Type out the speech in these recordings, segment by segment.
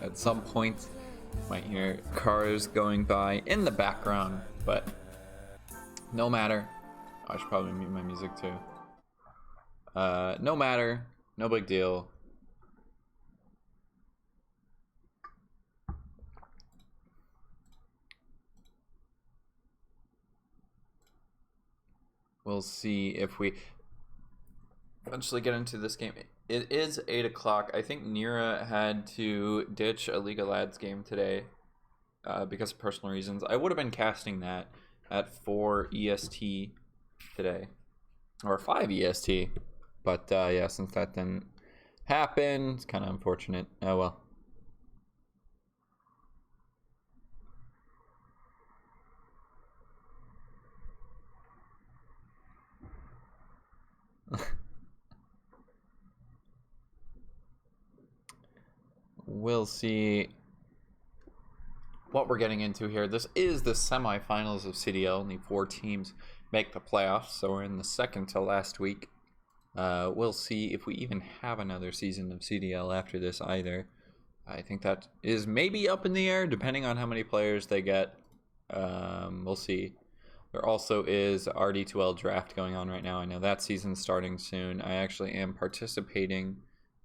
at some point. Might hear cars going by in the background, but no matter. I should probably mute my music too. No matter, no big deal. We'll see if we eventually get into this game. It is 8 o'clock. I think Nera had to ditch a League of Lads game today because of personal reasons. I would have been casting that at 4 EST today, or 5 EST. But yeah, since that didn't happen, it's kind of unfortunate. Oh well. We'll see what we're getting into here. This is the semifinals of CDL. Only 4 teams make the playoffs, so we're in the second to last week. We'll see if we even have another season of CDL after this either. I think that is maybe up in the air, depending on how many players they get. We'll see. There also is RD2L draft going on right now. I know that season's starting soon. I actually am participating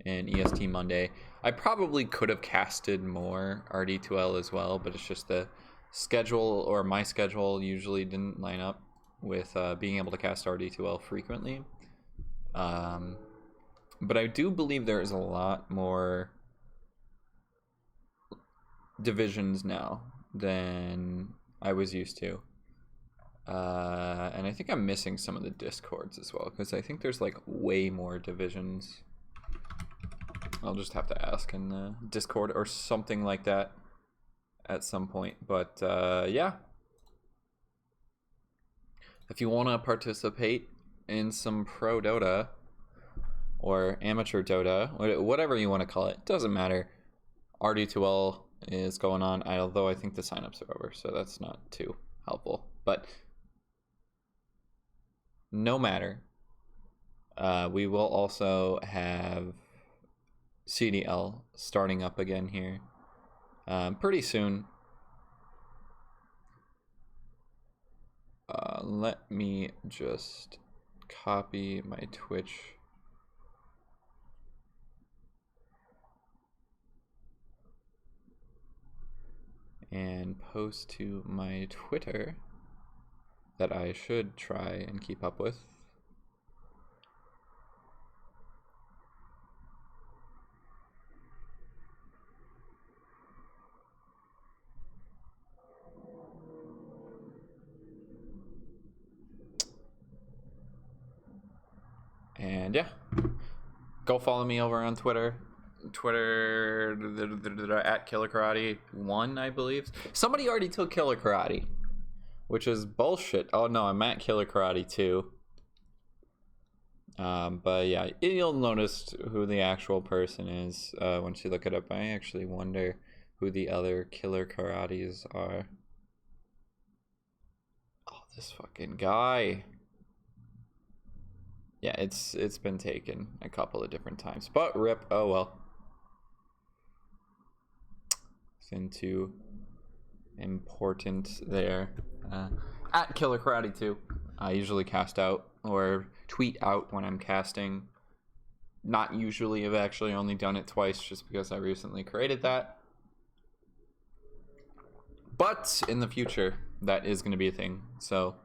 in EST Monday. I probably could have casted more RD2L as well, but it's just the schedule, or my schedule usually didn't line up with being able to cast RD2L frequently. But I do believe there is a lot more divisions now than I was used to. And I think I'm missing some of the discords as well, because I think there's like way more divisions. I'll just have to ask in the Discord or something like that at some point. But yeah, if you want to participate in some pro Dota or amateur Dota, whatever you want to call it, doesn't matter. RD2L is going on, although I think the signups are over, so that's not too helpful. But no matter, we will also have CDL starting up again here pretty soon. Let me just copy my Twitch and post to my Twitter that I should try and keep up with. And yeah, go follow me over on Twitter. Twitter at Killer Karate 1, I believe. Somebody already took Killer Karate, which is bullshit. Oh no, I'm at Killer Karate 2. But yeah, you'll notice who the actual person is once you look it up. I actually wonder who the other Killer Karates are. Oh, this fucking guy. Yeah, it's been taken a couple of different times, but rip. Oh well. Nothing too important there. At Killer Karate 2, I usually cast out or tweet out when I'm casting. Not usually. I've actually only done it twice, just because I recently created that. But in the future, that is going to be a thing. So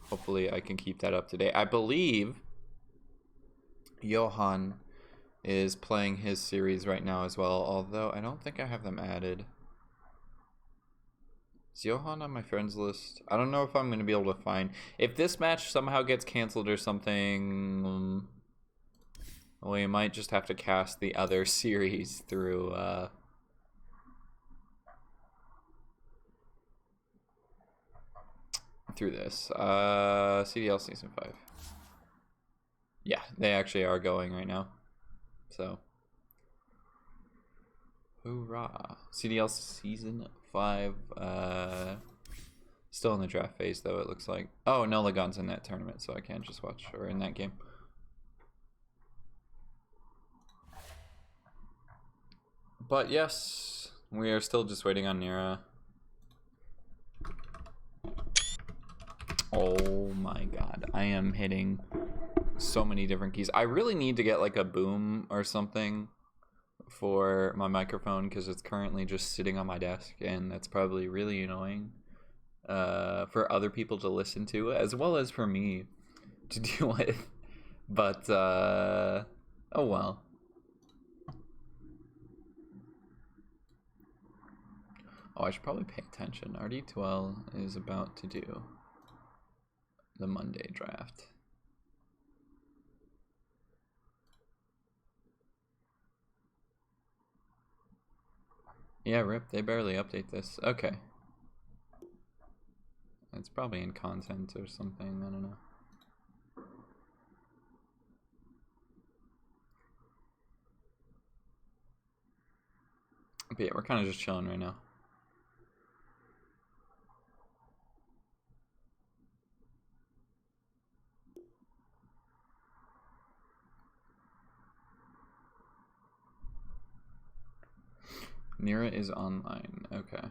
hopefully I can keep that up to date. I believe Johan is playing his series right now as well, although I don't think I have them added. Is Johan on my friends list? I don't know if I'm going to be able to find. If this match somehow gets canceled or something, we might just have to cast the other series through this. CDL Season 5. Yeah, they actually are going right now. So, hoorah. CDL Season 5. Still in the draft phase, though, it looks like. Oh, no Lagon's in that tournament, so I can't just watch, or in that game. But yes, we are still just waiting on Nera. Oh my god, I am hitting so many different keys. I really need to get like a boom or something for my microphone because it's currently just sitting on my desk, and that's probably really annoying for other people to listen to as well as for me to deal with. But oh well. Oh, I should probably pay attention. RD12 is about to do the Monday draft. Yeah, rip, they barely update this. Okay. It's probably in content or something, I don't know. But yeah, we're kind of just chilling right now. Nera is online, okay.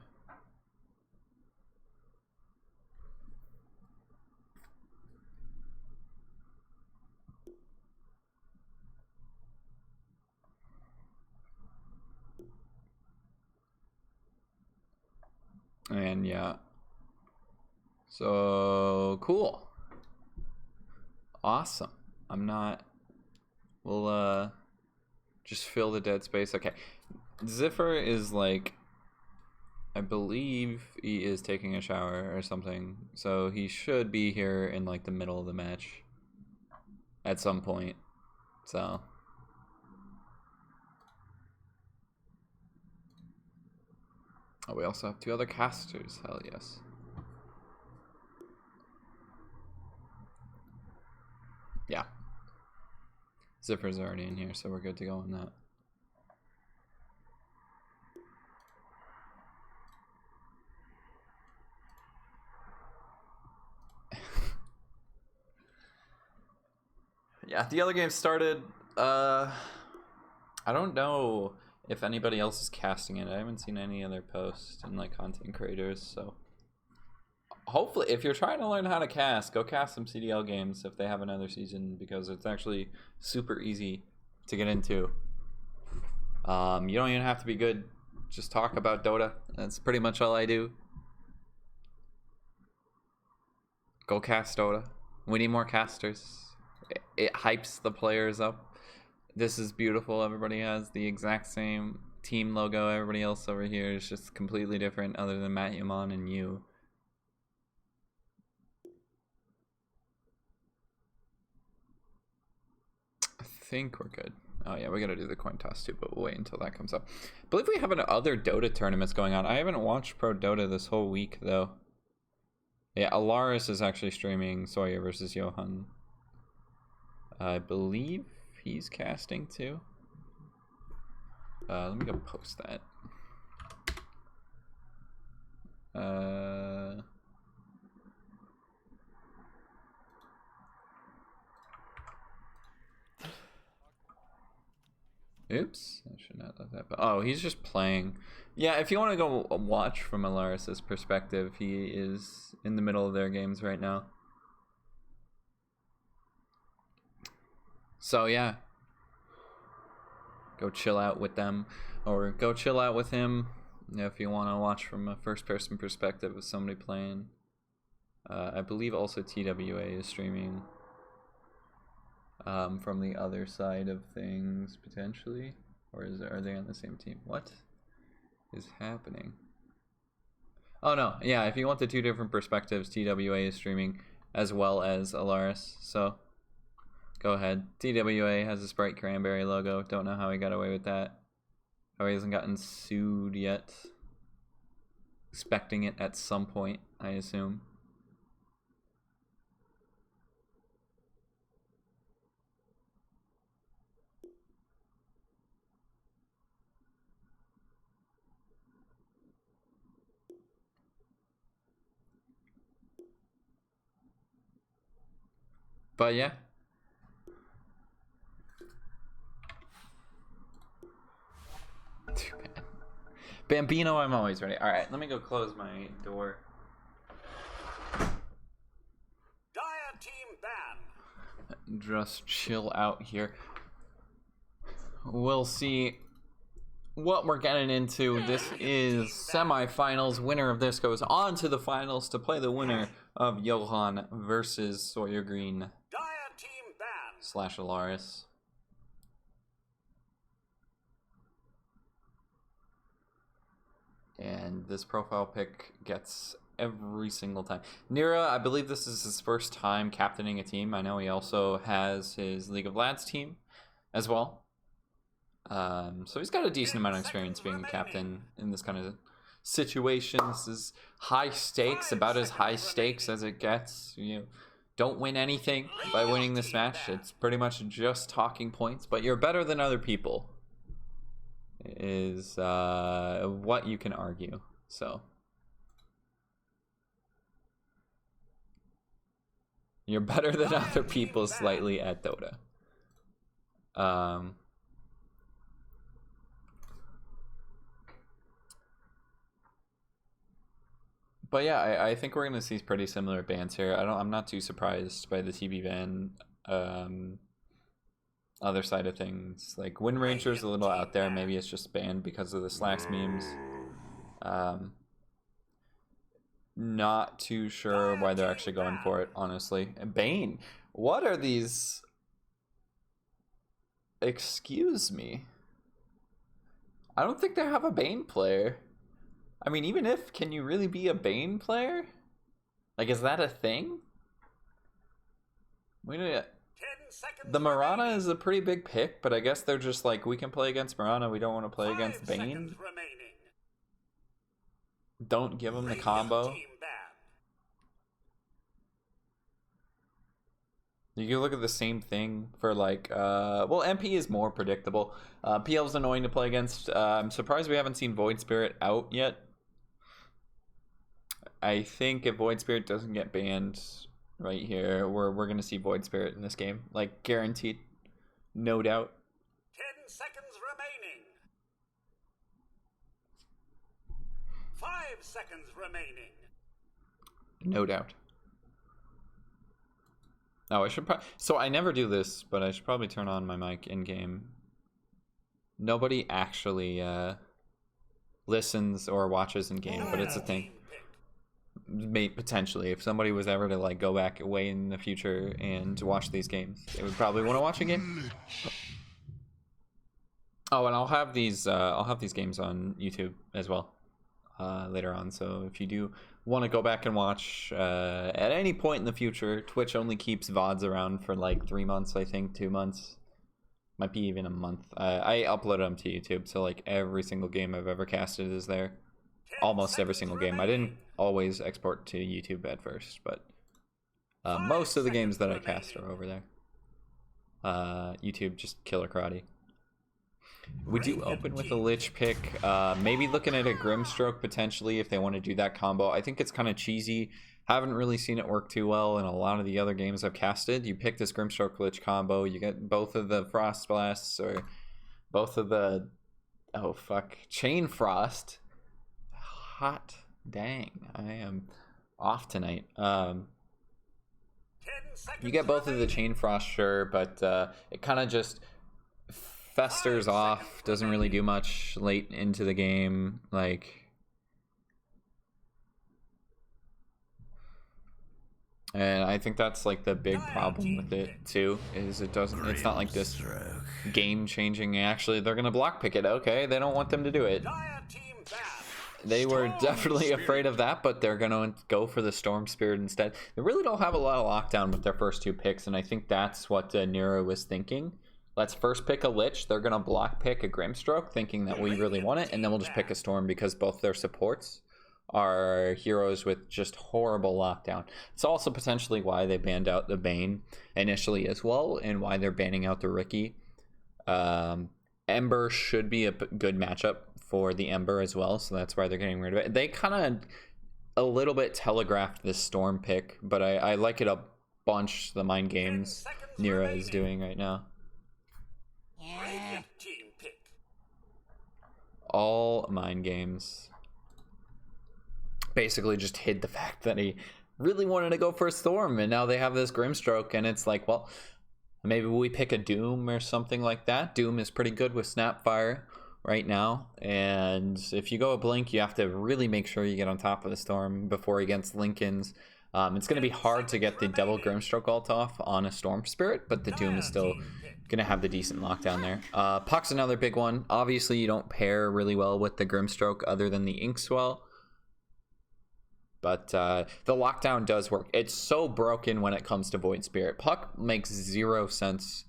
And yeah. So cool. Awesome. I'm not. We'll just fill the dead space. Okay. Zphyr is like, I believe he is taking a shower or something. So he should be here in like the middle of the match at some point. So oh, we also have 2 other casters. Hell yes. Yeah. Zpphyr's already in here, so we're good to go on that. Yeah, the other game started. I don't know if anybody else is casting it. I haven't seen any other posts and like content creators, so hopefully if you're trying to learn how to cast, go cast some CDL games if they have another season, because it's actually super easy to get into. You don't even have to be good. Just talk about Dota. That's pretty much all I do. Go cast Dota. We need more casters. It hypes the players up. This is beautiful. Everybody has the exact same team logo. Everybody else over here is just completely different other than Matt Yaman and you. I think we're good. Oh yeah, we gotta do the coin toss too, but we'll wait until that comes up. I believe we have other Dota tournaments going on. I haven't watched Pro Dota this whole week though. Yeah, Alaris is actually streaming Sawyer versus Johan. I believe he's casting too. Let me go post that. Oops, I should not let that. Oh, he's just playing. Yeah, if you want to go watch from Alaris's perspective, he is in the middle of their games right now. So yeah, go chill out with them, or go chill out with him if you want to watch from a first-person perspective of somebody playing. I believe also TWA is streaming from the other side of things potentially, or are they on the same team? What is happening? Oh no, yeah, if you want the 2 different perspectives, TWA is streaming as well as Alaris, so go ahead. TWA has a Sprite Cranberry logo. Don't know how he got away with that. How he hasn't gotten sued yet. Expecting it at some point, I assume. But yeah. Too bad. Bambino, I'm always ready. Alright, let me go close my door. Dire team ban. Just chill out here. We'll see what we're getting into. This is semifinals. Winner of this goes on to the finals to play the winner of Johan versus Sawyer Green Dire team ban. / Alaris. And this profile pick gets every single time. Nera, I believe this is his first time captaining a team. I know he also has his League of Lads team as well. So he's got a decent amount of experience being a captain in this kind of situation. This is high stakes, about as high stakes as it gets. You don't win anything by winning this match. It's pretty much just talking points, but you're better than other people is what you can argue. So you're better than other people slightly at Dota. But yeah, I think we're gonna see pretty similar bans here. I'm not too surprised by the TB ban. Other side of things, like Wind Ranger's a little out there. Maybe it's just banned because of the Slacks memes. Not too sure why they're actually going for it, honestly. Bane, what are these? Excuse me. I don't think they have a Bane player. I mean, even if, can you really be a Bane player? Like, is that a thing? The Mirana is a pretty big pick, but I guess they're just like, we can play against Mirana, we don't want to play against Bane. Don't give them the combo. You can look at the same thing for like, well, MP is more predictable. PL is annoying to play against. I'm surprised we haven't seen Void Spirit out yet. I think if Void Spirit doesn't get banned right here, we're gonna see Void Spirit in this game, like guaranteed, no doubt. 10 seconds remaining. 5 seconds remaining. No doubt. Oh, I should probably. So I never do this, but I should probably turn on my mic in game. Nobody actually listens or watches in game, but it's a thing. Potentially, if somebody was ever to like go back way in the future and watch these games, they would probably want to watch a game. Oh, and I'll have these games on YouTube as well later on. So if you do want to go back and watch at any point in the future, Twitch only keeps VODs around for like 3 months, I think, 2 months, might be even a month. I upload them to YouTube, so like every single game I've ever casted is there. Almost every single game. I didn't always export to YouTube at first, but most of the games that I cast are over there. YouTube, just killer karate. We do open with a Lich pick. Maybe looking at a Grimstroke potentially if they want to do that combo. I think it's kind of cheesy. Haven't really seen it work too well in a lot of the other games I've casted. You pick this Grimstroke Lich combo, you get both of the Frost Blasts or both of the Chain Frost. Hot dang, I am off tonight. You get both of the Chain Frost, sure, but it kind of just festers off, doesn't really do much late into the game. Like, and I think that's like the big problem with it too, is it's not like this game changing. Actually, they're gonna block pick it. Okay, they don't want them to do it. They were definitely afraid of that, but they're going to go for the Storm Spirit instead. They really don't have a lot of lockdown with their first 2 picks, and I think that's what Nera was thinking. Let's first pick a Lich. They're going to block pick a Grimstroke, thinking that we really want it, and then we'll just pick a Storm because both their supports are heroes with just horrible lockdown. It's also potentially why they banned out the Bane initially as well, and why they're banning out the Riki. Ember should be a good matchup for the Ember as well, so that's why they're getting rid of it. They kind of a little bit telegraphed this Storm pick, but I like it a bunch, the mind games Nera is doing right now. all mind games. Basically just hid the fact that he really wanted to go for a Storm, and now they have this Grimstroke, and it's like, well, maybe we pick a Doom or something like that. Doom is pretty good with Snapfire right now, and if you go a Blink, you have to really make sure you get on top of the Storm before against Lincolns. It's going to be hard to get the double Grimstroke ult off on a Storm Spirit, but the Doom is still going to have the decent lockdown there. Puck's another big one. Obviously, you don't pair really well with the Grimstroke other than the Inkswell. But the lockdown does work. It's so broken when it comes to Void Spirit. Puck makes zero sense.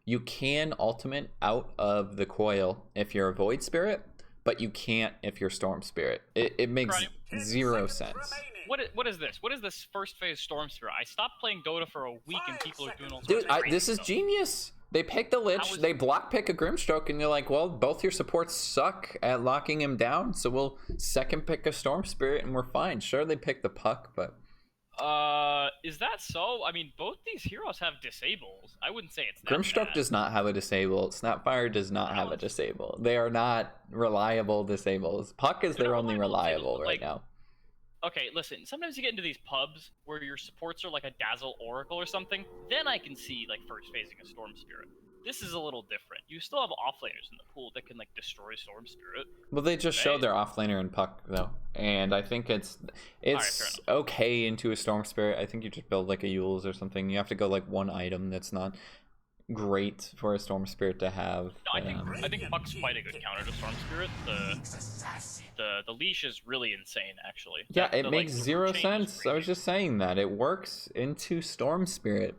You can ultimate out of the coil if you're a Void Spirit, but you can't if you're Storm Spirit. It makes zero sense. What is this? What is this first phase Storm Spirit? I stopped playing Dota for a week and people are doing all sorts Dude, of crazy this is stuff. genius. They pick the Lich, they block pick a Grimstroke, and you're like, well, both your supports suck at locking him down, so we'll second pick a Storm Spirit and we're fine. Sure, they pick the Puck, but... is that so? I mean, both these heroes have disables. I wouldn't say it's that Grimstroke bad. does not have a disable. Snapfire does not have a disable. They are not reliable disables. Puck is their only reliable right now. Okay, listen, sometimes you get into these pubs where your supports are like a Dazzle Oracle or something, then I can see, like, first phasing a Storm Spirit. This is a little different. You still have offlaners in the pool that can, like, destroy Storm Spirit. Well, they just showed their offlaner in Puck, though, and I think it's right, okay into a Storm Spirit. I think you just build, like, a Yules or something. You have to go, like, one item that's not great for a Storm Spirit to have. No, I think Puck's quite a good counter to Storm Spirit. The leash is really insane, actually. Yeah, it makes zero sense. I was just saying that. It works into Storm Spirit,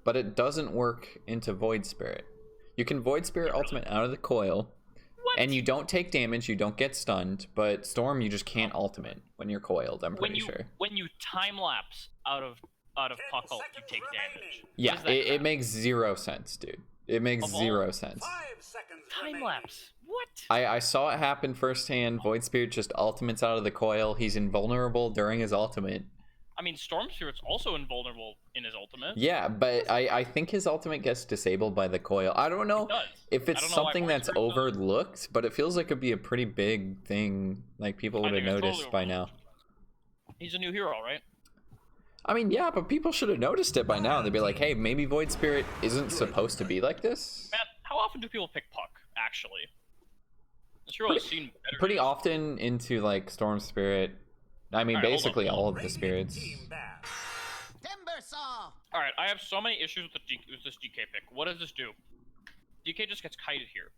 but it doesn't work into Void Spirit. You can Void Spirit ultimate out of the coil, and you don't take damage, you don't get stunned, but Storm you just can't ultimate when you're coiled, I'm pretty sure. When you time-lapse out of Puck ult, you take damage. Yeah, it makes zero sense, dude. It makes zero sense. Time-lapse? What? I saw it happen firsthand. Void Spirit just ultimates out of the coil. He's invulnerable during his ultimate. I mean, Storm Spirit's also invulnerable in his ultimate. Yeah, but I think his ultimate gets disabled by the coil. I don't know if it's something that's overlooked, but it feels like it'd be a pretty big thing. Like, people would have noticed by now. He's a new hero, right? I mean, yeah, but people should have noticed it by now. They'd be like, hey, maybe Void Spirit isn't supposed to be like this. Man, how often do people pick Puck, actually? This hero has seen better pretty days. often into, like, Storm Spirit. I mean, basically all of the spirits. Alright, I have so many issues with this DK pick. What does this do? DK just gets kited here.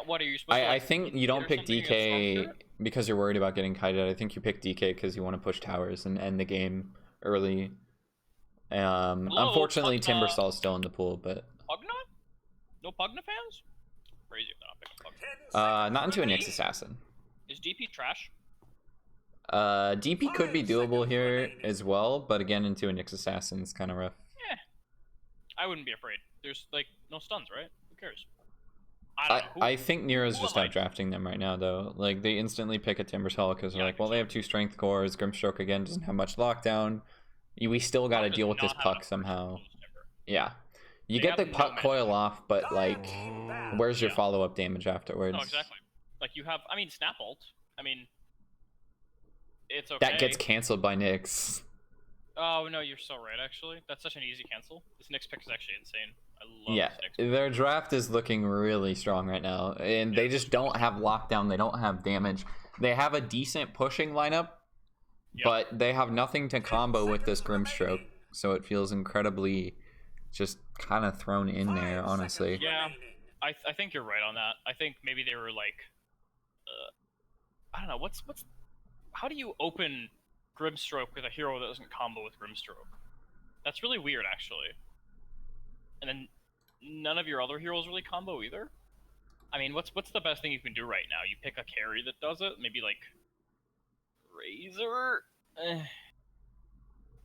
What are you supposed to, I think you don't pick DK because you're worried about getting kited. I think you pick DK because you want to push towers and end the game early. Unfortunately, Timbersaw is still in the pool, but... Pugna? No Pugna fans? Crazy if they're not picking Pugna. Not into a Nyx Assassin. Is DP trash? DP could be doable here as well, but again, into a Nyx Assassin is kind of rough. Yeah. I wouldn't be afraid. There's, like, no stuns, right? Who cares? I think Nera's just out drafting them right now, though. Like, they instantly pick a Timbersaw because they're like, well, they have 2 strength cores. Grimstroke, again, doesn't have much lockdown. We still got to deal with this Puck somehow. Yeah. You get the Puck coil off, but, like, where's your follow-up damage afterwards? No, exactly. Like, you have, I mean, Snap Ult. I mean, it's okay. That gets canceled by Nyx. Oh, no, you're so right, actually. That's such an easy cancel. This Nyx pick is actually insane. I love this Nyx pick. Their draft is looking really strong right now, and they just don't have lockdown. They don't have damage. They have a decent pushing lineup, but they have nothing to combo with this Grimstroke, so it feels incredibly just kind of thrown in there, honestly. Yeah, I think you're right on that. I think maybe they were like, I don't know, how do you open Grimstroke with a hero that doesn't combo with Grimstroke? That's really weird, actually. And then none of your other heroes really combo either? I mean, what's the best thing you can do right now? You pick a carry that does it? Maybe, like, Razor?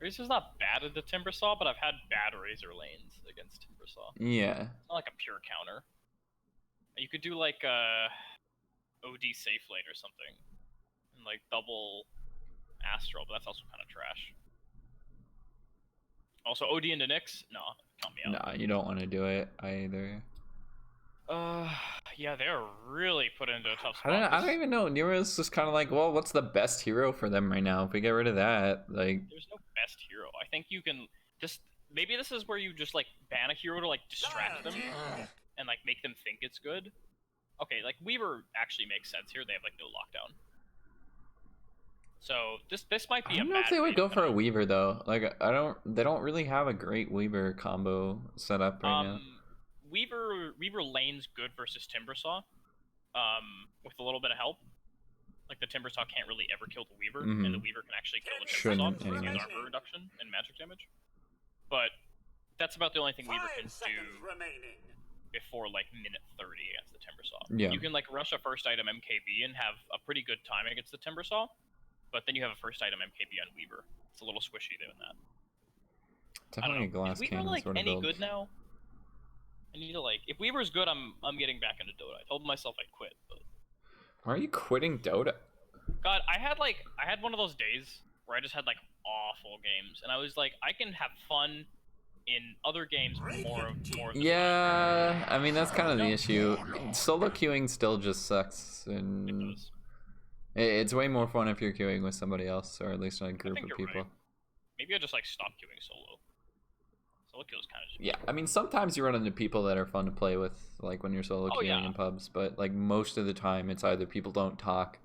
Razor's not bad at the Timbersaw, but I've had bad Razor lanes against Timbersaw. Yeah. It's not like a pure counter. You could do, like, OD safe lane or something. And, like, double Astral, but that's also kind of trash. Also, OD into Nyx? No, count me out. Nah, you don't want to do it either. Yeah, they're really put into a tough I spot. don't even know. Nera's just kind of like, well, what's the best hero for them right now? If we get rid of that, like, There's no best hero. I think you can just maybe this is where you just like ban a hero to like distract them and like make them think it's good. Okay, like Weaver actually makes sense here. They have like no lockdown. So this might I be a don't know if bad they would read, go but for a Weaver though. Like, they don't really have a great Weaver combo set up right now. Weaver lane's good versus Timbersaw. With a little bit of help. Like the Timbersaw can't really ever kill the Weaver, and the Weaver can actually kill the Timbersaw Shouldn't, because he has anyways. armor reduction and magic damage. But that's about the only thing Weaver 5 can seconds do remaining. before like minute 30 against the Timbersaw. Yeah. You can like rush a first item MKB and have a pretty good time against the Timbersaw, but then you have a first item MKB on Weaver. It's a little squishy doing that. Definitely a glass Is Weaver cannon like sort of any build. good now? I need to like if Weaver's good, I'm getting back into Dota. I told myself I'd quit, but Why are you quitting Dota? God, I had one of those days where I just had like awful games, and I was like, I can have fun in other games more of the time. Yeah, I mean that's kind of the No. issue. Solo queuing still just sucks, It and does. it's way more fun if you're queuing with somebody else, or at least in a group think of you're people. right. Maybe I just like stopped queuing solo. Solo queues kind of just Yeah, I mean sometimes you run into people that are fun to play with, like when you're solo Oh, queuing yeah. in pubs, but like most of the time it's either people don't talk,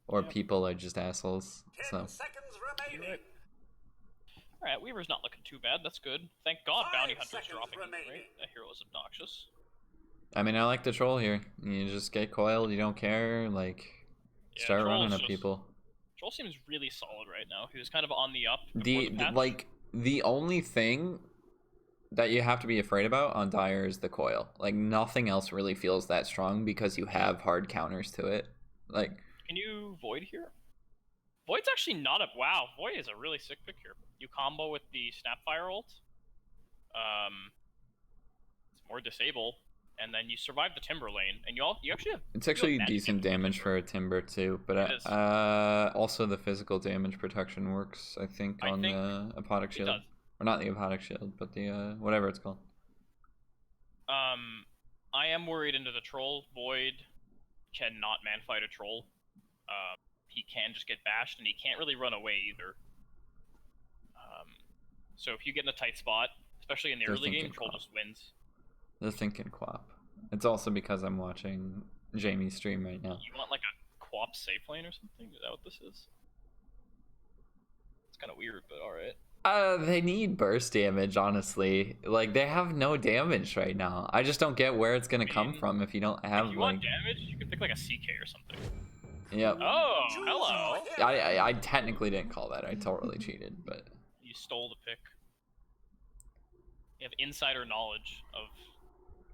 or Yeah. people are just assholes. 10 So seconds remaining. right. Alright, Weaver's not looking too bad. That's good. Thank God 5 Bounty Hunter's seconds dropping heat, right? remaining. That hero is obnoxious. I mean I like the troll here. You just get coiled, you don't care, like Yeah, start running Troll's at just- people. Troll seems really solid right now. He was kind of on the up before the patch. Like the only thing that you have to be afraid about on Dire is the coil. Like nothing else really feels that strong because you have hard counters to it. Like Can you Void here? Void's actually not a... Wow, Void is a really sick pick here. You combo with the Snapfire ult. It's more disable. And then you survive the Timber lane. And you actually have... it's you have actually magic damage damage for a Timber too, but It is. also the physical damage protection works. I think I on think the apodic It shield, does. or not the apodic shield, but the whatever it's called. I am worried into the Troll. Void cannot man fight a Troll. He can just get bashed, and he can't really run away either. So if you get in a tight spot, especially in the They're early game, thinking Troll quap. just wins. The thinking quap. It's also because I'm watching Jamie's stream right now. You want like a Quap safe lane or something? Is that what this is? It's kind of weird, but alright. They need burst damage, honestly. Like, they have no damage right now. I just don't get where it's gonna come from if you don't have, If you like... want damage, you can pick like a CK or something. Yep. Oh, hello! I technically didn't call that. I totally cheated, but... You stole the pick. You have insider knowledge of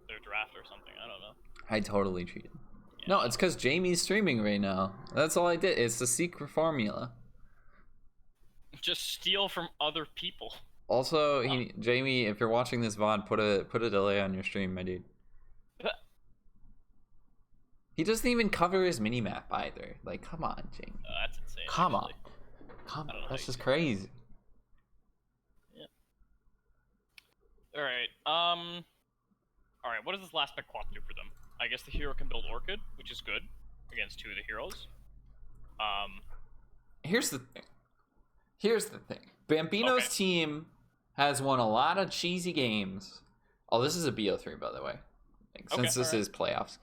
their draft or something. I don't know. I totally cheated. Yeah. No, it's because Jamie's streaming right now. That's all I did. It's the secret formula. Just steal from other people. Also, Jamie, if you're watching this VOD, put a delay on your stream, my dude. He doesn't even cover his minimap either. Like, come on, Jamie. That's insane. Come on. actually. Come I don't on. know That's how just you do crazy. Alright, alright, what does this last pick Quap do for them? I guess the hero can build Orchid, which is good against two of the heroes. Here's the thing. Bambino's Okay. team has won a lot of cheesy games. Oh, this is a BO3, by the way. Since Okay, this alright. is playoffs.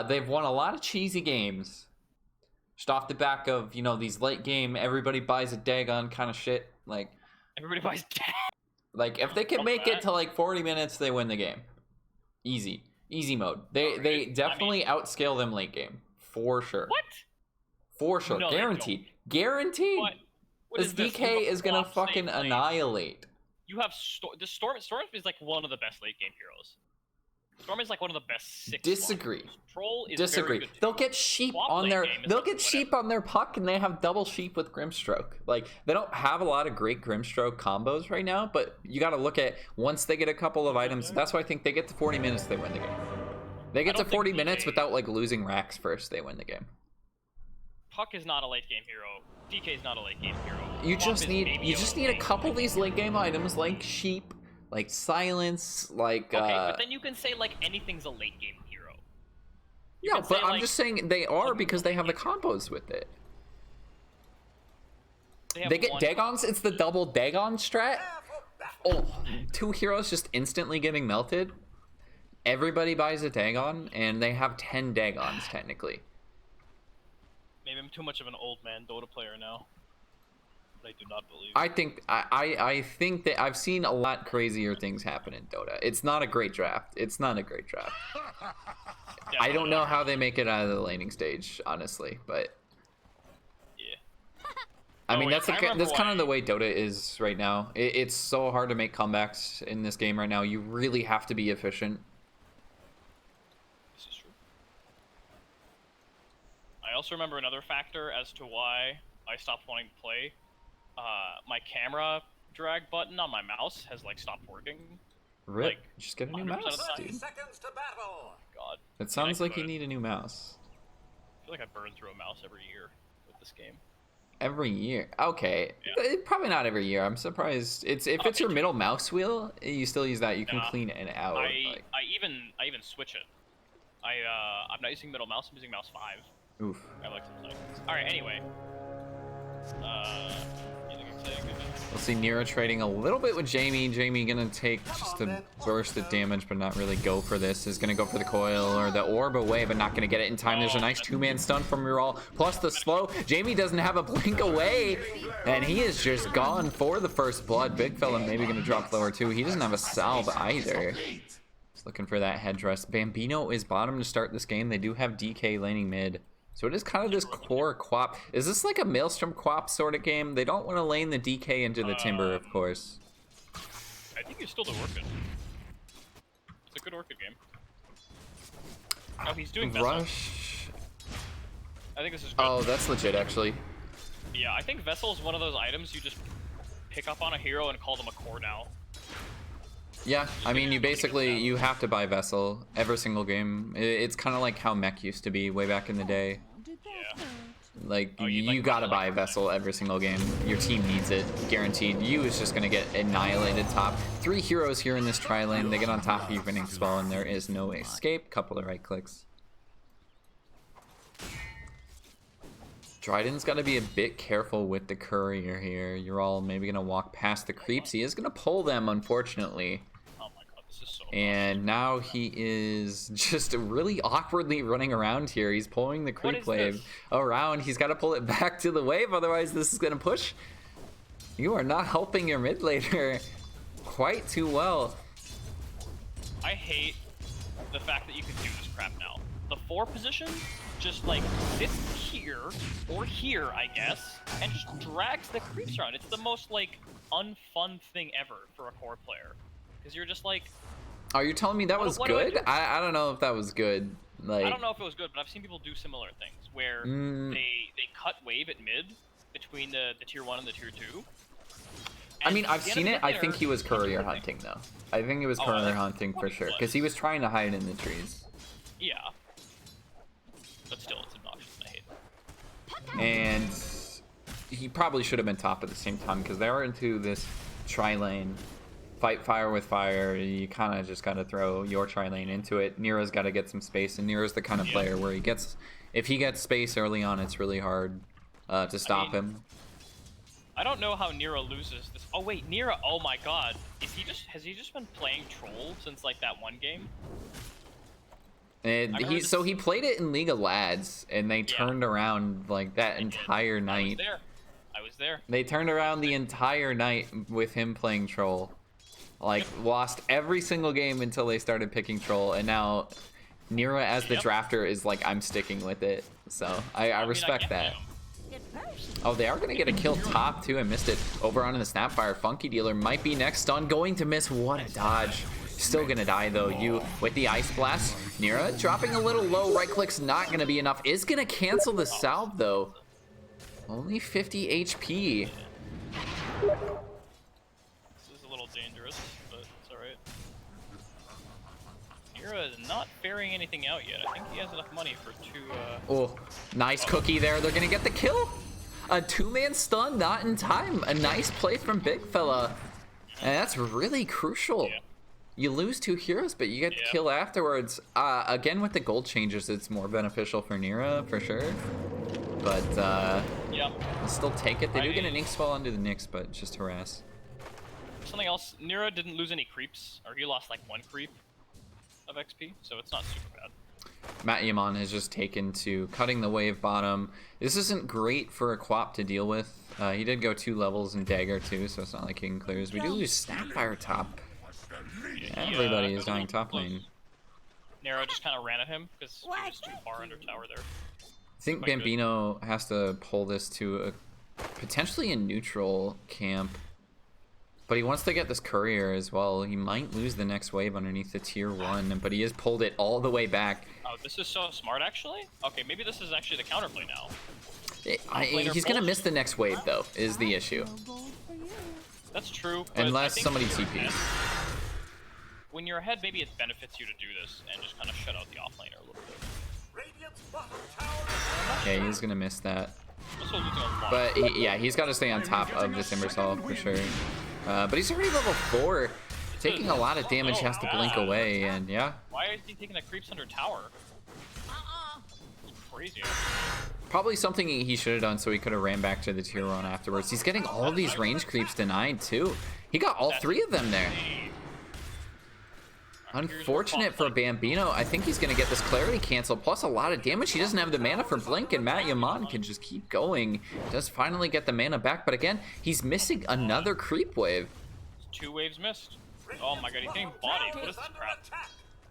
They've won a lot of cheesy games. Just off the back of, these late game, everybody buys a Dagon kind of shit. Like, Everybody buys if they can Love make that. it to like 40 minutes, they win the game. Easy mode. They Alright, definitely outscale them late game for sure. What? For sure, No, they guaranteed. Guaranteed. What This is this? You DK have a is gonna Quap fucking safe lane. annihilate. You have Storm is like one of the best late game heroes. Storm is like one of the best six. Disagree. spawners. Troll is Disagree. very good too. They'll get sheep Swap on late their game is they'll like get sheep on their puck, and they have double sheep with Grimstroke. Like, they don't have a lot of great Grimstroke combos right now, but you got to look at once they get a couple of items. That's why I think they get to 40 minutes, they win the game. They get I to don't 40 think minutes DK without like losing racks first, they win the game. Puck is not a late game hero. DK is not a late game hero. You Quap just is need maybe you just need a couple of these late game items like sheep, like silence, like Okay, but then you can say like anything's a late game hero. Yeah, could but say, I'm like, just saying they are because they have the combos with it. have They get one- Dagons. It's the double Dagon strat. Prepare for battle. Oh, 2 heroes just instantly getting melted. Everybody buys a Dagon, and they have 10 Dagons technically. Maybe I'm too much of an old man Dota player now. But I do not believe. I think that I've seen a lot crazier things happen in Dota. It's not a great draft. It's not a great draft. I don't know how they make it out of the laning stage, honestly, but Yeah. I Oh, mean wait, that's I remember kind why. of the way Dota is right now. It's so hard to make comebacks in this game right now. You really have to be efficient. This is true. I also remember another factor as to why I stopped wanting to play. My camera drag button on my mouse has like stopped working. Rip, Like, just get a new 100% of mouse, the time. 30 dude. seconds to battle. God. It sounds like you could. need a new mouse. I feel like I burn through a mouse every year with this game. Every year, okay. Yeah. Probably not every year. I'm surprised. If it's your middle mouse wheel, you still use that. You can Nah. clean it out. I Like, even switch it. I'm not using middle mouse. I'm using mouse 5. oof. I like some settings. All right. Anyway. Anything exciting? We'll see Nera trading a little bit with Jamie. Jamie gonna take just a burst of damage, but not really go for this. Is gonna go for the coil or the orb away, but not gonna get it in time. There's a nice 2-man stun from Mural, plus the slow. Jamie doesn't have a blink away, and he is just gone for the first blood. Big fella maybe gonna drop lower too. He doesn't have a salve either. Just looking for that headdress. Bambino is bottom to start this game. They do have DK laning mid. So it is kind of this core quap. Is this like a Maelstrom quap sort of game? They don't want to lane the DK into the Timber, of course. I think you still do Orchid. It's a good Orchid game. Oh, he's doing Vessel. Rush. I think this is good. Oh, that's legit, actually. Yeah, I think Vessel is one of those items you just pick up on a hero and call them a core now. Yeah, I mean, you have to buy Vessel every single game. It's kind of like how Mech used to be way back in the day. Yeah. Like, Oh, you you like gotta Vessel buy like Vessel every single game. Your team needs it, guaranteed. You is just gonna get annihilated top. 3 heroes here in this tri-lane. They get on top of you, Phoenix Ball, and there is no escape. Couple of right clicks. Dryden's got to be a bit careful with the courier here. You're all maybe going to walk past the creeps. He is going to pull them, unfortunately. Oh my god, this is so And now he is just really awkwardly running around here. He's pulling the creep is wave this? around. He's got to pull it back to the wave, otherwise this is going to push. You are not helping your mid laner quite too well. I hate the fact that you can do this crap now. The 4 position just like sits here or here, I guess, and just drags the creeps around. It's the most like unfun thing ever for a core player, because you're just like, Are you telling me that was what do I good? do? I don't know if that was good. Like, I don't know if it was good, but I've seen people do similar things where they cut wave at mid between the tier 1 and the tier 2. I mean, And I've the seen it. enemy I there think he was does courier nothing. hunting, though. I think he was Oh, courier I hunting for thought he sure, was. because he was trying to hide in the trees. Yeah, but still, it's obnoxious. And I hate it. And he probably should have been top at the same time, because they are into this tri-lane. Fight fire with fire. You kind of just got to throw your tri-lane into it. Nera's got to get some space, and Nera's the kind of player where if he gets space early on, it's really hard to stop him. I don't know how Nera loses this. Oh wait, Nera. Oh my God, has he just been playing troll since like that one game? And he played it in League of Lads, and they Yeah. turned around like that entire night. I was there. They turned around the entire night with him playing troll. Like, lost every single game until they started picking troll, and now Nera as the drafter is like, I'm sticking with it. So I respect that. Him. Oh, they are gonna get a kill top too. I missed it. Over on the Snapfire, Funky Dealer might be next. Stun going to miss. What a dodge. Still gonna die though. You with the Ice Blast. Nera dropping a little low. Right click's not gonna be enough. Is gonna cancel the salve though. Only 50 HP. This is a little dangerous, but it's alright. Nera is not ferrying anything out yet. I think he has enough money for 2. Oh, nice cookie there. They're gonna get the kill. A 2-man stun, not in time. A nice play from Big Fella. And that's really crucial. Yeah. you lose 2 heroes, but you get the kill afterwards. Again, with the gold changes, it's more beneficial for Nera, for sure. But, I'll still take it. They do get an ink swell onto the Nyx, but just harass. Something else, Nera didn't lose any creeps, or he lost like 1 creep of XP, so it's not super bad. Matt Yaman has just taken to cutting the wave bottom. This isn't great for a Quap to deal with. He did go 2 levels in Dagger too, so it's not like King clears. We do lose Snapfire top. Everybody is dying top lane. Nera just kind of ran at him because he was too far under tower there. I think Bambino has to pull this to a potentially a neutral camp. But he wants to get this courier as well. He might lose the next wave underneath the tier 1, but he has pulled it all the way back. Oh, this is so smart, actually? Okay, maybe this is actually the counterplay now. He's going to miss the next wave, though, is the issue. That's true. Unless somebody TPs. When you're ahead, maybe it benefits you to do this and just kind of shut out the offlaner a little bit. Okay, he's going to miss that. Also losing a lot. But, he's got to stay on top of this Timbersaw for sure. But he's already level 4. Taking a lot of damage, has to blink away, and Why is he taking the creeps under tower? It's crazy. Probably something he should have done so he could have ran back to the tier 1 afterwards. He's getting all of these range creeps denied, too. He got all 3 of them there. Unfortunate for Bambino. I think he's going to get this clarity cancel, plus a lot of damage. He doesn't have the mana for Blink, and Matt Yaman can just keep going. Does finally get the mana back, but again, he's missing another creep wave. 2 waves missed. Oh my god, he's getting bodied. What is this crap?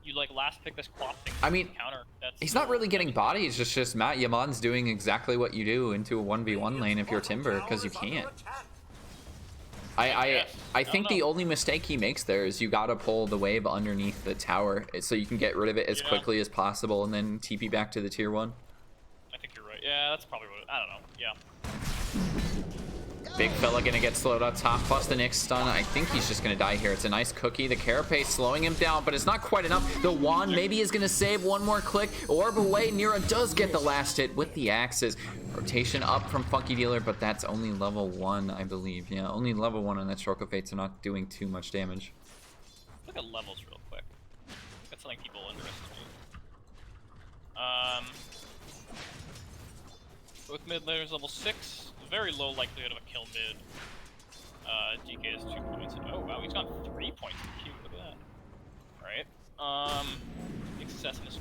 You like last pick this Quap thing. I mean, counter. he's not really getting bodied. It's just Matt Yaman's doing exactly what you do into a 1v1 lane if you're Timber, because you can't. I think the only mistake he makes there is you gotta pull the wave underneath the tower so you can get rid of it as quickly as possible and then TP back to the tier 1. I think you're right. Yeah, that's probably what I don't know. Yeah. Big fella gonna get slowed up top, plus the Nyx stun. I think he's just gonna die here. It's a nice cookie. The carapace slowing him down, but it's not quite enough. The wand maybe is gonna save one more click. Orb away. Nera does get the last hit with the axes. Rotation up from Funky Dealer, but that's only level 1, I believe. Yeah, only level 1 on that Stroke of Fate, so not doing too much damage. Look at levels real quick. That's something people underestimate. Both mid laners level 6. Very low likelihood of a kill mid. DK is 2 points. Oh wow, he's got 3 points in the queue. Look at that. Alright. Excessiveness.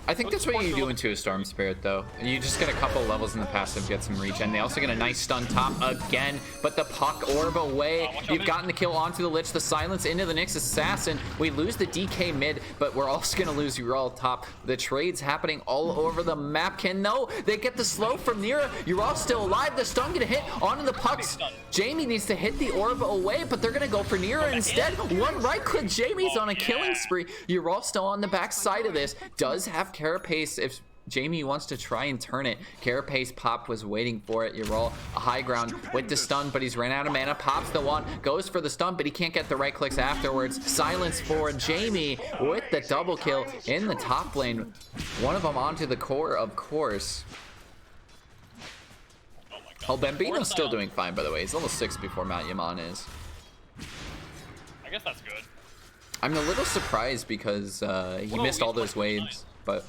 I think that's what you do into a Storm Spirit, though. You just get a couple levels in the passive, get some regen. They also get a nice stun top again, but the Puck Orb away. You've gotten the kill onto the Lich, the silence into the Nyx Assassin. We lose the DK mid, but we're also going to lose Ural top. The trades happening all over the map. They get the slow from Nera. Ural still alive. The stun gonna hit onto the Pucks. Jamie needs to hit the Orb away, but they're going to go for Nera instead. One right click. Jamie's on a killing spree. Ural still on the back side of this. Does have Carapace if Jamie wants to try and turn it. Carapace pop was waiting for it. Ural a high ground with the stun, but he's ran out of mana. Pops the one, goes for the stun, but he can't get the right clicks afterwards. Silence for Jamie with the double kill in the top lane. One of them onto the core, of course. Oh, Bambino's still doing fine, by the way. He's level 6 before Matt Yaman is. I guess that's good. I'm a little surprised because he missed all those waves, but...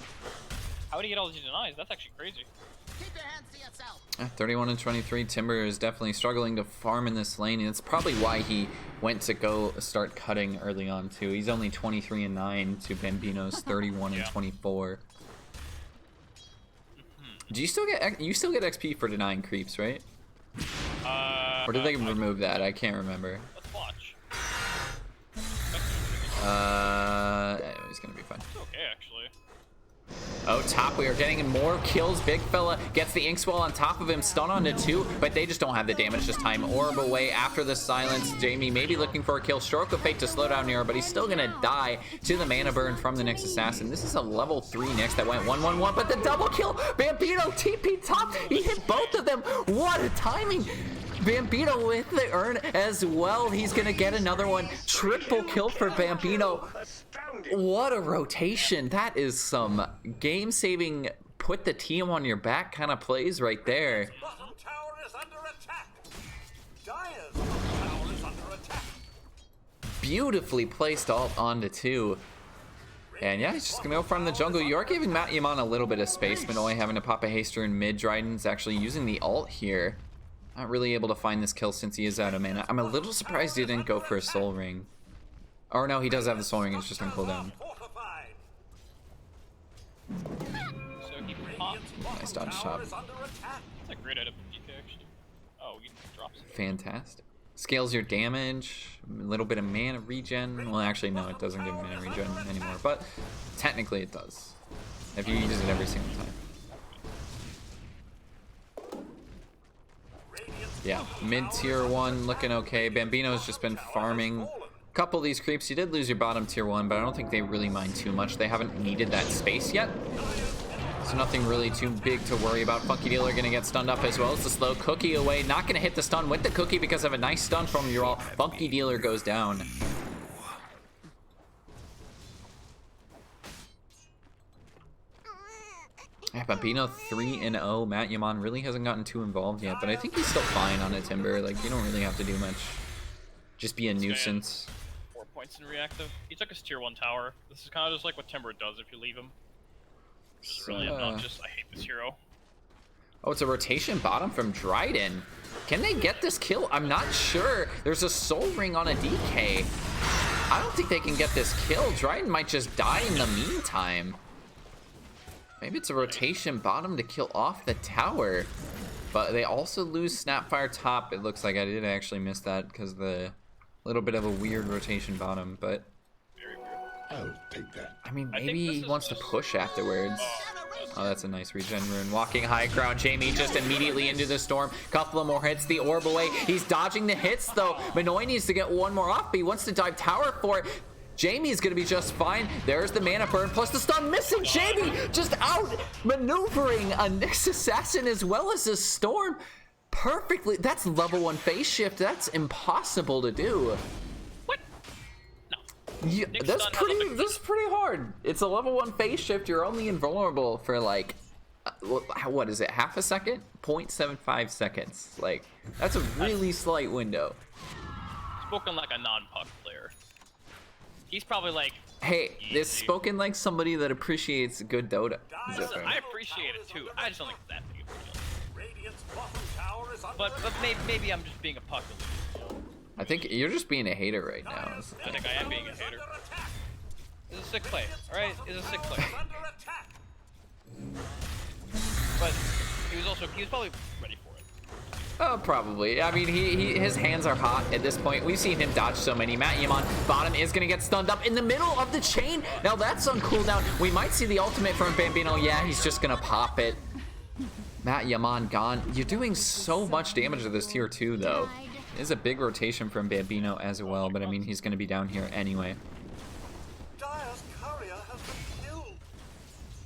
How did he get all these denies? That's actually crazy. 31 and 23. Timber is definitely struggling to farm in this lane, and it's probably why he went to go start cutting early on too. He's only 23 and 9 to Bambino's 31 and 24. Do you still get XP for denying creeps, right? Or did they remove that? I can't remember. Let's watch. He's gonna be fine. It's okay actually. Oh, top, we are getting more kills. Big fella gets the ink swell on top of him, stun onto 2, but they just don't have the damage this time. Orb away after the silence. Jamie maybe looking for a kill. Stroke of Fate to slow down Nera, but he's still gonna die to the mana burn from the Nyx Assassin. This is a level 3 Nyx that went 1-1-1, but the double kill! Bambino TP top! He hit both of them! What a timing! Bambino with the urn as well. He's gonna get another one. Triple kill for Bambino. What a rotation. That is some game-saving, put the team on your back kind of plays right there. Bottom tower is under attack. Dire's bottom tower is under attack. beautifully placed ult onto 2. And yeah, he's just gonna go from the jungle. You are giving Matt Yaman a little bit of space. Minoy having to pop a haster in mid. Dryden's actually using the ult here. Not really able to find this kill since he is out of mana. I'm a little surprised he didn't go for a soul ring. Or no, he does have the soul ring. It's just on cooldown. So he popped. Nice dodge shot. That's a great item for DK, actually. Oh, he drops it. Fantastic. Scales your damage, a little bit of mana regen. Well, actually, no, it doesn't give mana regen anymore, but technically it does. If you use it every single time. Yeah, mid-tier 1 looking okay. Bambino's just been farming a couple of these creeps. You did lose your bottom tier 1, but I don't think they really mind too much. They haven't needed that space yet. So nothing really too big to worry about. Funky Dealer gonna get stunned up as well as the slow cookie away. Not gonna hit the stun with the cookie because of a nice stun from your all. Funky Dealer goes down. Yeah, Bambino 3-0. Matt Yaman really hasn't gotten too involved yet, but I think he's still fine on a Timber. Like, you don't really have to do much. Just be a nuisance. 4 points in reactive. He took his tier 1 tower. This is kind of just like what Timber does if you leave him. Which is really obnoxious. I hate this hero. Oh, it's a rotation bottom from Dryden. Can they get this kill? I'm not sure. There's a soul ring on a DK. I don't think they can get this kill. Dryden might just die in the meantime. Maybe it's a rotation bottom to kill off the tower. But they also lose Snapfire top. It looks like I did actually miss that because the little bit of a weird rotation bottom, but I'll take that. I mean, maybe he wants to push afterwards. Oh, that's a nice regen rune. Walking high ground, Jamie just immediately into the storm. Couple of more hits, the orb away. He's dodging the hits though. Minoy needs to get one more off, but he wants to dive tower for it. Jamie's gonna be just fine. There's the mana burn plus the stun missing. Jamie just out maneuvering a Nyx assassin as well as a storm perfectly. That's level 1 phase shift. That's impossible to do. What? No. Yeah, that's pretty hard. It's a level 1 phase shift. You're only invulnerable for like what is it, half a second? 0.75 seconds. Like, that's a really slight window. Spoken like a non-puck player. He's probably like, hey, this spoken like somebody that appreciates good Dota. listen, I appreciate it too. I just don't think it's that big of a deal. But maybe I'm just being a puck. I think you're just being a hater right now. I think I am being a hater. It's a sick play, alright? It's a sick play. But he was probably ready for it. Oh, probably. I mean, his hands are hot at this point. We've seen him dodge so many. Matt Yaman, bottom is going to get stunned up in the middle of the chain. Now that's on cooldown. We might see the ultimate from Bambino. Yeah, he's just going to pop it. Matt Yaman gone. You're doing so much damage to this tier 2, though. It is a big rotation from Bambino as well, but I mean, he's going to be down here anyway.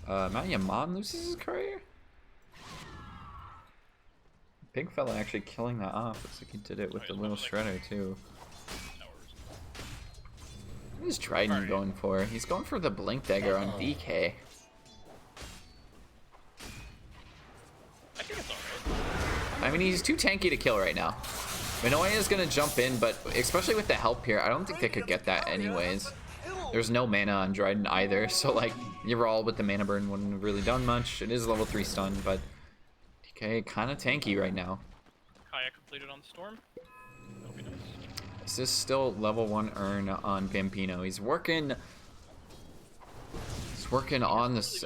Matt Yaman loses his courier? Big fella actually killing that off. Looks like he did it with the little shredder too. What is Dryden going for? He's going for the blink dagger on DK. I think it's alright. I mean, he's too tanky to kill right now. Minoy is gonna jump in, but especially with the help here, I don't think they could get that anyways. There's no mana on Dryden either, so like, you're all with the mana burn wouldn't have really done much. It is level 3 stun, but DK kind of tanky right now. Kaya completed on the storm. That'll be nice. This is still level 1 earn on Bambino. He's working on this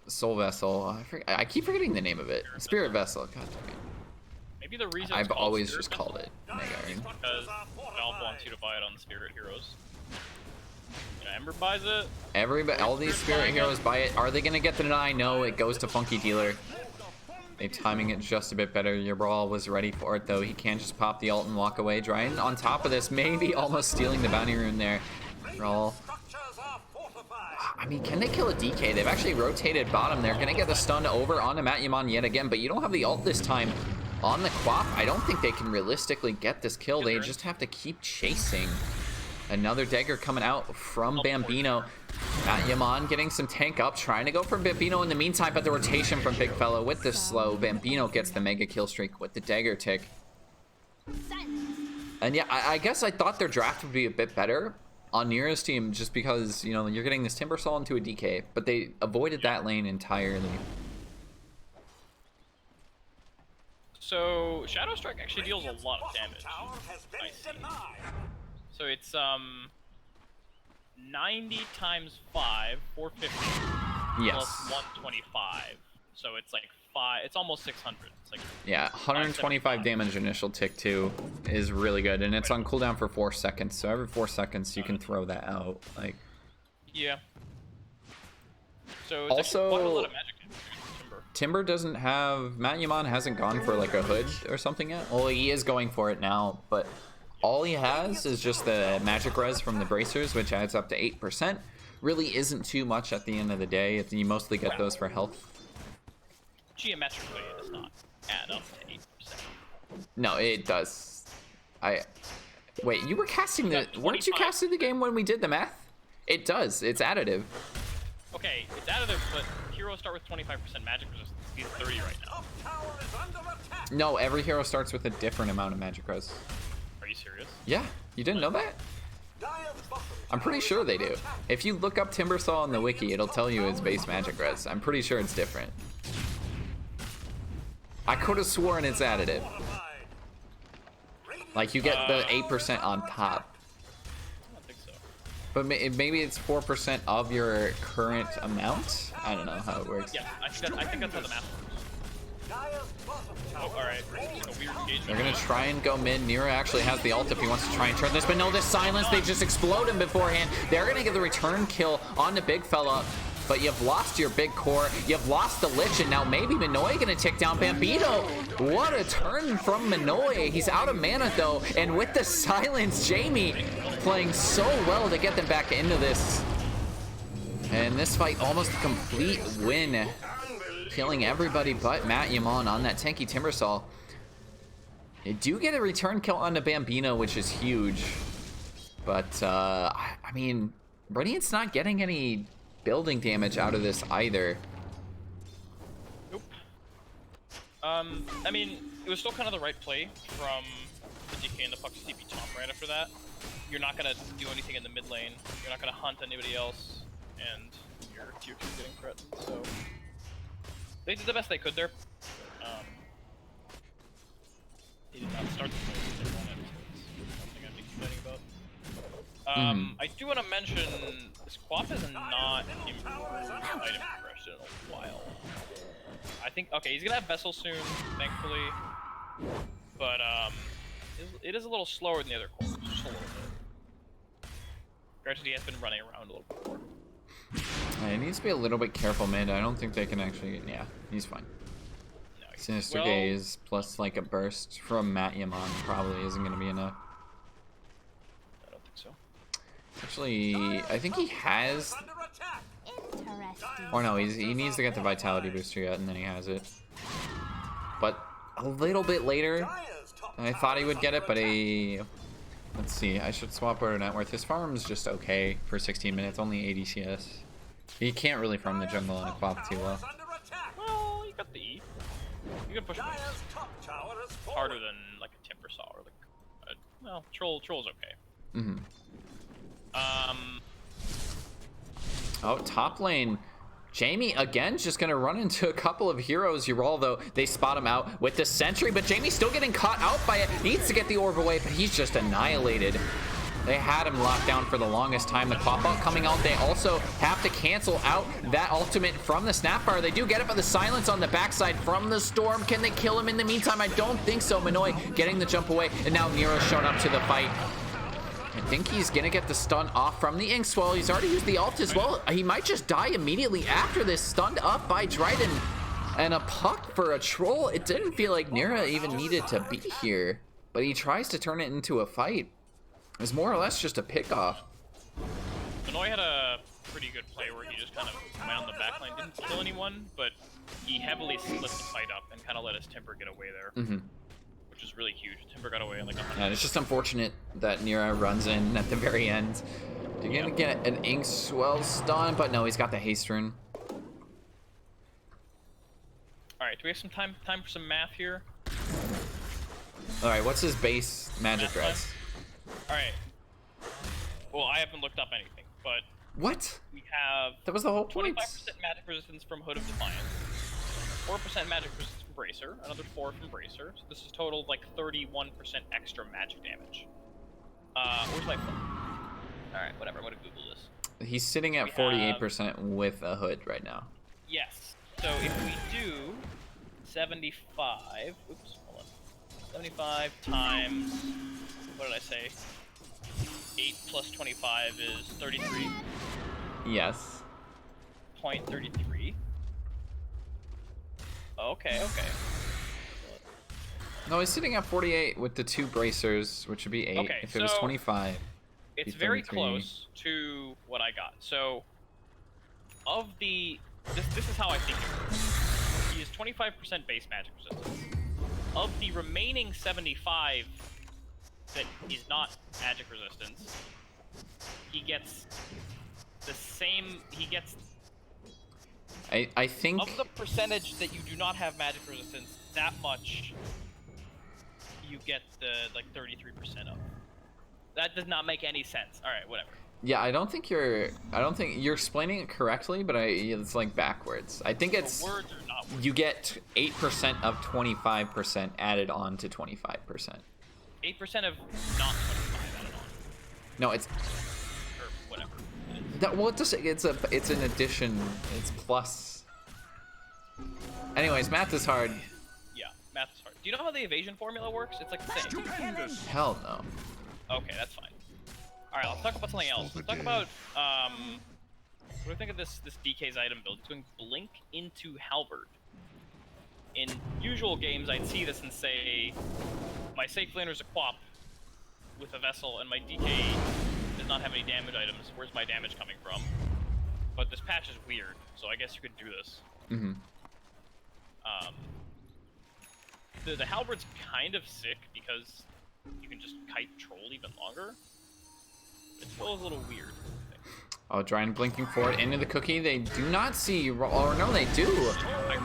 soul vessel. I keep forgetting the name of it. Spirit vessel. God damn it. Maybe the reason I've always just called it Mega Iron. Because Valve wants you to buy it on the Spirit Heroes. You know, Ember buys it. Everybody, all these Spirit Heroes buy it. Are they gonna get the deny? No, it goes to Funky Dealer. They're timing it just a bit better. Your Brawl was ready for it though. He can't just pop the ult and walk away. Dryden on top of this, maybe almost stealing the bounty rune there. Brawl. I mean, can they kill a DK? They've actually rotated bottom. They're gonna get the stun over onto Matt Yaman yet again, but you don't have the ult this time on the Quap. I don't think they can realistically get this kill. They just have to keep chasing. Another dagger coming out from Bambino. Matt Yaman getting some tank up, trying to go for Bambino in the meantime, but the rotation from Big Fella with the slow. Bambino gets the mega kill streak with the dagger tick. And yeah, I guess I thought their draft would be a bit better on Nera's team just because, you know, you're getting this Timbersaw into a DK, but they avoided that lane entirely. So Shadow Strike actually deals a lot of damage. I see. So it's 90 times 5, 450 Yes. plus 125. So it's like it's almost 600. It's like Yeah, 125 damage initial tick 2 is really good, and it's on cooldown for 4 seconds. So every 4 seconds you can throw that out. Like, yeah. So it's also, quite a lot of magic damage. Timber doesn't have, Matt Yaman hasn't gone for like a hood or something yet. Well, he is going for it now, but all he has is just the magic res from the bracers, which adds up to 8%. Really isn't too much at the end of the day. You mostly get those for health. Geometrically, it does not add up to 8%. No, it does. Wait, you were casting weren't you casting the game when we did the math? It does. It's additive. Okay, it's additive, but heroes start with 25% magic resistance. He's 30 right now. No, every hero starts with a different amount of magic res. Are you serious? Yeah, you didn't know that? I'm pretty sure they do. If you look up Timbersaw on the wiki, it'll tell you its base magic res. I'm pretty sure it's different. I could have sworn it's additive. Like, you get the 8% on top. I don't think so. But maybe it's 4% of your current amount? I don't know how it works. Yeah, I think that's how the math works. Oh, alright. So weird engagement. They're gonna try and go mid. Nera actually has the ult if he wants to try and turn this, but no, this silence, they just explode him beforehand. They're gonna get the return kill on the big fella, but you've lost your big core, you've lost the Lich, and now maybe Minoy gonna tick down Bambino. What a turn from Minoy. He's out of mana though, and with the silence, Jamie playing so well to get them back into this. And this fight almost a complete win. Killing everybody but Matt Yaman on that tanky Timbersaw. They do get a return kill on the Bambino, which is huge. But, I mean, Radiant's not getting any building damage out of this either. Nope. I mean, it was still kind of the right play from the DK and the Puck's TP top right after that. You're not going to do anything in the mid lane. You're not going to hunt anybody else. And your tier 2 getting threatened, so... They did the best they could there. They did not start the play they wanted, so it's something I'd be complaining about. I do want to mention this Quap has not improved item progression in a while. I think, okay, he's gonna have Vessel soon, thankfully, but it is a little slower than the other cores, just a little bit. Granted, he has been running around a little bit more. He needs to be a little bit careful mid. I don't think they can actually... Yeah, he's fine. No, Sinister Gaze plus like a burst from Matt Yaman probably isn't going to be enough. I don't think so. Actually, I think he has... Or no, he needs to get the Vitality booster yet, and then he has it. But a little bit later, I thought he would get it, but he... Let's see, I should swap over to net worth. His farm's just okay for 16 minutes, only 80 CS. He can't really farm the jungle on a Quap too well. Well, you got the E. You can push him harder than like a Timbersaw or like well, Troll's okay. Oh, top lane. Jamie, again, just going to run into a couple of heroes. Ural, though, they spot him out with the sentry, but Jamie's still getting caught out by it. Needs to get the orb away, but he's just annihilated. They had him locked down for the longest time. The Quap out coming out. They also have to cancel out that ultimate from the Snapfire. They do get it, but the silence on the backside from the Storm. Can they kill him in the meantime? I don't think so. Minoy getting the jump away, and now Nera's shown up to the fight. I think he's gonna get the stun off from the Inkswell. He's already used the ult as well. He might just die immediately after this, stunned up by Dryden. And a puck for a troll. It didn't feel like Nera even needed to be here, but he tries to turn it into a fight. It was more or less just a pick-off. Minoy had a pretty good play where he just kind of went on the backline, didn't kill anyone, but he heavily split the fight up and kind of let his Timber get away there. Which is really huge. Timber got away in like 100. Yeah, it's just unfortunate that Nera runs in at the very end. You're gonna get an Inkswell stun, but no, he's got the haste rune. Alright, do we have some time for some math here? All right, what's his base magic Math res? All right. Well, I haven't looked up anything, but What? we have That was the whole 25% point. magic resistance from Hood of Defiance, 4% magic resistance from Bracer, another 4 from Bracer. So this is total like 31% extra magic damage. Where's my phone? All right, whatever. I'm gonna Google this. He's sitting at We 48% with a hood right now. Yes. So if we do 75, oops, hold on. 75 times, what did I say? 8 plus 25 is 33. Yes. 0.33. Okay. No, he's sitting at 48 with the 2 bracers, which would be 8. Okay, If it was so 25, It's be very 33. close to what I got. So, of the... This is how I think it works. He is 25% base magic resistance. Of the remaining 75 that is not magic resistance, he gets the same... He gets... I think... Of the percentage that you do not have magic resistance, that much you get the, like, 33% of. That does not make any sense. Alright, whatever. Yeah, I don't think you're explaining it correctly, but it's like backwards. I think it's... The words are not words. You get 8% of 25% added on to 25%. 8% of not 25 added on. No, it's... Or whatever. Well, it's an addition. It's plus. Anyways, math is hard. Yeah, math is hard. Do you know how the evasion formula works? It's like the same. Hell no. Okay, that's fine. Alright, let's talk about something else. Let's talk about, what do you think of this DK's item build? It's doing Blink into Halberd. In usual games, I'd see this and say, my safe laner's a quap with a vessel, and my DK does not have any damage items. Where's my damage coming from? But this patch is weird, so I guess you could do this. Mm-hmm. The Halberd's kind of sick because you can just kite troll even longer. It still is a little weird. Oh, Dryden blinking forward into the cookie. They do not see, or no, they do.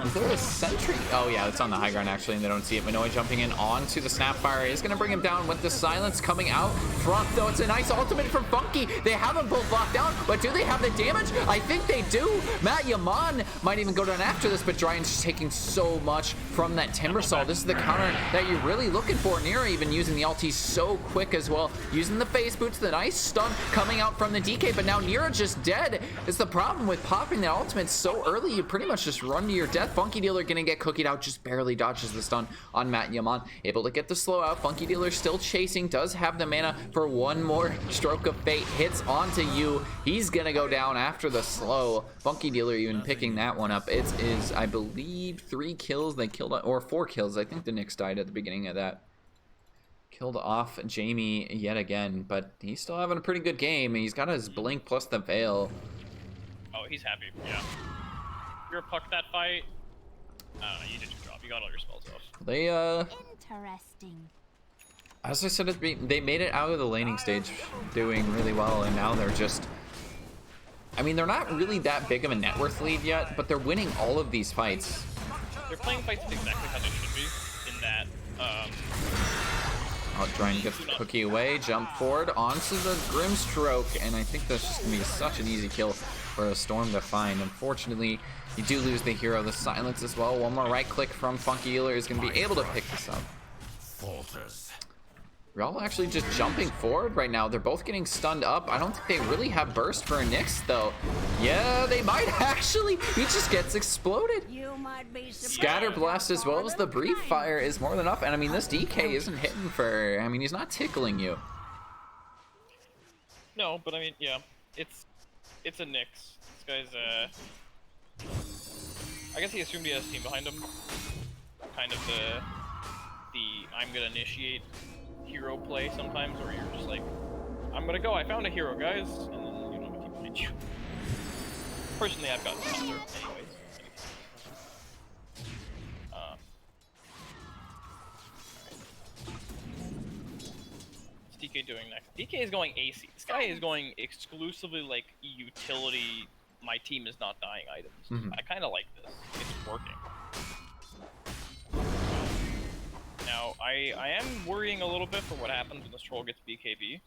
Is there a sentry? Oh yeah, it's on the high ground actually, and they don't see it. Minoy jumping in onto the Snapfire is gonna bring him down with the silence coming out front, though. It's a nice ultimate from Funky. They have him both locked down, but do they have the damage? I think they do. Matt Yaman might even go down after this, but Dryden's just taking so much from that Timbersaw. This is the counter that you're really looking for. Nera even using the ulti so quick as well, using the face boots, the nice stun coming out from the DK, but now Nera just dead. It's the problem with popping the ultimate so early, you pretty much just run to your death. Funky Dealer gonna get cookied out, just barely dodges the stun on Matt Yaman. Able to get the slow out. Funky Dealer still chasing, does have the mana for one more stroke of fate. Hits onto you. He's gonna go down after the slow. Funky Dealer even picking that one up. It is, I believe, 3 kills. They killed, or 4 kills. I think the Nyx died at the beginning of that. Killed off Jamie yet again, but he's still having a pretty good game. He's got his blink plus the veil. Oh, he's happy, yeah. You're puck that fight. You did your job. You got all your spells off. They, Interesting. as I said, they made it out of the laning stage doing really well, and now they're just... I mean, they're not really that big of a net worth lead yet, but they're winning all of these fights. They're playing fights exactly how they should be, in that, Oh, trying to get the cookie away, jump forward onto the Grimstroke, and I think that's just gonna be such an easy kill for a Storm to find. Unfortunately, you do lose the hero, the silence as well. One more right click from Funky Dealer is gonna be able to pick this up. We're all actually just jumping forward right now. They're both getting stunned up. I don't think they really have burst for a Nyx though. Yeah, they might actually. He just gets exploded. You might be Scatter Blast as well as the Brief Fire is more than enough. And I mean, this DK isn't hitting for, I mean, he's not tickling you. no, but I mean, yeah, it's a Nyx. This guy's, I guess he assumed he has a team behind him. Kind of the I'm gonna initiate hero play sometimes, where you're just like, I'm gonna go, I found a hero, guys, and then you don't have a team behind you. Personally, I've got Hunter, anyways. What's DK doing next? DK is going AC. This guy is going exclusively like utility, my team is not dying items. I kind of like this. It's working. Now, I am worrying a little bit for what happens when this troll gets BKB.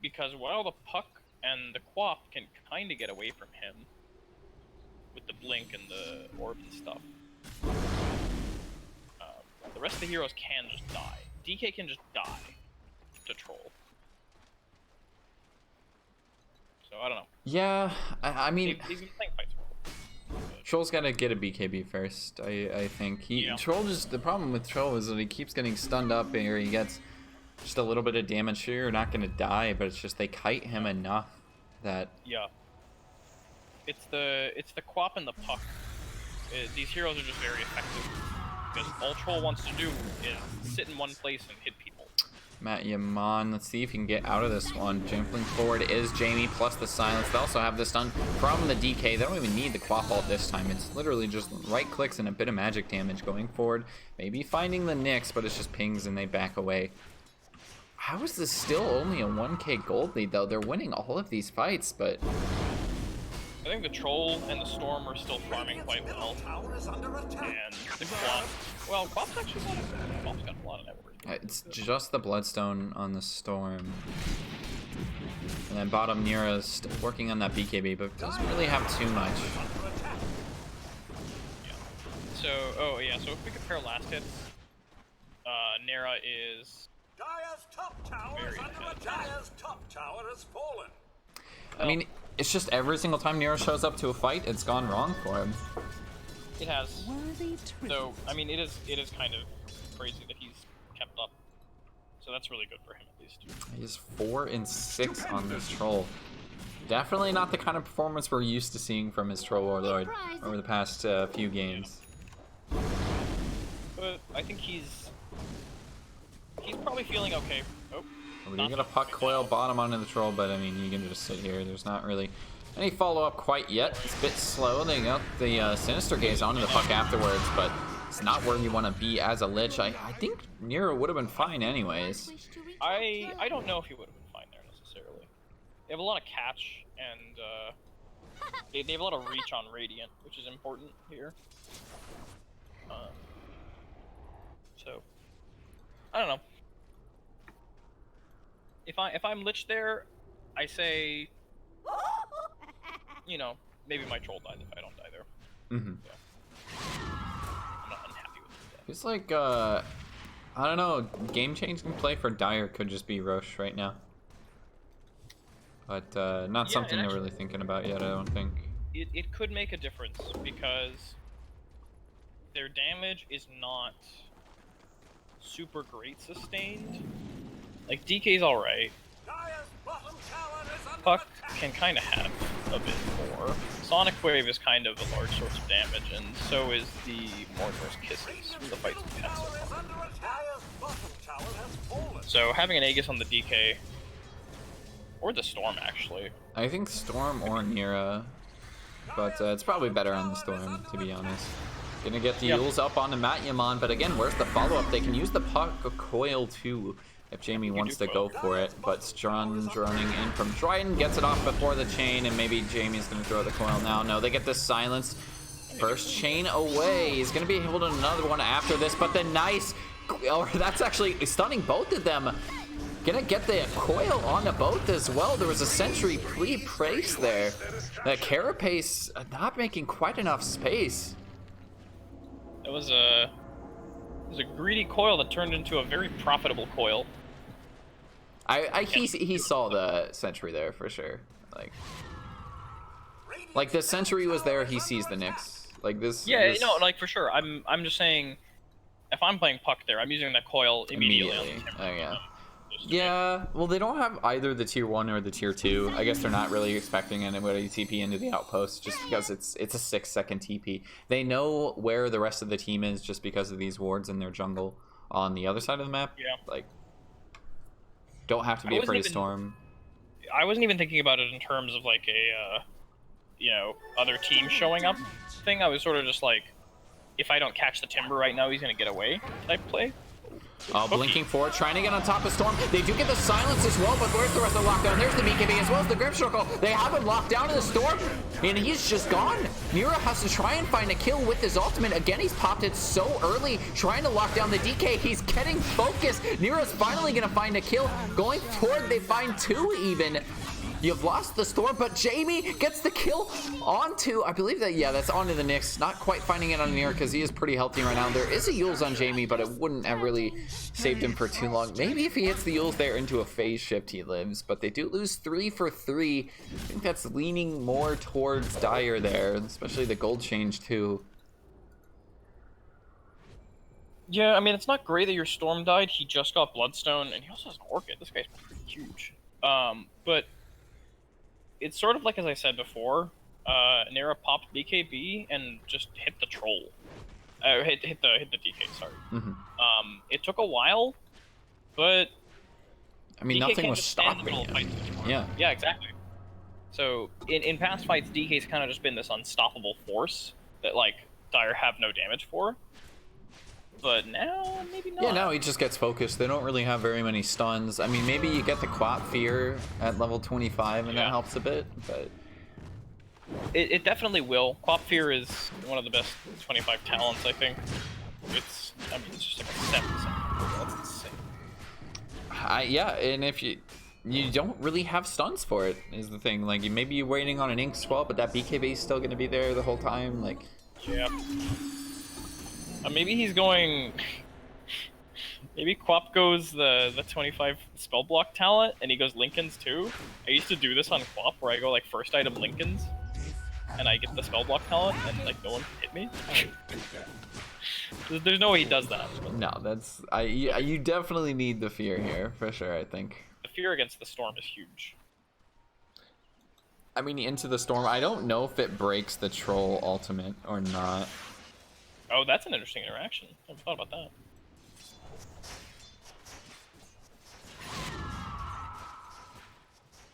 Because while the puck and the quap can kind of get away from him with the blink and the orb and stuff, the rest of the heroes can just die. DK can just die to troll. So I don't know. Yeah, I mean, He's been playing fights well. Troll's gotta get a BKB first. I think Troll just the problem with Troll is that he keeps getting stunned up, or he gets just a little bit of damage. Sure, you're not gonna die, but it's just they kite him enough that Yeah. It's the quap and the puck. These heroes are just very effective because all Troll wants to do is sit in one place and hit people. Matt Yaman, let's see if he can get out of this one. Jumping forward is Jamie plus the silence. They also have this stun from the DK. They don't even need the quap ult this time. It's literally just right clicks and a bit of magic damage going forward. Maybe finding the Nyx, but it's just pings and they back away. How is this still only a 1k gold lead though? They're winning all of these fights, but I think the Troll and the Storm are still farming quite well. And the Quap, well, Quap's actually Quap's got a lot of network. it's just the Bloodstone on the Storm. And then bottom Nera's still working on that BKB, but doesn't really have too much. Yeah. So, oh yeah, so if we compare last hits, Nera is Dire's top tower is under attack. Dire's top tower has fallen. I mean, it's just every single time Nera shows up to a fight, it's gone wrong for him. it has. Worthy So I mean, it is kind of crazy that he's kept up. So that's really good for him at least. He's 4 and 6 on this troll. Definitely not the kind of performance we're used to seeing from his troll warlord over the past few games. But I think he's probably feeling okay. Oh. We're gonna puck coil bottom onto the troll, but I mean, you can just sit here. There's not really any follow-up quite yet. It's a bit slow. They got the Sinister Gaze onto the puck afterwards, but it's not where you want to be as a Lich. I think Nero would have been fine anyways. I don't know if he would have been fine there necessarily. They have a lot of catch and they have a lot of reach on Radiant, which is important here. So I don't know. If I'm Lich there, I say, you know, maybe my troll dies if I don't die there. Mm-hmm. Yeah. I'm not unhappy with that. It's like I don't know. Game changing play for Dire could just be Roche right now, but not Yeah, something and they're really thinking about yet. I don't think. It could make a difference because their damage is not super great sustained. Like DK's alright. Dire's bottom tower is under Puck attack. can kind of have a bit more. Sonic Wave is kind of a large source of damage, and so is the Mordor's Kisses from the fights we've had so Tower is far. under attack. Dire's bottom tower has fallen. So having an Aegis on the DK, or the Storm actually. I think Storm or Nera, but it's probably better on the Storm, to be honest. Gonna get the Yules up onto Matt Yaman, but again, where's the follow-up? They can use the puck coil too if Jamie wants to go for it, but Strun running in from Dryden gets it off before the chain, and maybe Jamie's gonna throw the coil now. No, they get this silence. First chain away. He's gonna be able to another one after this, but the nice, oh, that's actually stunning both of them. Gonna get the coil onto both as well. There was a sentry pre-prace there. The Carapace not making quite enough space. It was a greedy coil that turned into a very profitable coil. He saw the sentry there for sure. Like the sentry was there. He sees the Nyx. Like this. Yeah, this no, like for sure. I'm just saying, if I'm playing puck there, I'm using that coil immediately. On the timber. Oh yeah. Just to Yeah. Well, they don't have either the tier 1 or the tier 2. I guess they're not really expecting anybody to TP into the outpost just because it's a 6-second TP. They know where the rest of the team is just because of these wards in their jungle on the other side of the map. Yeah. Like, don't have to be afraid of Storm. I wasn't even thinking about it in terms of like a, other team showing up thing. I was sort of just like, if I don't catch the timber right now, he's gonna get away type play. Blinking forward, trying to get on top of Storm. They do get the silence as well, but where's the rest of the lockdown? There's the BKB as well as the Grimstroke. They have him locked down in the Storm, and he's just gone. Nera has to try and find a kill with his ultimate. Again, he's popped it so early, trying to lock down the DK. He's getting focused. Nera's finally going to find a kill. Going forward, they find 2 even. You've lost the Storm, but Jamie gets the kill onto, I believe that, yeah, that's onto the Nyx. Not quite finding it on Nera because he is pretty healthy right now. There is a Yules on Jamie, but it wouldn't have really saved him for too long. Maybe if he hits the Yules there into a phase shift, he lives, but they do lose 3 for 3. I think that's leaning more towards Dire there, especially the gold change too. Yeah, I mean, it's not great that your Storm died. He just got Bloodstone, and he also has an Orchid. This guy's pretty huge. But it's sort of like, as I said before, Nera popped BKB and just hit the troll. Hit the DK, sorry. It took a while, but I mean, DK nothing can't was just stand in the stopping middle of him. fights anymore. Yeah. Yeah, exactly. So in past fights, DK's kind of just been this unstoppable force that like Dire have no damage for. But now, maybe not. Yeah, now he just gets focused. They don't really have very many stuns. I mean, maybe you get the zphyr at level 25 and that helps a bit, but it definitely will. zphyr is one of the best 25 talents, I think. It's just like a 7. That's insane. Yeah, and if you don't really have stuns for it, is the thing. Like, maybe you're waiting on an ink swell, but that BKB is still going to be there the whole time. Like, yeah. Maybe he's going. Maybe Quap goes the 25 spell block talent, and he goes Lincoln's too. I used to do this on Quap, where I go like first item Lincoln's, and I get the spell block talent, and like no one can hit me. There's no way he does that. No, that's you definitely need the fear here for sure. I think the fear against the Storm is huge. I mean, into the Storm. I don't know if it breaks the troll ultimate or not. Oh, that's an interesting interaction. I haven't thought about that.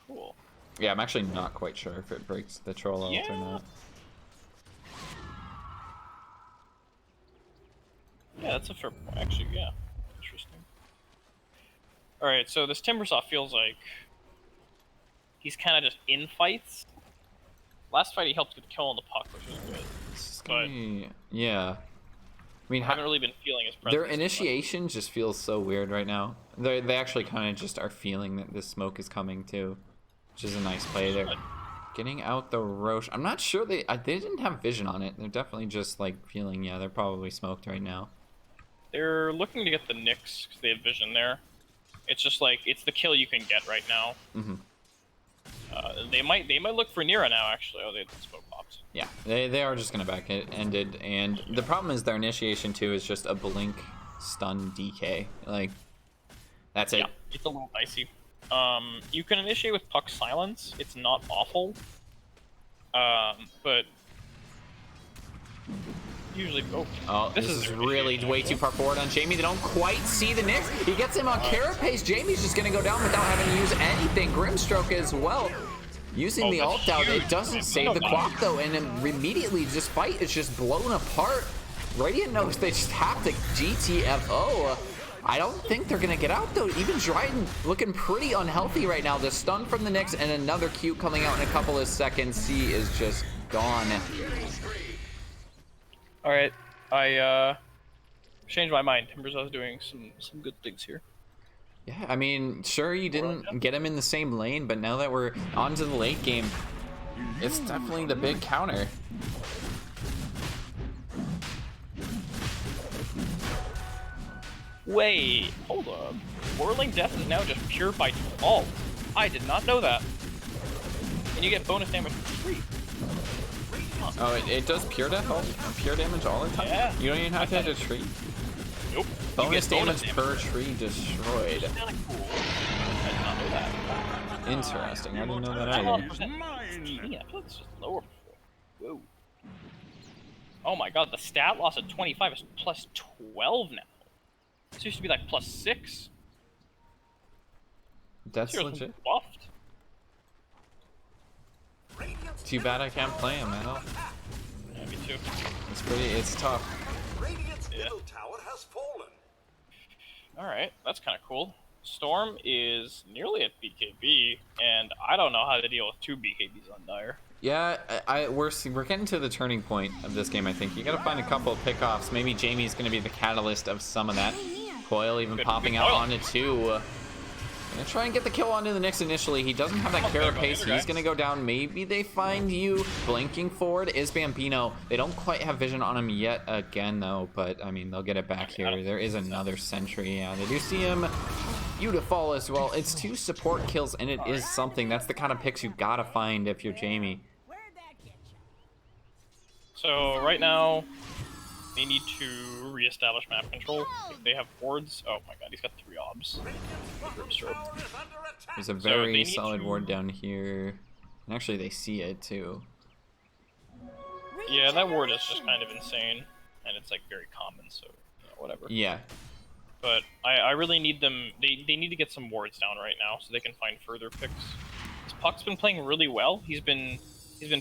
Cool. Yeah, I'm actually not quite sure if it breaks the troll ult or not. Yeah, that's a fair point, actually, yeah. Interesting. Alright, so this Timbersaw feels like he's kind of just in fights. Last fight he helped get the kill on the puck, which was good. But yeah. I mean, I haven't really been feeling his presence. Their initiation just feels so weird right now. They actually kind of just are feeling that this smoke is coming too, which is a nice play there. Getting out the Roche. I'm not sure they didn't have vision on it. They're definitely just like feeling, yeah, they're probably smoked right now. They're looking to get the Nyx because they have vision there. It's just like, it's the kill you can get right now. They might look for Nera now, actually. Oh, they smoke pops. Yeah, they are just gonna back it ended, and the problem is their initiation too is just a blink stun DK. Like, that's it. Yeah, it's a little dicey. You can initiate with Puck Silence. It's not awful. But usually, oh, this is really way too far forward on Jamie. They don't quite see the Nyx. He gets him on Carapace. Jamie's just gonna go down without having to use anything. Grimstroke as well. Using the ult out, it doesn't save the Quap though, and then immediately this fight is just blown apart. Radiant knows they just have to GTFO. I don't think they're gonna get out though. Even Dryden looking pretty unhealthy right now. The stun from the Nyx and another Q coming out in a couple of seconds. C is just gone. All right, I changed my mind. Timbersaw doing some good things here. Yeah, I mean, sure you didn't get him in the same lane, but now that we're on to the late game, it's definitely the big counter. Wait, hold up. Whirling Death is now just pure by default. I did not know that. And you get bonus damage for free. Oh, it does pure damage all the time? Yeah. You don't even have to hit a tree? Nope. Bonus damage per tree destroyed. That's kind of cool. I did not know that. Interesting. I didn't know that I either. feel like it's just lower before. Whoa. Oh my god, the stat loss at 25 is plus 12 now. This used to be like plus 6. That's legit. Buffed. Too bad I can't play him, man. Yeah, me too. It's tough. Radiant's middle tower has fallen. All right, that's kind of cool. Storm is nearly at BKB, and I don't know how to deal with 2 BKBs on Dire. Yeah, we're getting to the turning point of this game, I think. You gotta find a couple of pickoffs. Maybe Jamie's gonna be the catalyst of some of that. Coil even popping out onto 2. Gonna try and get the kill onto the Nyx initially. He doesn't have that carapace. He's gonna go down. Maybe they find you. Blinking forward is Bambino. They don't quite have vision on him yet again, though. But, I mean, they'll get it back here. There is another sentry. Yeah, they do see him. Beautiful as well. It's 2 support kills, and it is something. That's the kind of picks you gotta find if you're Jamie. So, right now, they need to reestablish map control. If they have wards, oh my god, he's got 3 obs. There's a very solid ward down here. And actually, they see it too. Yeah, that ward is just kind of insane. And it's like very common, so whatever. Yeah. But I really need them, they need to get some wards down right now so they can find further picks. This Puck's been playing really well. He's been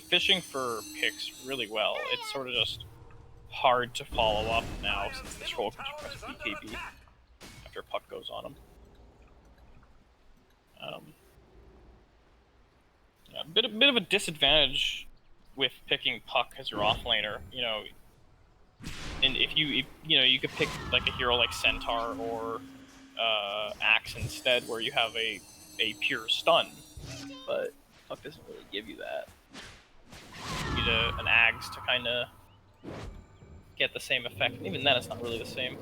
fishing for picks really well. It's sort of just hard to follow up now since the troll can just press BKB after Puck goes on him. Yeah, a bit of a disadvantage with picking Puck as your offlaner, you know. And if you could pick like a hero like Centaur or Axe instead, where you have a pure stun, but Puck doesn't really give you that. You need an Axe to kind of get the same effect. Even then, it's not really the same.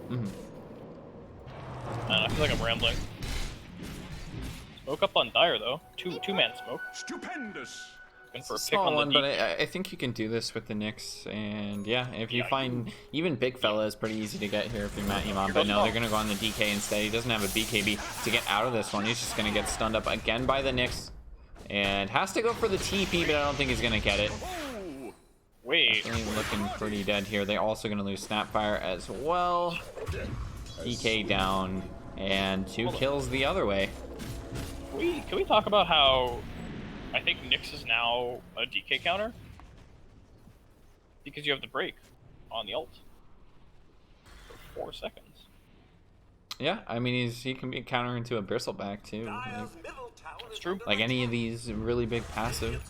I feel like I'm rambling. Smoke up on Dire though. Two-man smoke. Stupendous. Looking for a pick Small on one, the but I think you can do this with the Nyx. And yeah, if you find even big fella is pretty easy to get here if you mat him on. But no, they're gonna go on the DK instead. He doesn't have a BKB to get out of this one. He's just gonna get stunned up again by the Nyx, and has to go for the TP, but I don't think he's gonna get it. Wait. Definitely looking pretty dead here. They're also gonna lose Snapfire as well. DK down, and 2 kills the other way. Can we talk about how I think Nyx is now a DK counter? Because you have the break on the ult for 4 seconds. Yeah, I mean he can be a counter into a bristleback too. That's true. Like any of these really big passive.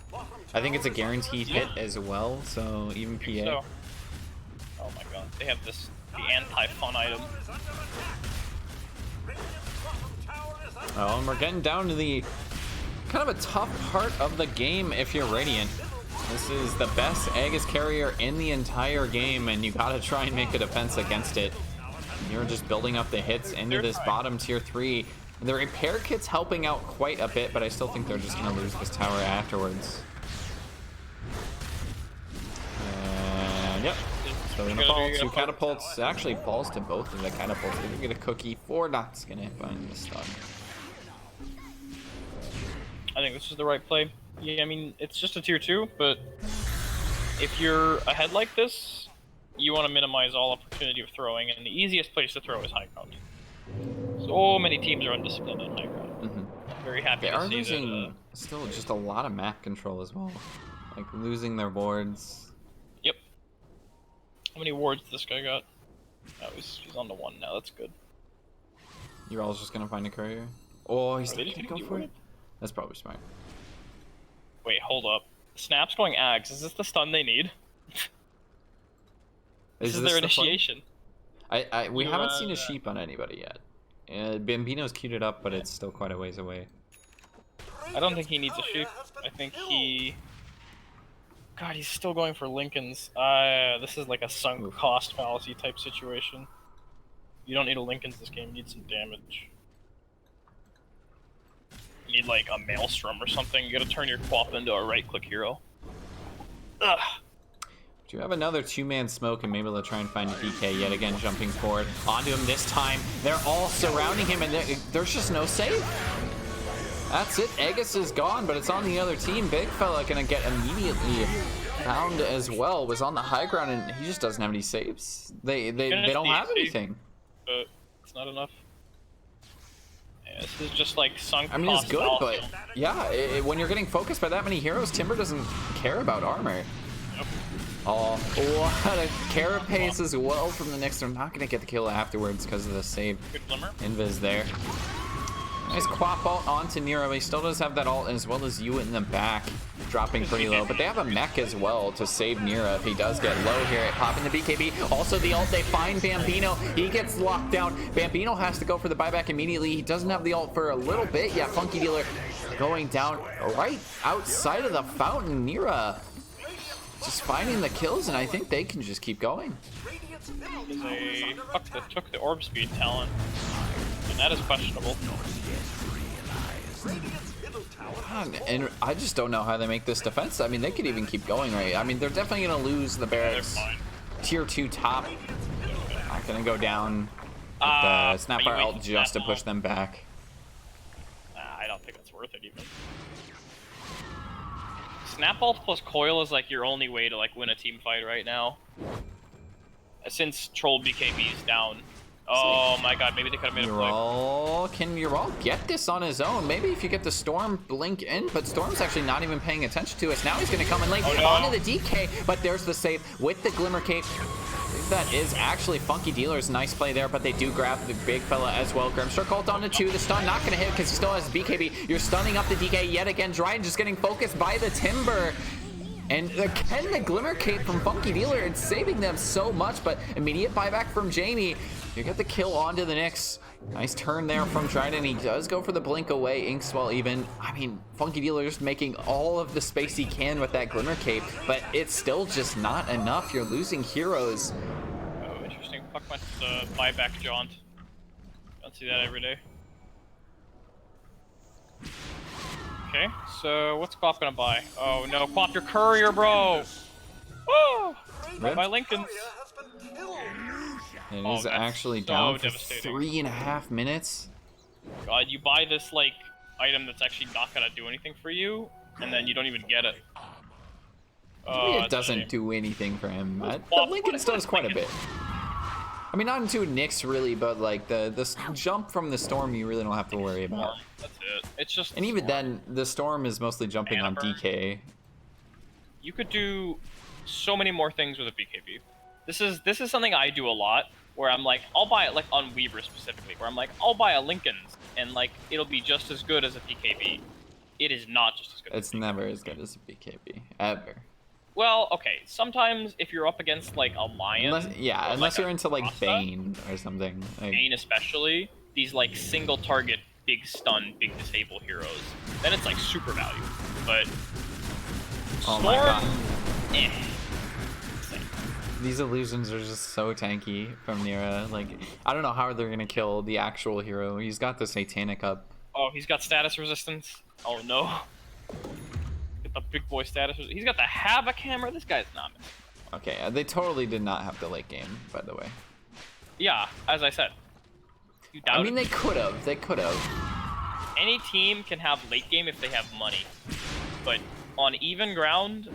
I think it's a guaranteed hit as well, so even PA. So, oh my god, they have the anti-fun item. Oh, and we're getting down to the kind of a tough part of the game if you're Radiant. This is the best Aegis carrier in the entire game, and you gotta try and make a defense against it. You're just building up the hits into this bottom tier 3. The repair kit's helping out quite a bit, but I still think they're just gonna lose this tower afterwards. And yep. So in the fall, 2 catapults. It actually falls to both of the catapults. They get a cookie. 4 Not's gonna find the stun. I think this is the right play. Yeah, I mean, it's just a tier 2, but if you're ahead like this, you want to minimize all opportunity of throwing, and the easiest place to throw is high ground. So many teams are undisciplined on high ground. I'm very happy They to are see losing still just a lot of map control as well. Like losing their wards. Yep. How many wards this guy got? Oh, he's on the 1 now. That's good. You're all just gonna find a courier. Oh, he's Are they not gonna gonna go do for it? it. That's probably smart. Wait, hold up. Snap's going Ags. Is this the stun they need? This is their the fun- initiation. We haven't seen a sheep on anybody yet. Bambino's queued it up, but it's still quite a ways away. I don't think he needs a sheep. I think he... God, he's still going for Lincolns. This is like a sunk cost fallacy type situation. You don't need a Lincolns this game, you need some damage. You need like a Maelstrom or something. You gotta turn your Quap into a right-click hero. Ugh. Do you have another 2-man smoke, and maybe they'll try and find DK yet again, jumping forward onto him this time. They're all surrounding him, and there's just no save. That's it. Aegis is gone, but it's on the other team. Big fella gonna get immediately found as well. Was on the high ground, and he just doesn't have any saves. They don't have anything. But it's not enough. Yeah, this is just like sunk. I mean, it's cost good, fallacy. but yeah, when you're getting focused by that many heroes, Timber doesn't care about armor. Nope. Oh, what a carapace as well from the Nyx. They're not going to get the kill afterwards because of the save. Good glimmer. Invis there. Nice quap ult onto Nera. He still does have that ult as well as you in the back, dropping pretty low. But they have a mech as well to save Nera if he does get low here. Popping the BKB. Also the ult, they find Bambino. He gets locked down. Bambino has to go for the buyback immediately. He doesn't have the ult for a little bit. Yeah, Funky Dealer going down right outside of the fountain. Nera just finding the kills, and I think they can just keep going. They took the orb speed talent, and that is questionable. And I just don't know how they make this defense. I mean, they could even keep going, right? I mean, they're definitely going to lose the barracks. Tier 2 top. Not going to go down with the Snapfire ult just to push them back. I don't think that's worth it even. Snap ult plus coil is like your only way to like win a team fight right now. Since Troll BKB is down. Oh my god, maybe they could have made a play. Can Ural get this on his own? Maybe if you get the Storm blink in, but Storm's actually not even paying attention to us. Now he's going to come in late onto the DK, but there's the save with the Glimmer Cape. That is actually Funky Dealer's nice play there, but they do grab the big fella as well. Grimstroke ult onto 2. The stun not going to hit because he still has BKB. You're stunning up the DK yet again. Dryden just getting focused by the Timber. And again, the Glimmer Cape from Funky Dealer, it's saving them so much, but immediate buyback from Jamie. You get the kill onto the Nyx. Nice turn there from Dryden. He does go for the blink away. Inkswell even. I mean, Funky Dealer's making all of the space he can with that Glimmer Cape, but it's still just not enough. You're losing heroes. Oh, interesting. Fuck my buyback jaunt. Don't see that every day. Okay, so what's Quap gonna buy? Oh no, Quap your courier, bro! Woo! Buy Lincoln's. And he's actually so down for devastating. 3.5 minutes. God, you buy this like item that's actually not gonna do anything for you, and then you don't even get it. Maybe it doesn't do anything for him. The Lincoln's does quite a bit. I mean, not into Nyx really, but like the jump from the Storm, you really don't have to worry about. That's it. It's just. And even then, the Storm is mostly jumping on DK. You could do so many more things with a BKB. This is something I do a lot, where I'm like, I'll buy it like on Weaver specifically, where I'm like, I'll buy a Lincoln's, and like it'll be just as good as a BKB. It is not just as good. It's never as good as a BKB ever. Well, okay. Sometimes if you're up against like a Lion, unless you're into like Bane or something. Like, Bane especially, these like single target, big stun, big disable heroes, then it's like super value. But oh Storm, my god. These illusions are just so tanky from Nera. Like, I don't know how they're gonna kill the actual hero. He's got the Satanic up. Oh, he's got status resistance. Oh no. Get the big boy status. He's got the Havoc Hammer. This guy's not. Okay, they totally did not have the late game, by the way. Yeah, as I said. You I mean, they could have. They could have. Any team can have late game if they have money, but on even ground,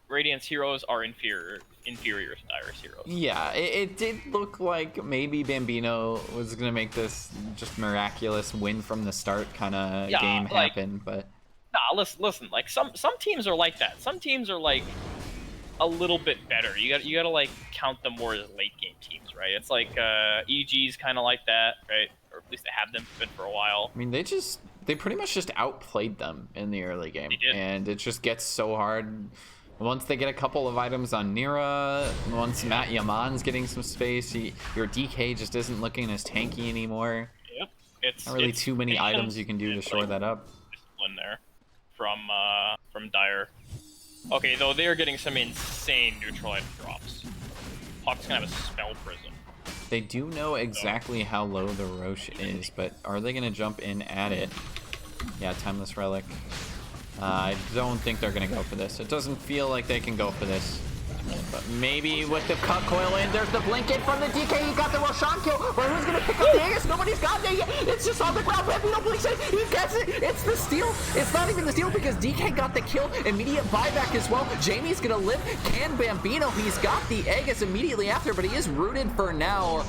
Radiant's heroes are inferior to Dire's heroes. Yeah, it did look like maybe Bambino was gonna make this just miraculous win from the start kind of game happen, but nah, listen, like some teams are like that. Some teams are like a little bit better. You gotta like count them more as late game teams, right? It's like EG's kind of like that, right? Or at least they have them been for a while. I mean, they pretty much just outplayed them in the early game, and it just gets so hard. Once they get a couple of items on Nera, once Matt Yaman's getting some space, your DK just isn't looking as tanky anymore. Yep, it's not really too many items you can do to shore that up. Discipline there from Dire. Okay, though they are getting some insane neutral item drops. Hawk's gonna have a spell prism. They do know exactly how low the Roche is, but are they gonna jump in at it? Yeah, Timeless Relic. I don't think they're going to go for this. It doesn't feel like they can go for this. But maybe with the cut coil in, there's the blink in from the DK. He got the Roshan kill. But who's going to pick up the Aegis? Nobody's got it yet. It's just on the ground. Bambino blinks in. He gets it. It's the steal. It's not even the steal because DK got the kill. Immediate buyback as well. Jamie's going to live. Can Bambino? He's got the Aegis immediately after, but he is rooted for now.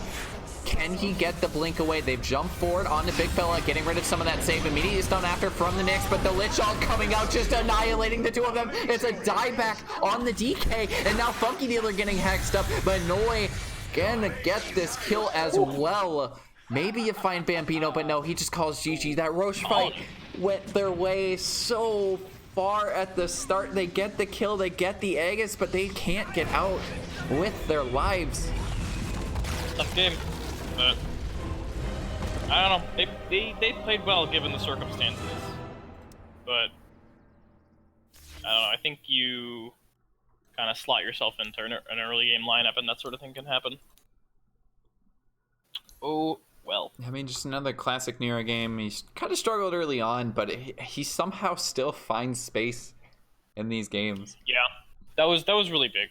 Can he get the blink away? They've jumped forward on the big fella, getting rid of some of that save. Immediately stun after from the Nyx, but the Lich All coming out, just annihilating the two of them. It's a dieback on the DK, and now Funky Dealer getting hexed up, but Noi gonna get this kill as well. Maybe you find Bambino, but no, he just calls GG. That Roche fight went their way so far at the start. They get the kill, they get the Aegis, but they can't get out with their lives. Tough game. But I don't know. They played well given the circumstances. But I don't know. I think you kind of slot yourself into an early game lineup, and that sort of thing can happen. Oh well. I mean, just another classic Nera game. He's kind of struggled early on, but he somehow still finds space in these games. Yeah, that was really big.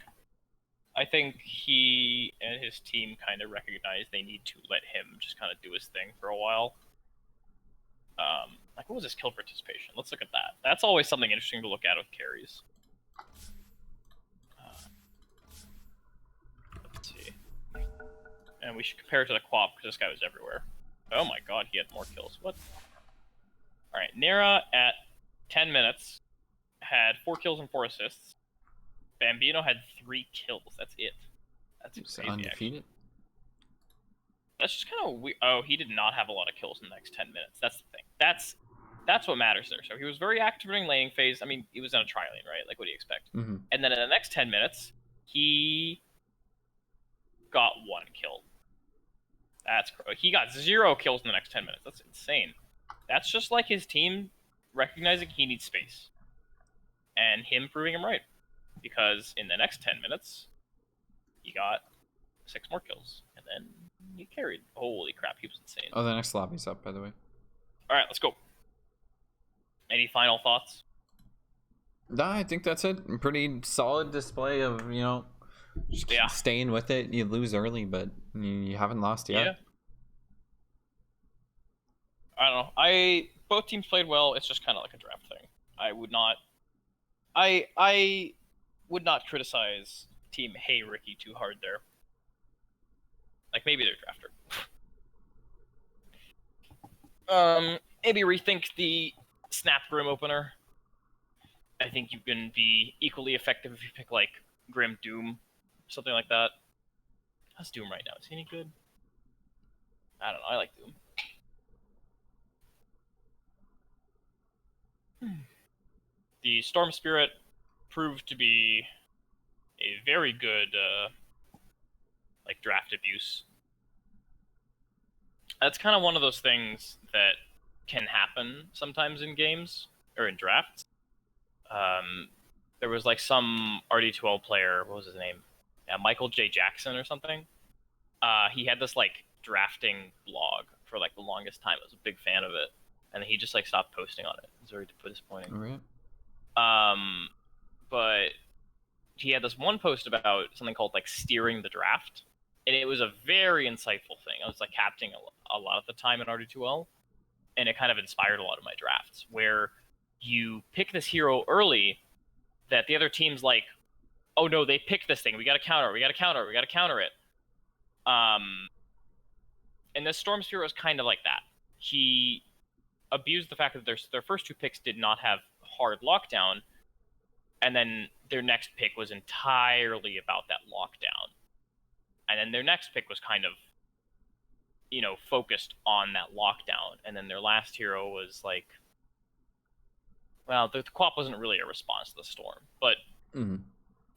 I think he and his team kind of recognize they need to let him just kind of do his thing for a while. Like, what was his kill participation? Let's look at that. That's always something interesting to look at with carries. Let's see. And we should compare it to the Quap, because this guy was everywhere. Oh my god, he had more kills. What? Alright, Nera at 10 minutes had 4 kills and 4 assists. Bambino had 3 kills. That's it. That's crazy, undefeated. actually. That's just kind of weird. Oh, he did not have a lot of kills in the next 10 minutes. That's the thing. That's what matters there. So he was very active during laning phase. I mean, he was in a tri-lane, right? Like, what do you expect? Mm-hmm. And then in the next 10 minutes, he got 1 kill. He got 0 kills in the next 10 minutes. That's insane. That's just like his team recognizing he needs space. And him proving him right. Because in the next 10 minutes, he got 6 more kills. And then he carried. Holy crap, he was insane. Oh, the next lobby's up, by the way. Alright, let's go. Any final thoughts? Nah, I think that's it. Pretty solid display of, just keep staying with it. You lose early, but you haven't lost yet. Yeah. I don't know. Both teams played well. It's just kind of like a draft thing. I would not criticize Team Hey Ricky too hard there. Like, maybe they're drafter. Maybe rethink the Snap Grim opener. I think you can be equally effective if you pick, like, Grim Doom. Something like that. How's Doom right now? Is he any good? I don't know. I like Doom. The Storm Spirit proved to be a very good, draft abuse. That's kind of one of those things that can happen sometimes in games, or in drafts. There was, like, some RD2L player, what was his name? Michael J. Jackson or something. He had this, like, drafting blog for, like, the longest time. I was a big fan of it. And he just, like, stopped posting on it. It was very disappointing. All right. But he had this one post about something called, like, steering the draft. And it was a very insightful thing. I was, like, captaining a lot of the time in RD2L. And it kind of inspired a lot of my drafts, where you pick this hero early that the other team's like, oh no, they picked this thing. We got to counter it. We got to counter it. And this Storm Spirit was kind of like that. He abused the fact that their first 2 picks did not have hard lockdown, and then their next pick was entirely about that lockdown. And then their next pick was kind of, focused on that lockdown. And then their last hero was like, well, the Quap wasn't really a response to the Storm, but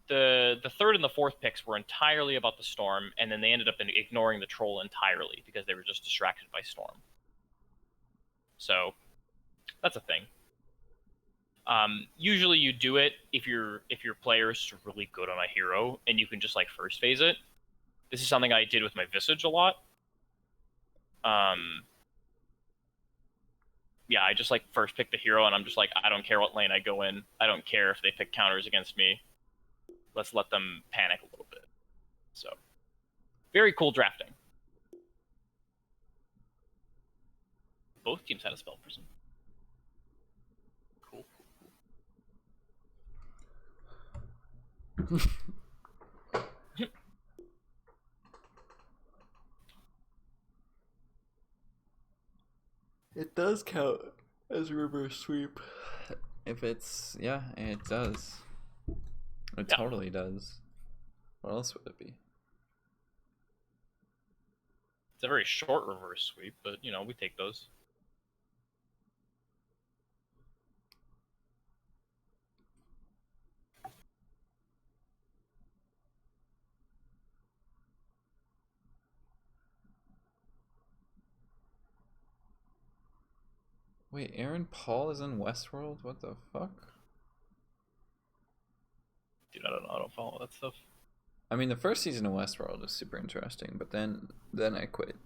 the third and the fourth picks were entirely about the Storm, and then they ended up ignoring the Troll entirely because they were just distracted by Storm. So that's a thing. Usually you do it if your player is really good on a hero and you can just, like, first phase it. This is something I did with my Visage a lot. Yeah, I just, like, first pick the hero, and I'm just like, I don't care what lane I go in. I don't care if they pick counters against me. Let's let them panic a little bit. So, very cool drafting. Both teams had a spell prison. Cool. does count as a reverse sweep. If it's, yeah, it does. It Yeah. totally does. What else would it be? It's a very short reverse sweep, but you know, we take those. Wait, Aaron Paul is in Westworld? What the fuck? Dude, I don't follow that stuff. I mean, the first season of Westworld is super interesting, but then I quit.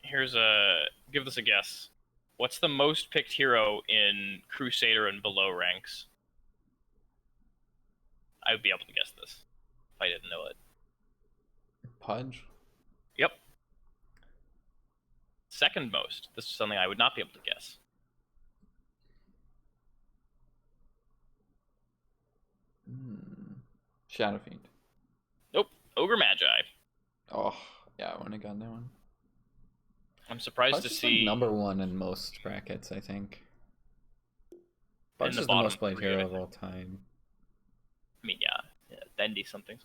Here's a give this a guess. What's the most picked hero in Crusader and below ranks? I would be able to guess this if I didn't know it. Pudge? Yep. Second most. This is something I would not be able to guess. Shadow Fiend. Nope. Ogre Magi. Oh, yeah, I wouldn't have gotten that one. I'm surprised Pudge to is see like #1 in most brackets, I think. Pudge the is the bottom most played three, I hero of think. all time. I mean, yeah, Dendy something.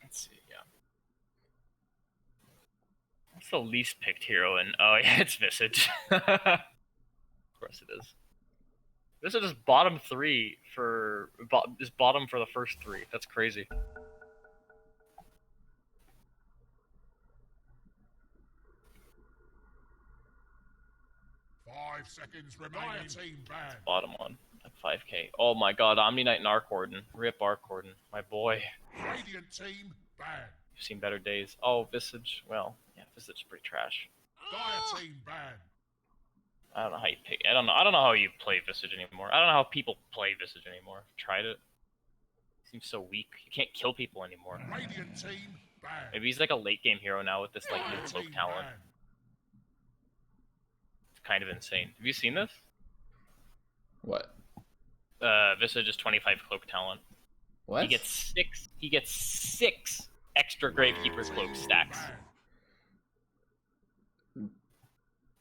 Let's see, yeah. What's the least picked hero in? Oh yeah, it's Visage. Of course it is. Visage is bottom 3 for is bottom for the first 3. That's crazy. Five seconds remaining. Team ban. Bottom one at 5k. Oh my god, Omni Knight and Arcorden. Rip Arcorden, my boy. Radiant team ban. You've seen better days. Oh, Visage. Well, yeah, Visage is pretty trash. Dire team ban. I don't know how you pick. I don't know how you play Visage anymore. I don't know how people play Visage anymore. Tried it. Seems so weak. You can't kill people anymore. Radiant team ban. Maybe he's like a late game hero now with this like new Dire cloak team talent. ban. It's kind of insane. Have you seen this? What? Visage is 25 cloak talent. What? He gets six extra Gravekeeper cloak stacks.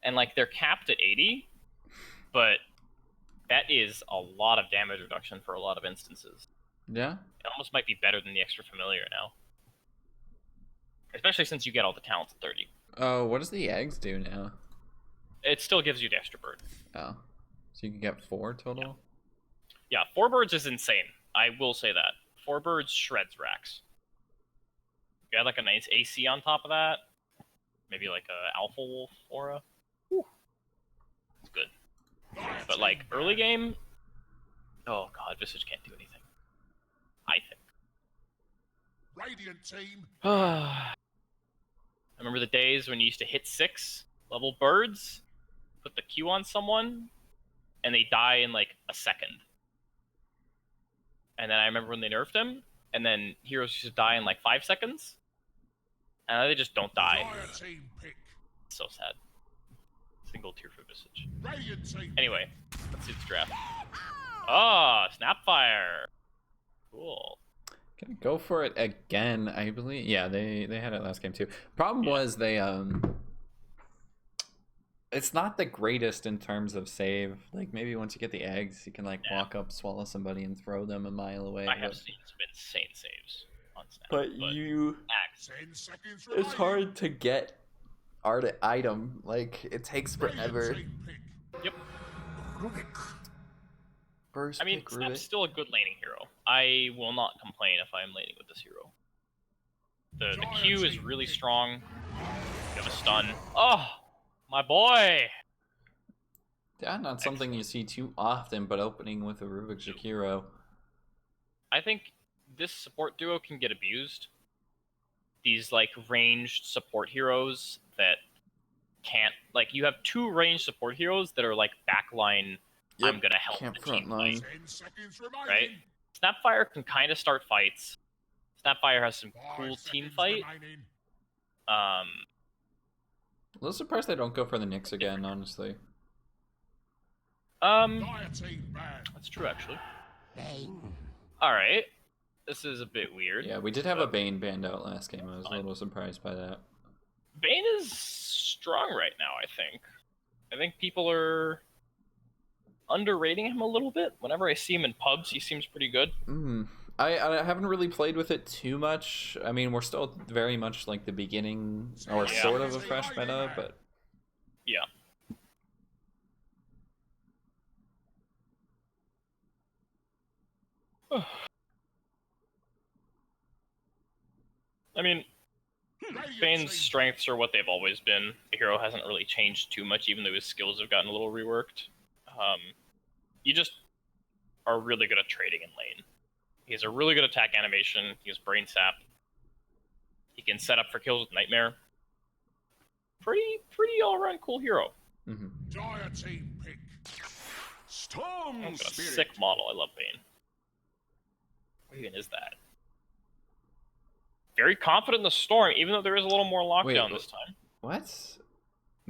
And like they're capped at 80, but that is a lot of damage reduction for a lot of instances. Yeah? It almost might be better than the extra familiar now. Especially since you get all the talents at 30. Oh, what does the eggs do now? It still gives you the extra bird. Oh. So you can get 4 total? Yeah, 4 birds is insane. I will say that. 4 birds shreds racks. You add like a nice AC on top of that. Maybe like a Alpha Wolf aura. Whew. It's good. But like early game, oh god, Visage can't do anything. I think. Radiant team. I remember the days when you used to hit 6 level birds, put the Q on someone, and they die in like a second. And then I remember when they nerfed him, and then heroes used to die in like 5 seconds, and now they just don't die. Dire team pick. It's so sad. Single tier for Visage. Radiant team. Anyway, let's see this draft. Oh, Snapfire. Cool. Gonna go for it again, I believe. Yeah, they had it last game too. Problem was they it's not the greatest in terms of save. Like maybe once you get the eggs, you can like walk up, swallow somebody, and throw them a mile away. I have seen some insane saves on Snap. But you, Axe. 10 seconds remaining. it's hard to get art item. Like it takes forever. Radiant team pick. Yep. First I mean, pick Snap's Rubik. still a good laning hero. I will not complain if I am laning with this hero. The Q is really strong. You have a stun. Oh, my boy! Yeah, not something you see too often, but opening with a Rubik Shakiro. I think this support duo can get abused. These like ranged support heroes that can't like you have 2 ranged support heroes that are like backline. Yep, I'm gonna help can't the team frontline. fight, 10 seconds remaining. right? Snapfire can kind of start fights. Snapfire has some 5 cool team seconds fight. remaining. A little surprised they don't go for the Knicks again, honestly. Dire team banned. That's true actually. All right, this is a bit weird. Yeah, we did have a Bane banned out last game. I was a little surprised by that. Bane is strong right now. I think people are underrating him a little bit. Whenever I see him in pubs, he seems pretty good. I haven't really played with it too much. I mean, we're still very much like the beginning or sort of a fresh meta, but Yeah. I mean, Bane's strengths are what they've always been. The hero hasn't really changed too much, even though his skills have gotten a little reworked. You just are really good at trading in lane. He has a really good attack animation. He has Brain Sap. He can set up for kills with Nightmare. Pretty all-around cool hero. Dire team pick. Storm Got a Spirit. sick model. I love Bane. What even is that? Very confident in the Storm, even though there is a little more lockdown this time. What?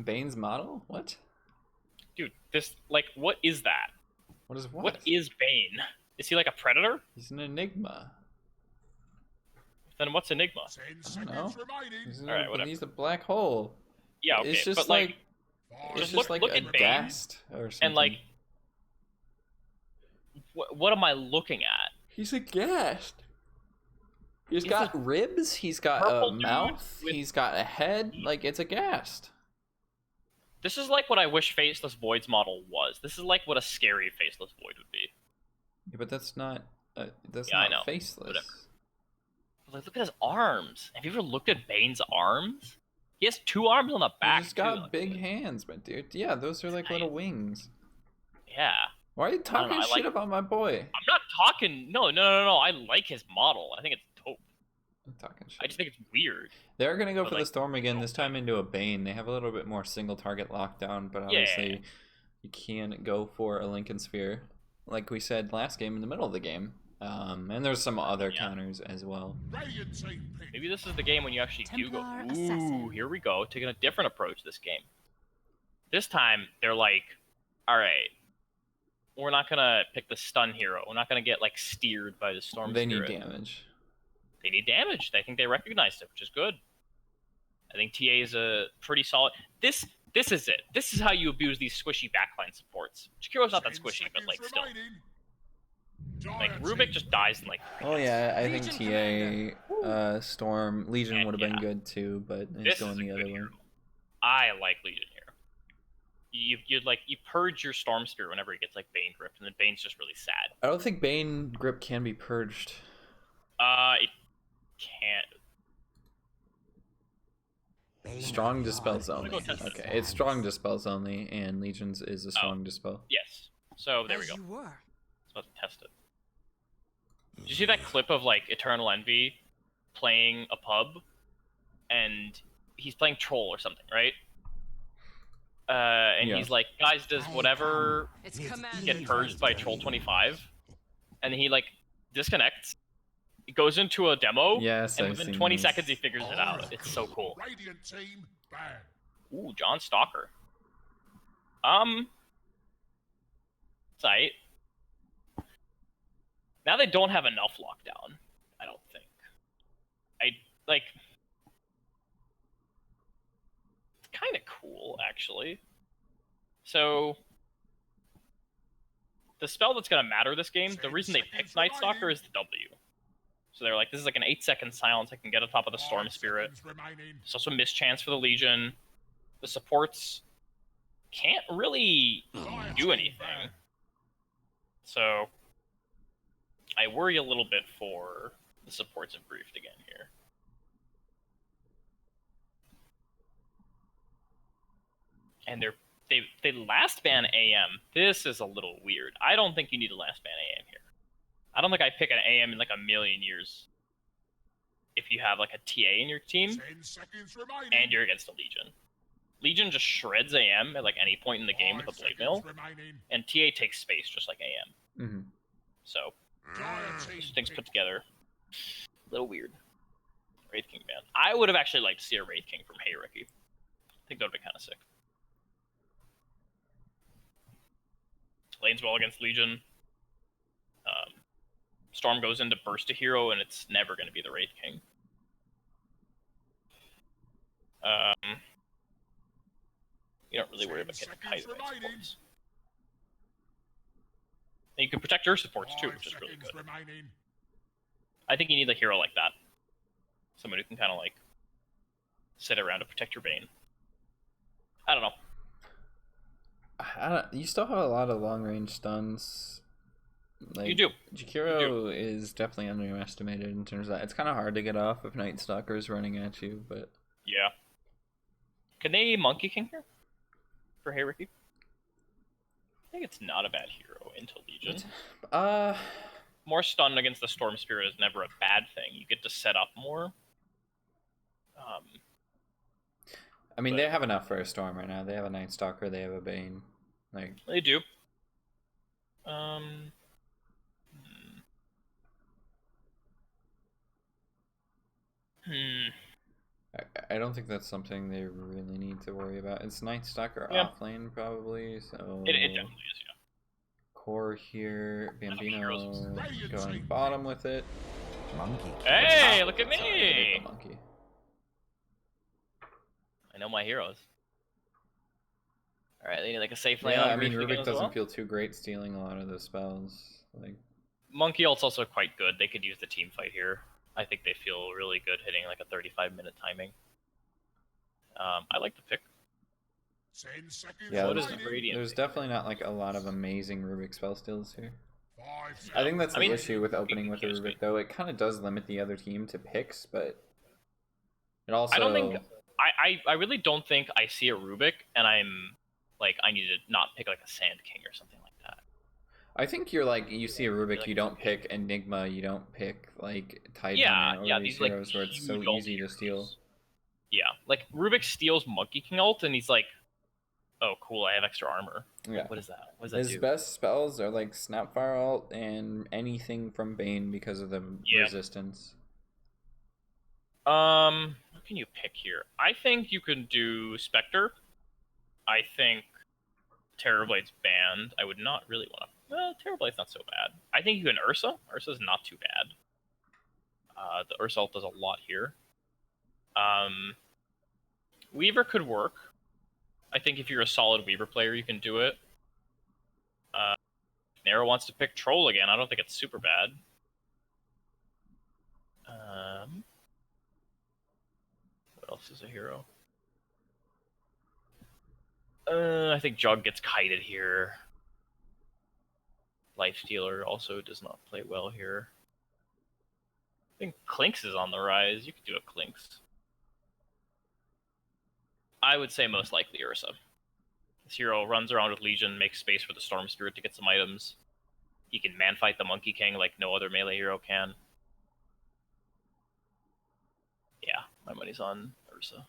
Bane's model? What? Dude, this, like, what is that? What is what? What is Bane? Is he like a predator? He's an enigma. Then what's Enigma? 10 I don't know. seconds remaining. Alright, whatever. He's a black hole. Yeah, okay, It's just but like, it's just just look like a at Bane, ghast or something. and like, what am I looking at? He's a ghast. He's He's got a ribs. He's got purple a dude mouth. with- He's got a head. Like it's a ghast. This is like what I wish Faceless Void's model was. This is like what a scary Faceless Void would be. Yeah, but that's not. That's Yeah, I not know. faceless. Whatever. Like, look at his arms. Have you ever looked at Bane's arms? He has 2 arms on the back. He's got too. Like, big hands, my dude. Yeah, those are like little Nice. wings. Yeah. Why are you talking I shit like- about my boy? I'm not talking. No. I like his model. I think it's dope. I'm talking shit. I just think it's weird. They're gonna go but, for the like, Storm again. This okay. time into a Bane. They have a little bit more single target lockdown, but obviously you can't go for a Lincoln Sphere, like we said last game in the middle of the game. And there's some other counters as well. Radiant team pick. Maybe this is the game when you actually do go. Templar Ooh, Assassin. here we go. Taking a different approach this game. This time they're like, all right, we're not gonna pick the stun hero. We're not gonna get like steered by the Storm They need Spirit. damage. They need damage. I think they recognized it, which is good. I think TA is a pretty solid. This is it. This is how you abuse these squishy backline supports. Shakiro's not that 10 squishy, but like seconds still. remaining. Like Dire Rubik team just dies in like. Oh yeah, I think TA, Storm, Legion And would have been yeah. good too, but This it's is going a the good other hero. one. I like Legion here. You purge your Storm Spirit whenever it gets like Bane gripped, and then Bane's just really sad. I don't think Bane grip can be purged. It can't. Strong dispels only. go test it. Okay, it's strong dispels only, and Legions is a strong dispel. Yes. So there we As go. you were. So let's test it. Did you see that clip of like Eternal Envy playing a pub, and he's playing Troll or something, right? And Yeah. he's like, guys, does whatever It's command. get purged by Troll 25? And then he like disconnects. He goes into a demo, Yes, and I've within seen 20 this. seconds he figures it out. It's so cool. Radiant team banned. Ooh, John Stalker. Tight. Now they don't have enough lockdown, I don't think. Like... It's kind of cool, actually. So... The spell that's going to matter this game, the reason they picked Night Stalker is the W. So they're like, this is like an 8-second silence, I can get on top of the Storm 5 Spirit. seconds remaining. There's also mischance for the Legion. The supports can't really Dire do team anything. banned. So I worry a little bit for the supports of Griefed again here. And they last ban AM. This is a little weird. I don't think you need to last ban AM here. I don't think I pick an AM in like a million years if you have like a TA in your team 10 seconds remaining. and you're against a Legion. Legion just shreds AM at like any point in the game with a 5 blade seconds mill, remaining. and TA takes space just like AM. Mm-hmm. So Dire team things pick. put together, a little weird. Wraith King ban. I would have actually liked to see a Wraith King from Hey Ricky. think that would be kind of sick. Lanes well against Legion. Storm goes into burst a hero, and it's never going to be the Wraith King. You don't really worry about getting kited by supports. And you can protect your supports too, which is really good. I think you need a hero like that. Someone who can kind of like sit around to protect your Bane. I don't know. You still have a lot of long range stuns. Like, You do. Jakiro is definitely underestimated in terms of that. It's kind of hard to get off if Night Stalker is running at you, but Yeah. Can they Monkey King here? For Hey Ricky? I think it's not a bad hero into Legion. More stun against the Storm Spirit is never a bad thing. You get to set up more. I mean, they have enough for a Storm right now. They have a Night Stalker, they have a Bane. Like, they do. I don't think that's something they really need to worry about. It's Night Stalker off lane, probably, so... It definitely is, yeah. Core here, Bambino going bottom with it. Monkey. Hey, look at me! Monkey. I know my heroes. Alright, they need like a safe lane. Yeah, on I mean, Rubik Rubik doesn't feel too great stealing a lot of the spells. Like, Monkey ult's also quite good. They could use the team fight here. I think they feel really good hitting like a 35-minute timing. I like the pick. yeah, What is the gradient? there's definitely not like a lot of amazing Rubik spell steals here. 5 seconds. I think that's the mean, issue with opening with a Rubik, though. It kind of does limit the other team to picks, but it also... I don't think... I really don't think I see a Rubik, and I'm like, I need to not pick like a Sand King or something like that. I think you're like, you see a Rubik, Like, you don't pick Enigma, you don't pick like Titan Yeah, or these these like heroes where it's so huge easy to ult steal. heroes. Yeah, like Rubik steals Monkey King ult, and he's like, "Oh, cool! I have extra armor." Yeah. What is that? What does that His do? best spells are like Snapfire ult and anything from Bane because of the resistance. What can you pick here? I think you can do Spectre. I think Terrorblade's banned. I would not really want to. Well, Terrorblade's not so bad. I think you can Ursa. Ursa's not too bad. The Ursa ult does a lot here. Weaver could work. I think if you're a solid Weaver player, you can do it. If Nera wants to pick Troll again, I don't think it's super bad. What else is a hero? I think Jug gets kited here. Lifestealer also does not play well here. I think Clinks is on the rise. You could do a Clinks. I would say most likely Ursa. This hero runs around with Legion, makes space for the Storm Spirit to get some items. He can man-fight the Monkey King like no other melee hero can. Yeah, my money's on Ursa.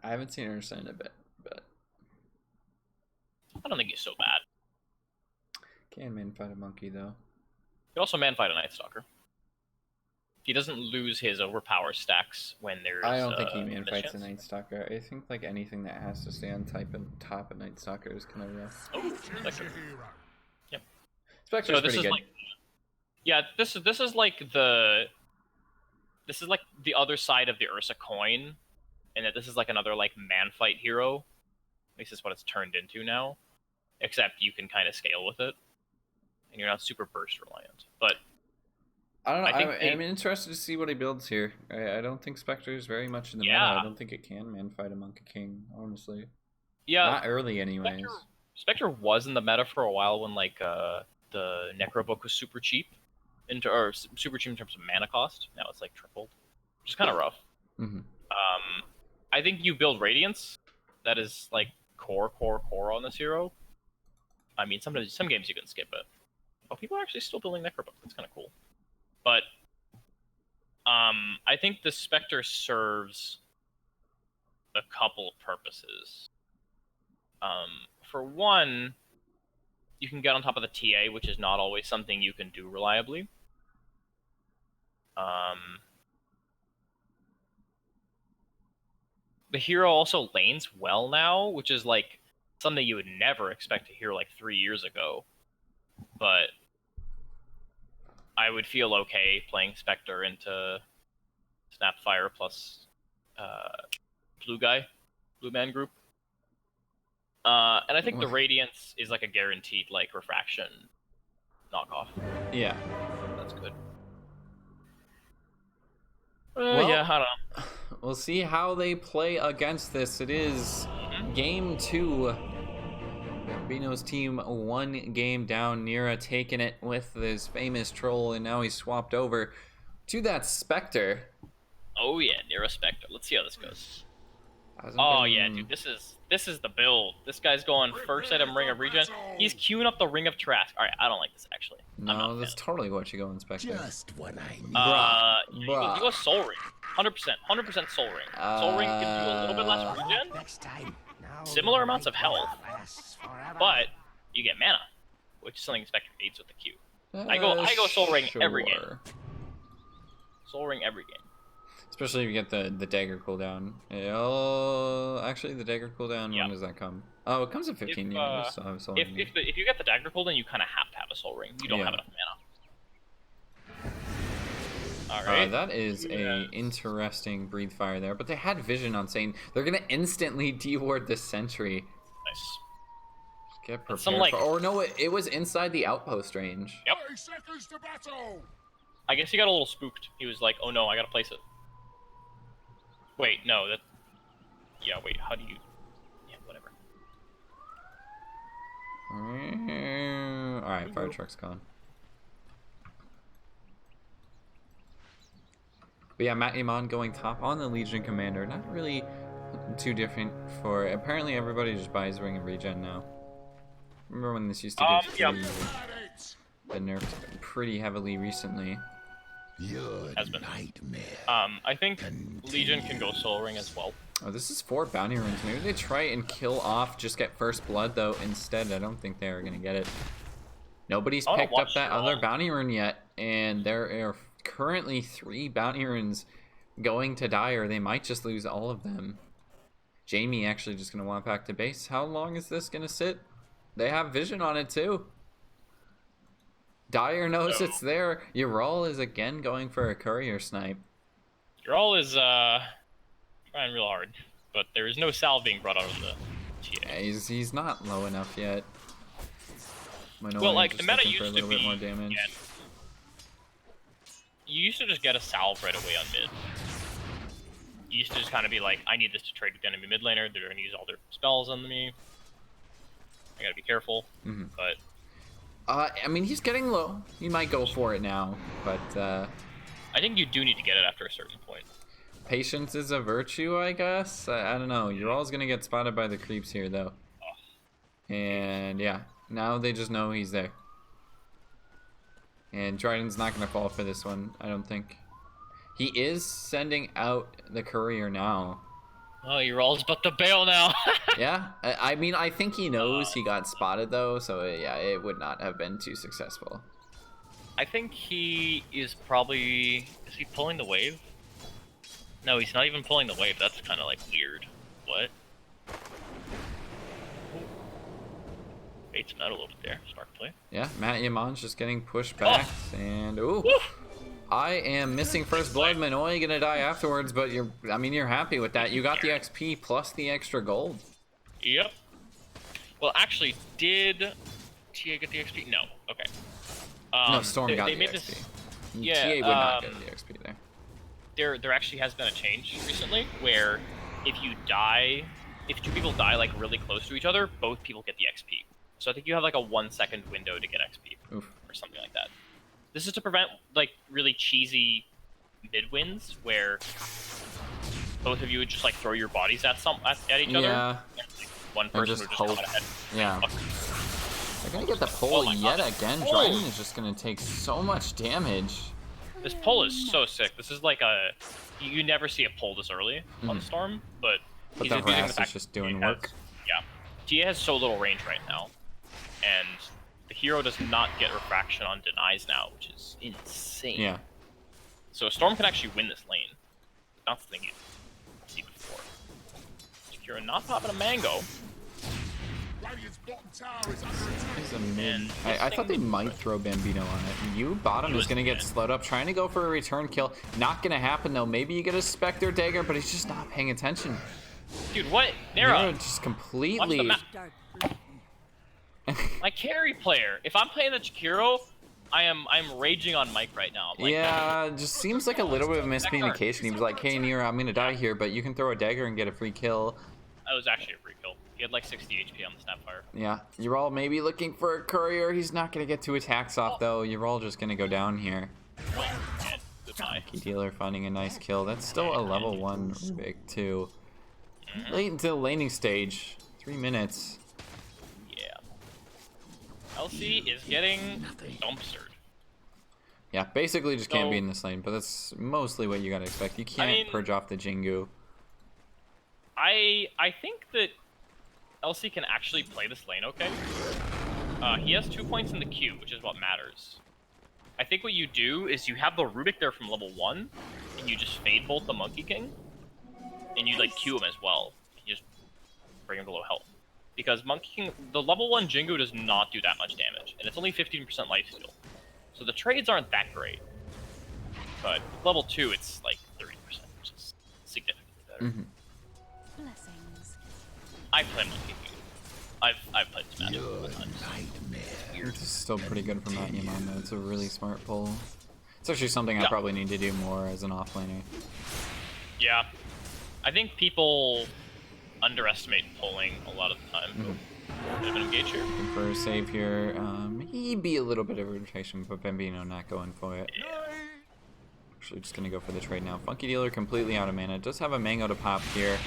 I haven't seen Ursa in a bit, but I don't think he's so bad. can man fight a monkey though. He also man-fight a Night Stalker. He doesn't lose his overpower stacks when there's. I don't think he man mischance. fights a Night Stalker. I think like anything that has to stay on top of Night Stalker is kind of rough. Oh, Choose Spectre. your hero. Yep. Spectre's So this pretty is good. like, yeah, this is like the other side of the Ursa coin, and that this is like another like man fight hero. At least is what it's turned into now. Except you can kind of scale with it, and you're not super burst reliant. But I don't know. I think I'm interested to see what he builds here. I don't think Spectre is very much in the Yeah. meta. I don't think it can man fight a Monkey King, honestly. yeah, Not early, anyways. Spectre was in the meta for a while when like the Necro book was super cheap, super cheap in terms of mana cost. Now it's like tripled, which is kind of rough. Mm-hmm. I think you build Radiance. That is like core on this hero. I mean, some games you can skip it. Oh, people are actually still building Necrobook. That's kind of cool. But I think the Spectre serves a couple of purposes. For one, you can get on top of the TA, which is not always something you can do reliably. the hero also lanes well now, which is like something you would never expect to hear like 3 years ago. But I would feel okay playing Spectre into Snapfire plus blue man group. And I think the Radiance is like a guaranteed like refraction knockoff. Yeah. That's good. Well, yeah, I don't know. We'll see how they play against this. It is game 2. Bambino's team 1 game down. Nera taking it with this famous troll, and now he's swapped over to that Spectre. Oh yeah, Nera Spectre. Let's see how this goes. Hasn't Oh been- yeah, dude, this is the build. This guy's going first item Ring of Regen. He's queuing up the Ring of Trask. All right, I don't like this actually. I'm not No, a that's fan. totally what you go in Spectre. Just what I need. You go Soul Ring. 100% Soul Ring. Soul Ring gives you a little bit less regen, Next time. similar amounts of health, Lasts forever. but you get mana, which is something Spectre needs with the Q. I go Soul Ring every game. Sure. Soul Ring every game. Especially if you get the dagger cooldown. Oh, actually, the dagger cooldown, Yeah. when does that come? Oh, it comes in 15 years. So I'm sorry. If you get the dagger pulled in, you kind of have to have a Soul Ring. You don't Yeah. have enough mana. All right. That is a interesting breathe fire there, but they had vision on Satan. They're gonna instantly deward the sentry. Nice. Get prepared some, like- for. Or no, it was inside the outpost range. Yep. 30 seconds to battle. I guess he got a little spooked. He was like, "Oh no, I gotta place it." Wait, no, that. Yeah, wait. How do you? Yeah, whatever. All right, fire truck's gone. But yeah, Matt Iman going top on the Legion Commander. Not really too different for. Apparently, everybody just buys Ring of Regen now. Remember when this used to get yeah. free? Been nerfed pretty heavily recently. Your Has been. nightmare. I think Legion can go Soul Ring as well. Oh, this is 4 bounty runes. Maybe they try and kill off, just get first blood though. Instead, I don't think they are gonna get it. Nobody's Oh, picked up watch that your other roll. bounty rune yet, and there are currently 3 bounty runes going to die, or they might just lose all of them. Jamie actually just gonna walk back to base. How long is this gonna sit? They have vision on it too. Dyer knows So- it's there. Ural is again going for a courier snipe. Your all is trying real hard, but there is no salve being brought out of the TA. Yeah, he's not low enough yet. Well, like, the just meta looking for a used to little bit be- more damage. yeah. You used to just get a salve right away on mid. You used to just kind of be like, I need this to trade with the enemy mid laner. They're going to use all their spells on me. I gotta be careful. Mhm. But I mean, he's getting low. He might go for it now, but I think you do need to get it after a certain point. patience is a virtue, I guess. I don't know. You're always gonna get spotted by the creeps here, though. And yeah, now they just know he's there. And Dryden's not gonna fall for this one, I don't think. He is sending out the courier now. Oh, you're all about to bail now. Yeah, I mean, I think he knows he got spotted though, so yeah, it would not have been too successful. I think he is probably... Is he pulling the wave? No, he's not even pulling the wave. That's kind of like weird. What? Baits him out a little bit there. Smart play. Yeah, Matt Yaman's just getting pushed back, and ooh, I am missing first blood. Manoy gonna die afterwards, but you're happy with that. You got the XP plus the extra gold. Yep. Well, actually, did TA get the XP? No. Okay. No, Storm got the made XP. this- TA yeah, would not get the XP there. There actually has been a change recently where if two people die like really close to each other, both people get the XP. So I think you have like a 1 second window to get XP Oof. or something like that. This is to prevent like really cheesy mid wins where both of you would just like throw your bodies at each other. Yeah, And, like, one person just would just come hope. out ahead. yeah. They're gonna get the Oh pull my yet God. again. Oh. Dryden is just gonna take so much damage. This pull is so sick. This is like you never see a pull this early on Storm, but But he's the abusing harass is fact just that doing TA work. Yeah, TA has so little range right now, and the hero does not get refraction on denies now, which is insane. Yeah. So Storm can actually win this lane. Not the thing you see before. You're not popping a mango. Radiant's bottom tower is under attack. He's a mid. And I thought they might throw Bambino on it. You bottom is going to get slowed up, trying to go for a return kill. Not going to happen, though. Maybe you get a Spectre Dagger, but he's just not paying attention. Dude, what? Nera, Just completely... Dark. my carry player. If I'm playing the Jakiro, I'm raging on Mike right now. I'm like, Yeah, it just seems like a little bit of miscommunication. He was like, hey, Nera, I'm going to die here, but you can throw a dagger and get a free kill. that was actually a free kill. He had like 60 HP on the Snapfire. Yeah, you're all maybe looking for a courier. He's not going to get 2 attacks off, though. You're all just going to go down here. And goodbye. Key dealer finding a nice kill. That's still a level 1 Rubik, too. Late into the laning stage. 3 minutes. Yeah. LC is getting dumpstered. Yeah, basically just can't be So- in this lane, but that's mostly what you gotta expect. You can't mean- purge off the Jingu. I think that LC can actually play this lane okay. He has 2 points in the queue, which is what matters. I think what you do is you have the Rubik there from level 1, and you just fade bolt the Monkey King, and you like Q him as well. You just bring him to low health. Because Monkey King, the level 1 Jingu does not do that much damage, and it's only 15% lifesteal. So the trades aren't that great. But level 2, it's like 30%, which is significantly better. Blessings. I play Monkey King. I've played this match a couple times. This is still pretty good from that Yamama. It's a really smart pull. It's actually something I Yeah. probably need to do more as an offlaner. Yeah. I think people underestimate pulling a lot of the time. Bit of an engage here. Looking for a save here. Maybe a little bit of rotation, but Bambino not going for it. Actually just gonna go for the trade now. Funky Dealer completely out of mana. Does have a mango to pop here.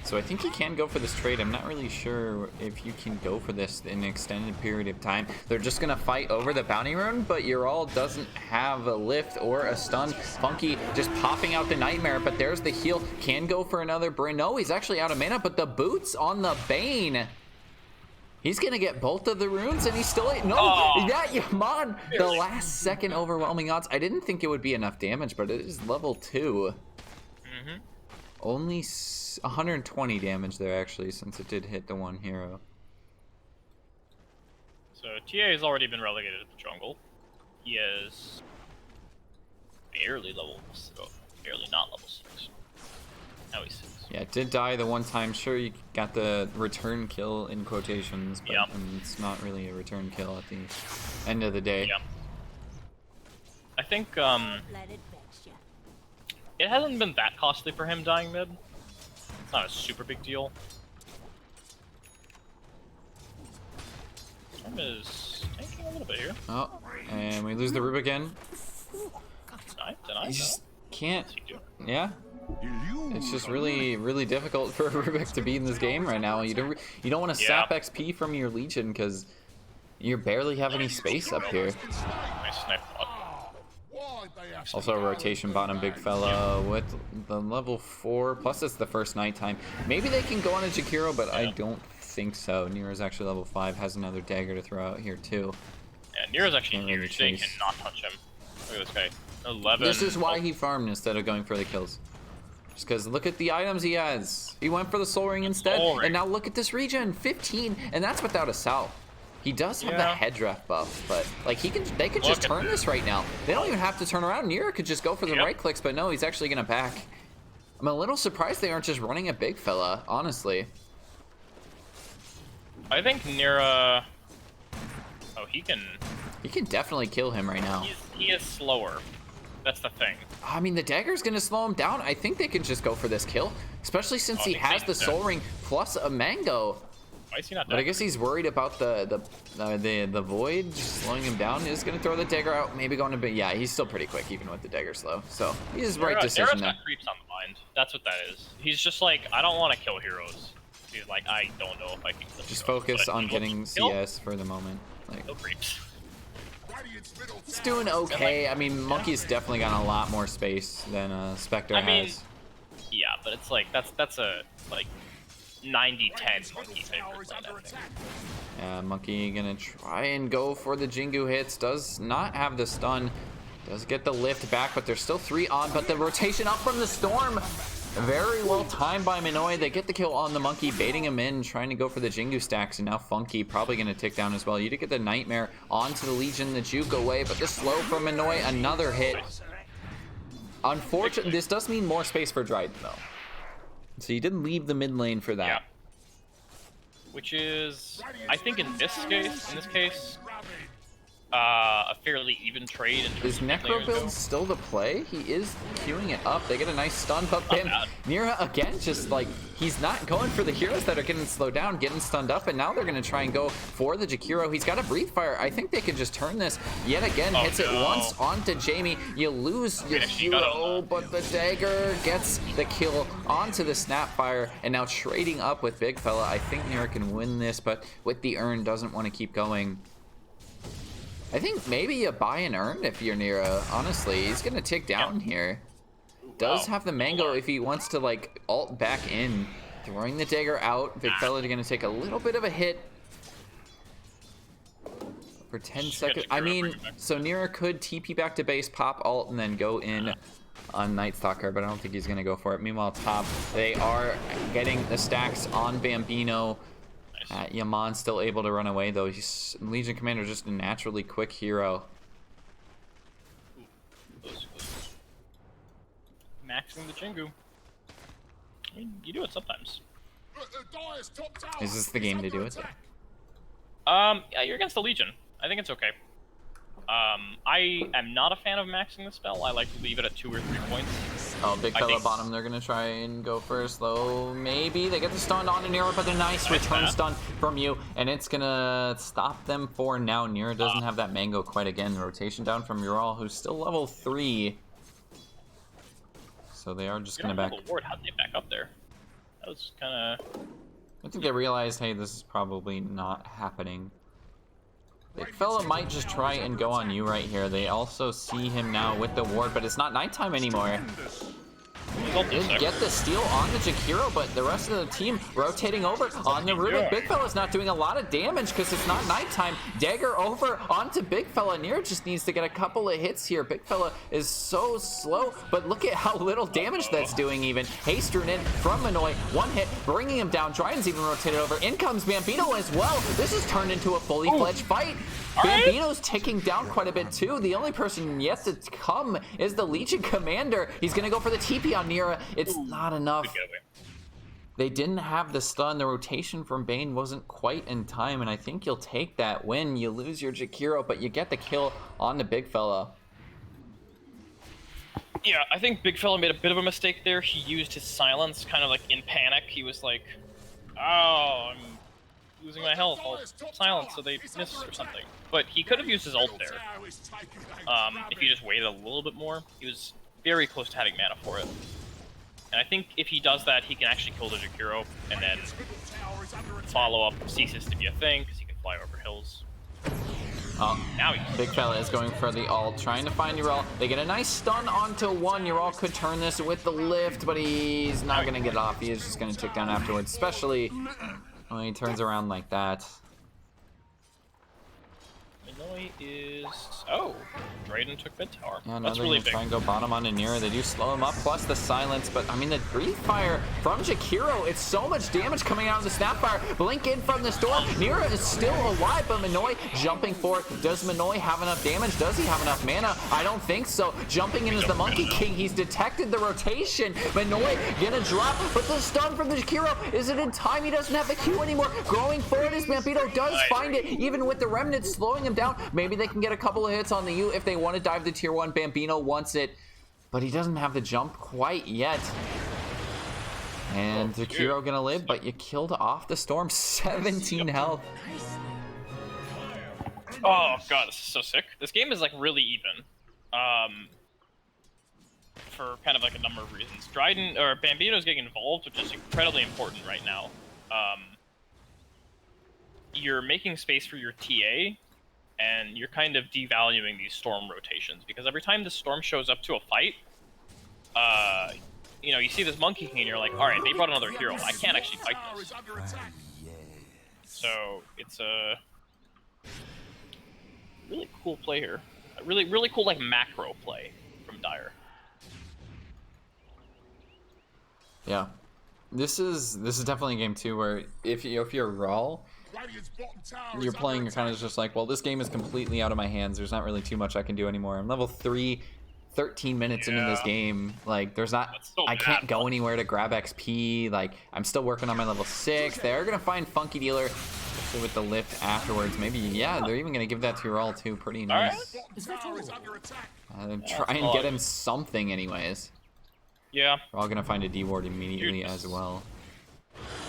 So I think he can go for this trade. I'm not really sure if you can go for this in an extended period of time. They're just gonna fight over the bounty rune, but Ural doesn't have a lift or a stun. Funky just popping out the nightmare, but there's the heal. Can go for another Bryn. No, he's actually out of mana, but the boots on the Bane. He's gonna get both of the runes, and he's still no. Oh. That Yaman, the last second overwhelming odds. I didn't think it would be enough damage, but it is level 2. Only 120 damage there actually, since it did hit the one hero. So TA has already been relegated to the jungle. He is barely barely not level 6. Now he's 6. Yeah, it did die the one time. Sure, you got the return kill in quotations, but Yeah. It's not really a return kill at the end of the day. Yeah. I think Let it vex ya. it hasn't been that costly for him dying mid. It's not a super big deal. Storm is tanking a little bit here. Oh, and we lose the Rube again. Denied, You just can't. What's he doing? Yeah. It's just really difficult for Rubik to be in this game right now. You don't want to sap XP from your Legion because you barely have any space up here. Nice snipe block. Why'd they have to Also a rotation bottom big fella with the level 4, plus it's the first nighttime. Maybe they can go on a Jakiro, but I don't think so. Nera's actually level 5, has another dagger to throw out here too. Yeah, Nera's actually Can't really huge. They chase. cannot touch him. Look at this guy. 11. This is why he farmed instead of going for the kills. Just because look at the items he has. He went for the soul ring instead, Soul ring. and now look at this regen, 15, and that's without a Sal. He does have the Yeah. head draft buff, but like they could just Look at turn this right now. They don't even have to turn around. Nera could just go for the Yep. right clicks, but no, he's actually gonna back. I'm a little surprised they aren't just running a big fella, honestly. I think Nera. Oh, he can. He can definitely kill him right now. He is slower. That's the thing. I mean, the dagger's gonna slow him down. I think they can just go for this kill, especially since he I think has the he's soul dead. ring plus a mango. Why is he not But I dead? guess he's worried about the void just slowing him down. He's gonna throw the dagger out, maybe going a bit. Yeah, he's still pretty quick even with the dagger slow. So he's right decision Nera's there. got creeps on the mind. That's what that is. He's just like, I don't want to kill heroes. He's like, I don't know if I can kill Just heroes, focus but on he'll getting kill. CS for the moment. Like No creeps. Radiant's middle it's tower doing okay. I mean, Monkey's definitely got a lot more space than Spectre I mean, has. Yeah, but it's like that's a like 90-10 monkey tower favorite is lane, under I think. attack. Monkey gonna try and go for the Jingu hits. Does not have the stun. Does get the lift back, but there's still 3 on. But the rotation up from the Storm. Very well timed by Minoy. They get the kill on the monkey, baiting him in, trying to go for the Jingu stacks, and now Funky probably going to tick down as well. You did get the Nightmare onto the Legion, the juke away, but the slow from Minoy, another hit. Unfortunately, this does mean more space for Dryden, though. So you didn't leave the mid lane for that. Yeah. Which is, I think in this case, a fairly even trade. Is Necro build still the play? He is queuing it up. They get a nice stun, but Nera again, just like, he's not going for the heroes that are getting slowed down, getting stunned up, and now they're going to try and go for the Jakiro. He's got a Breathe Fire. I think they could just turn this yet again. Hits it once onto Jamie. You lose your hero, but the dagger gets the kill onto the Snapfire, and now trading up with Big Fella. I think Nera can win this, but with the urn, doesn't want to keep going. I think maybe you buy an urn if you're Nera. Honestly, he's gonna tick down here. Does have the mango if he wants to like ult back in. Throwing the dagger out. Big Fella gonna take a little bit of a hit for 10 seconds. I mean, so Nera could TP back to base, pop ult, and then go in on Night Stalker, but I don't think he's gonna go for it. Meanwhile, top, they are getting the stacks on Bambino. Yaman still able to run away, though. He's Legion Commander, just a naturally quick hero. Maxing the Jingu. I mean, you do it sometimes. Is this the game to do it? Yeah, you're against the Legion. I think it's okay. I am not a fan of maxing the spell. I like to leave it at 2 or 3 points. Oh, Big Fella bottom. They're gonna try and go first, though. Maybe they get the stun on Nera, but a nice return stun from you, and it's gonna stop them for now. Nera doesn't have that mango quite again. Rotation down from Ural, who's still level 3. So they are just gonna back. How did they back up there? That was kind of. I think they realized, hey, this is probably not happening. Big Fella might just try and go on you right here. They also see him now with the ward, but it's not nighttime anymore. Did get the steal on the Jakiro, but the rest of the team rotating over on the Rubik. Big Fella's not doing a lot of damage because it's not nighttime. Dagger over onto Big Fella. Nera just needs to get a couple of hits here. Big Fella is so slow, but look at how little damage that's doing even. Haste rune in from Minoy. 1 hit, bringing him down. Dryden's even rotated over. In comes Bambino as well. This has turned into a fully fledged fight. Bambino's ticking down quite a bit too. The only person yet to come is the Legion Commander. He's gonna go for the TP on Nera. It's not enough. They didn't have the stun. The rotation from Bane wasn't quite in time, and I think you'll take that win. You lose your Jakiro, but you get the kill on the Big Fella. Yeah, I think Big Fella made a bit of a mistake there. He used his silence kind of like in panic. He was like, oh, I'm losing my health. I'll silence so they miss or something. But he could have used his ult there. If he just waited a little bit more. He was very close to having mana for it. And I think if he does that, he can actually kill the Jakiro and then follow-up ceases to be a thing because he can fly over hills. Oh, now Big Fella is going for the ult, trying to find Ural. They get a nice stun onto one. Ural could turn this with the lift, but he's not going to get off. He is just going to tick down afterwards, especially when he turns around like that. Minoy is... Oh, Dryden took mid tower. Yeah, that's really big. Try and go bottom on Nera. They do slow him up, plus the silence. But I mean, the Breathe Fire from Jakiro. It's so much damage coming out of the Snapfire. Blink in from the storm. Nera is still alive, but Minoy jumping for it. Does Minoy have enough damage? Does he have enough mana? I don't think so. Jumping in as the Monkey King. He's detected the rotation. Minoy gonna drop, but the stun from the Jakiro. Is it in time? He doesn't have the Q anymore. Going forward as Bambino does find it, even with the remnants slowing him down. Maybe they can get a couple of hits on the U if they want to dive to tier 1. Bambino wants it, but he doesn't have the jump quite yet. And Jakiro gonna live, but you killed off the storm. 17 health. Oh god, this is so sick. This game is like really even. For kind of like a number of reasons. Dryden or Bambino's getting involved, which is incredibly important right now. You're making space for your TA, and you're kind of devaluing these storm rotations, because every time the storm shows up to a fight, you know, you see this Monkey King and you're like, alright, they brought another hero, I can't actually fight this. So, it's a really cool play here. A really cool, like, macro play from Dire. Yeah. This is definitely a game too where if you're raw, Radiant's bottom tower you're is playing, under you're kind of attack. just like, well, this game is completely out of my hands. There's not really too much I can do anymore. I'm level 3, 13 minutes into this Yeah. game. Like, there's not, That's so I can't bad, go man. anywhere to grab XP. Like, I'm still working on my level 6. They're gonna find Funky Dealer, especially with the lift afterwards. Maybe, yeah, they're even gonna give that to Rawl too. Pretty nice. Bottom tower is under attack. Try and get him something, anyways. Yeah. We're all gonna find a D ward immediately as well.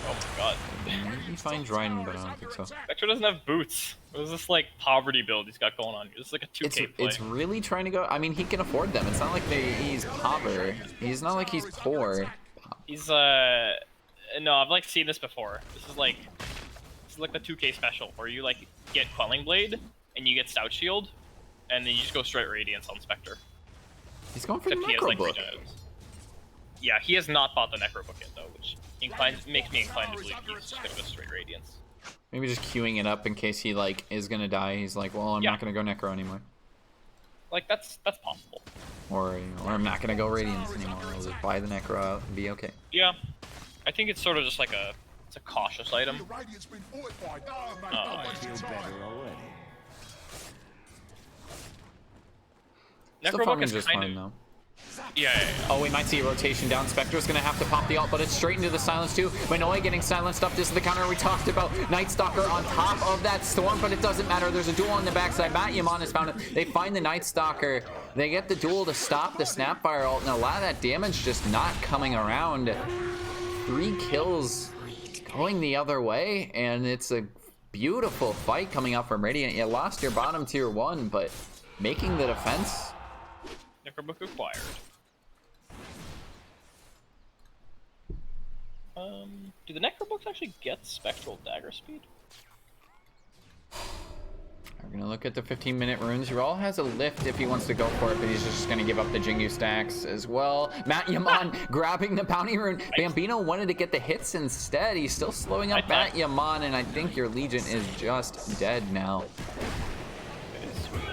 Oh my god. Maybe find Dryden, but I don't think so. Spectre doesn't have boots. What is this like poverty build he's got going on here? This is like a 2K play. It's really trying to go. I mean, he can afford them. It's not like he's pauper. He's not like he's poor. He's no, I've like seen this before. This is like the 2K special where you like get Quelling Blade and you get Stout Shield, and then you just go straight Radiance on Spectre. He's going for the Except he has Necro like Book. regenerates. Yeah, he has not bought the Necro Book yet though, which makes me inclined to believe he's just gonna go straight Radiance. Maybe just queuing it up in case he like is gonna die. He's like, well, I'm Yeah. not gonna go Necro anymore, Like that's possible. or or I'm not gonna go Radiance anymore. I'll just buy the Necro out and be okay. Yeah, I think it's sort of just like it's a cautious item. Your Radiant's been fortified. Oh, mate, Oh. don't waste your time. Still Necro Book farming is just kind fine of though. yeah. Oh, we might see a rotation down. Spectre's gonna have to pop the ult, but it's straight into the silence too. Minoy getting silenced up. This is the counter we talked about. Night Stalker on top of that storm, but it doesn't matter. There's a duel on the backside. Matt Yaman has found it. They find the Night Stalker. They get the duel to stop the Snapfire ult, and a lot of that damage just not coming around. 3 kills going the other way, and it's a beautiful fight coming out from Radiant. You lost your bottom tier 1, but making the defense. Necro Book acquired. Do the Necro Books actually get Spectral Dagger speed? We're gonna look at the 15-minute runes. Ural has a lift if he wants to go for it, but he's just gonna give up the Jingu stacks as well. Matt Yaman grabbing the bounty rune. Bambino wanted to get the hits instead. He's still slowing up Matt Yaman, and I think your Legion is just dead now.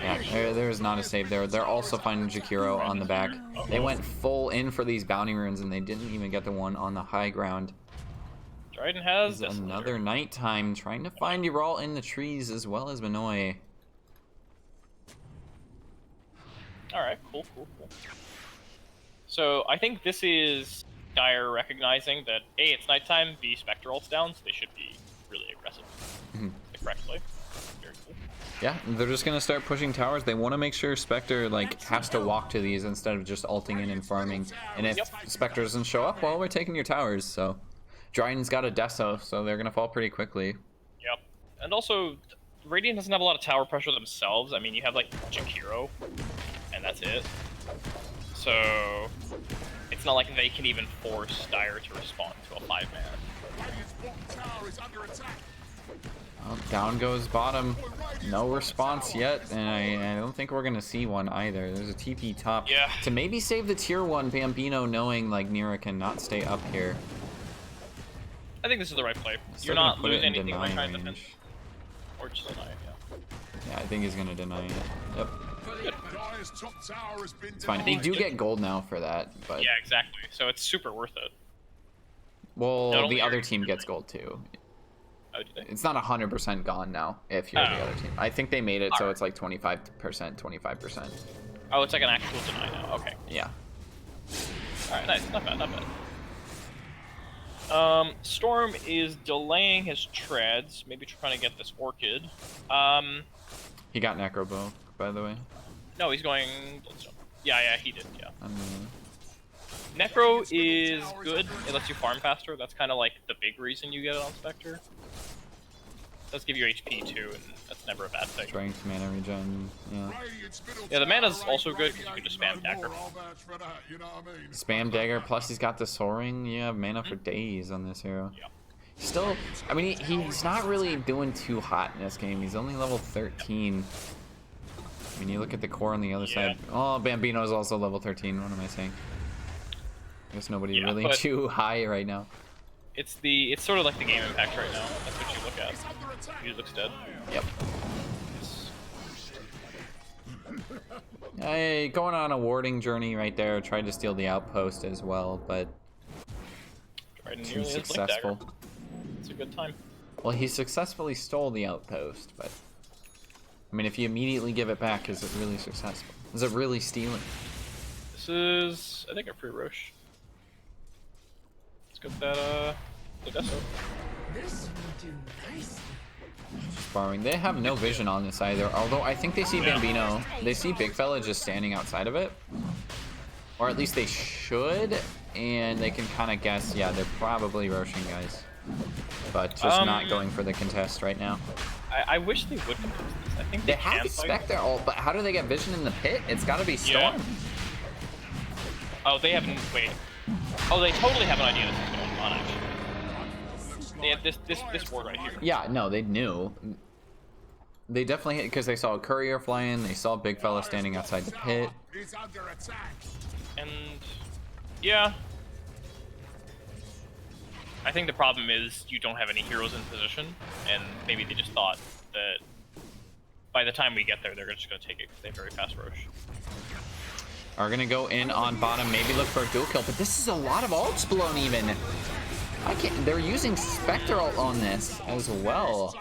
Yeah, there's not a save there. They're also finding Jakiro on the back. They went full in for these bounty runes, and they didn't even get the one on the high ground. Dryden has This is another nighttime trying to find Ural in the trees as well as Minoy. Alright, cool. So I think this is Dire recognizing that A, it's nighttime, B, Spectre ult's down, so they should be really aggressive. The correct play. Very cool. Yeah, they're just gonna start pushing towers. They want to make sure Spectre like has to walk to these instead of just ulting in and farming. And if Spectre doesn't show up, well, we're taking your towers. So Dryden's got a Deso, so they're gonna fall pretty quickly. Yep. And also, Radiant doesn't have a lot of tower pressure themselves. I mean, you have like Jakiro, and that's it. So it's not like they can even force Dire to respond to a 5-man. Radiant's bottom tower is under attack. Well, down goes bottom. No response yet, and I don't think we're gonna see one either. There's a TP top. Yeah. To maybe save the tier 1 Bambino, knowing like Nera cannot stay up here. I think this is the right play. Still You're gonna not put it losing in anything by deny trying to defend. range. Or just deny it, yeah. Yeah, I think he's gonna deny it. Yep, Dire's top tower has been it's fine. They denied. do get gold now for that, but Yeah, exactly. So it's super worth it. well, Not only the are other you team super gets gold too. Oh, do they? It's not 100% gone now if you're the Oh. other team. I think they made it so Alright. it's like 25%, 25%. Oh, it's like an actual deny now. Okay. Yeah. Alright, nice. Not bad, not bad. Storm is delaying his treads, maybe trying to get this Orchid. He got Necrobo, by the way. No, he's going... Yeah, he did, yeah. Um, Necro is good. It lets you farm faster. That's kind of like the big reason you get it on Spectre. It does give you HP too, and that's never a bad thing. strength, mana regen, yeah. Radiant's middle Yeah, the mana's tower also ain't good ready, 'cause you can just ain't spam no dagger. more, I'll vouch for that, you know what I mean? Spam dagger, plus he's got the soaring. You have mana for days on this hero. Yeah. Still, I mean, he's not really doing too hot in this game. He's only level 13. I mean, you look at the core on the other Yeah. side. Oh, Bambino is also level 13. What am I saying? I guess nobody's Yeah, really but- too high right now. It's sort of like the game impact right now. That's what you look at. It's under attack. He looks dead. Yep. Hey, going on a warding journey right there. Tried to steal the outpost as well, but and Too nearly his Blink Dagger. successful. It's a good time. Well, he successfully stole the outpost, but I mean, if you immediately give it back, is it really successful? Is it really stealing? This is, I think, a free Roche. Let's get that, the Deso. This will do nicely. Just borrowing. They have no vision on this either, although I think they see Bambino. They see Big Fella just standing outside of it. Or at least they should, and they can kind of guess, yeah, they're probably rushing guys. But just not going for the contest right now. I wish they would contest this. I think They they have can fight. Spectre ult, but how do they get vision in the pit? It's got to be Storm. Yeah. Oh, they haven't. Wait. Oh, they totally have an idea this is going on. Actually, they have this ward right here. Yeah, no, they knew. They definitely hit because they saw a courier fly in. They saw Big Fella standing outside the pit. Is under attack. And yeah, I think the problem is you don't have any heroes in position, and maybe they just thought that by the time we get there, they're just going to take it because they have very fast Roche. Are gonna go in on bottom, maybe look for a dual kill, but this is a lot of ults blown even. I can't. They're using Spectre ult on this as well.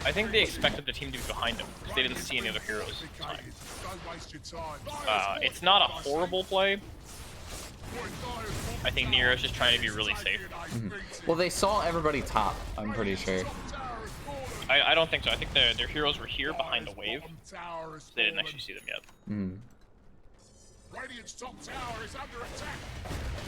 I think they expected the team to be behind them because they didn't see any other heroes at the time. Don't waste your time. It's not a horrible play. I think Nera's just trying to be really safe. Well, they saw everybody top, I'm pretty sure. I don't think so. I think their heroes were here behind the wave. Tower is They didn't actually see them yet. Radiant's top tower is under attack.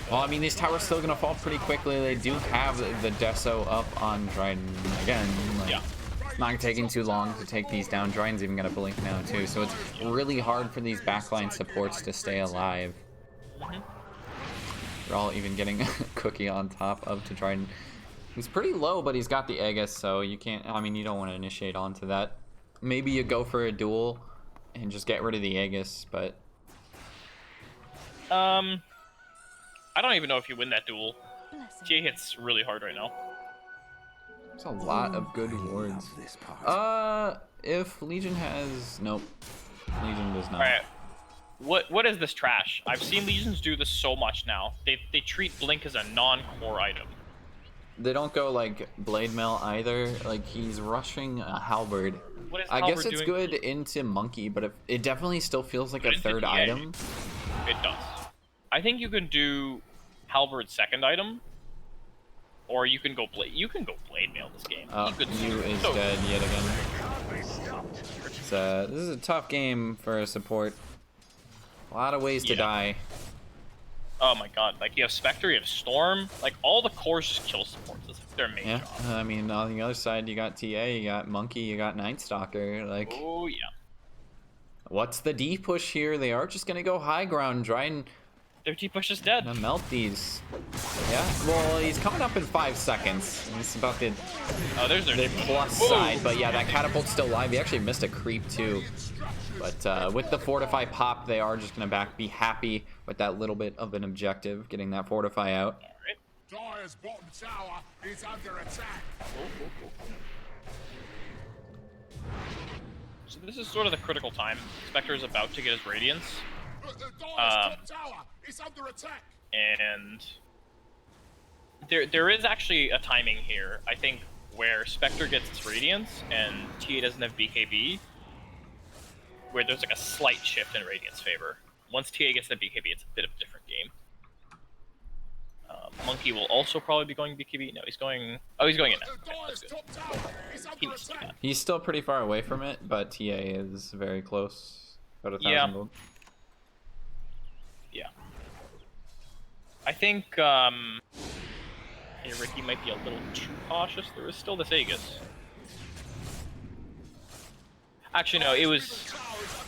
Well, I mean, these towers still gonna fall pretty quickly. They do have the Deso up on Dryden again. Like, Yeah. it's not taking too long to take these down. Dryden's even gonna blink now too, so it's really hard for these backline supports to stay alive. They're all even getting a cookie on top of to Dryden. He's pretty low, but he's got the Aegis, so you can't. I mean, you don't want to initiate onto that. Maybe you go for a duel and just get rid of the Aegis, but. I don't even know if you win that duel. Blessings. TA hits really hard right now. There's a lot of good wards. If Legion has... Nope. Legion does not. Alright. What is this trash? I've seen Legions do this so much now. They treat Blink as a non-core item. They don't go, like, Blade Mail either. Like, he's rushing a Halberd. What is I guess Halberd it's doing? good into Monkey, but it definitely still feels like a Into third TA. item. It does. I think you can do Halberd's second item, or you can go Blade. You can go Blade Mail this game. Oh, You could- you is so- dead yet again. This is a tough game for a support. A lot of ways to Yeah. die. Oh my god! Like you have Spectre, you have Storm. Like all the cores just kill supports. That's their main Yeah, job. I mean, on the other side, you got TA, you got Monkey, you got Night Stalker. Like, Oh yeah. what's the D push here? They are just gonna go high ground, Dryden. Their T-push is dead. Gonna melt these. Yeah, well, he's coming up in 5 seconds. It's about the Oh, there's their plus Whoa. side, but yeah, that catapult's still live. He actually missed a creep too. But with the Fortify pop, they are just gonna be happy with that little bit of an objective, getting that Fortify out. Alright. Dyer's bottom tower is under attack. So this is sort of the critical time. Spectre is about to get his Radiance, Dyer's top tower is under attack. and there is actually a timing here. I think where Spectre gets its Radiance and TA doesn't have BKB, where there's like a slight shift in Radiance favor. Once TA gets the BKB, it's a bit of a different game. Monkey will also probably be going BKB. No, he's going. Oh, he's going in now. Okay, that's Dyer's good. top tower is He under needs to do attack. that. He's still pretty far away from it, but TA is very close. About 1,000 Yeah. gold. Yeah. I think hey, Ricky might be a little too cautious. There is still this Aegis. Actually, no, it was.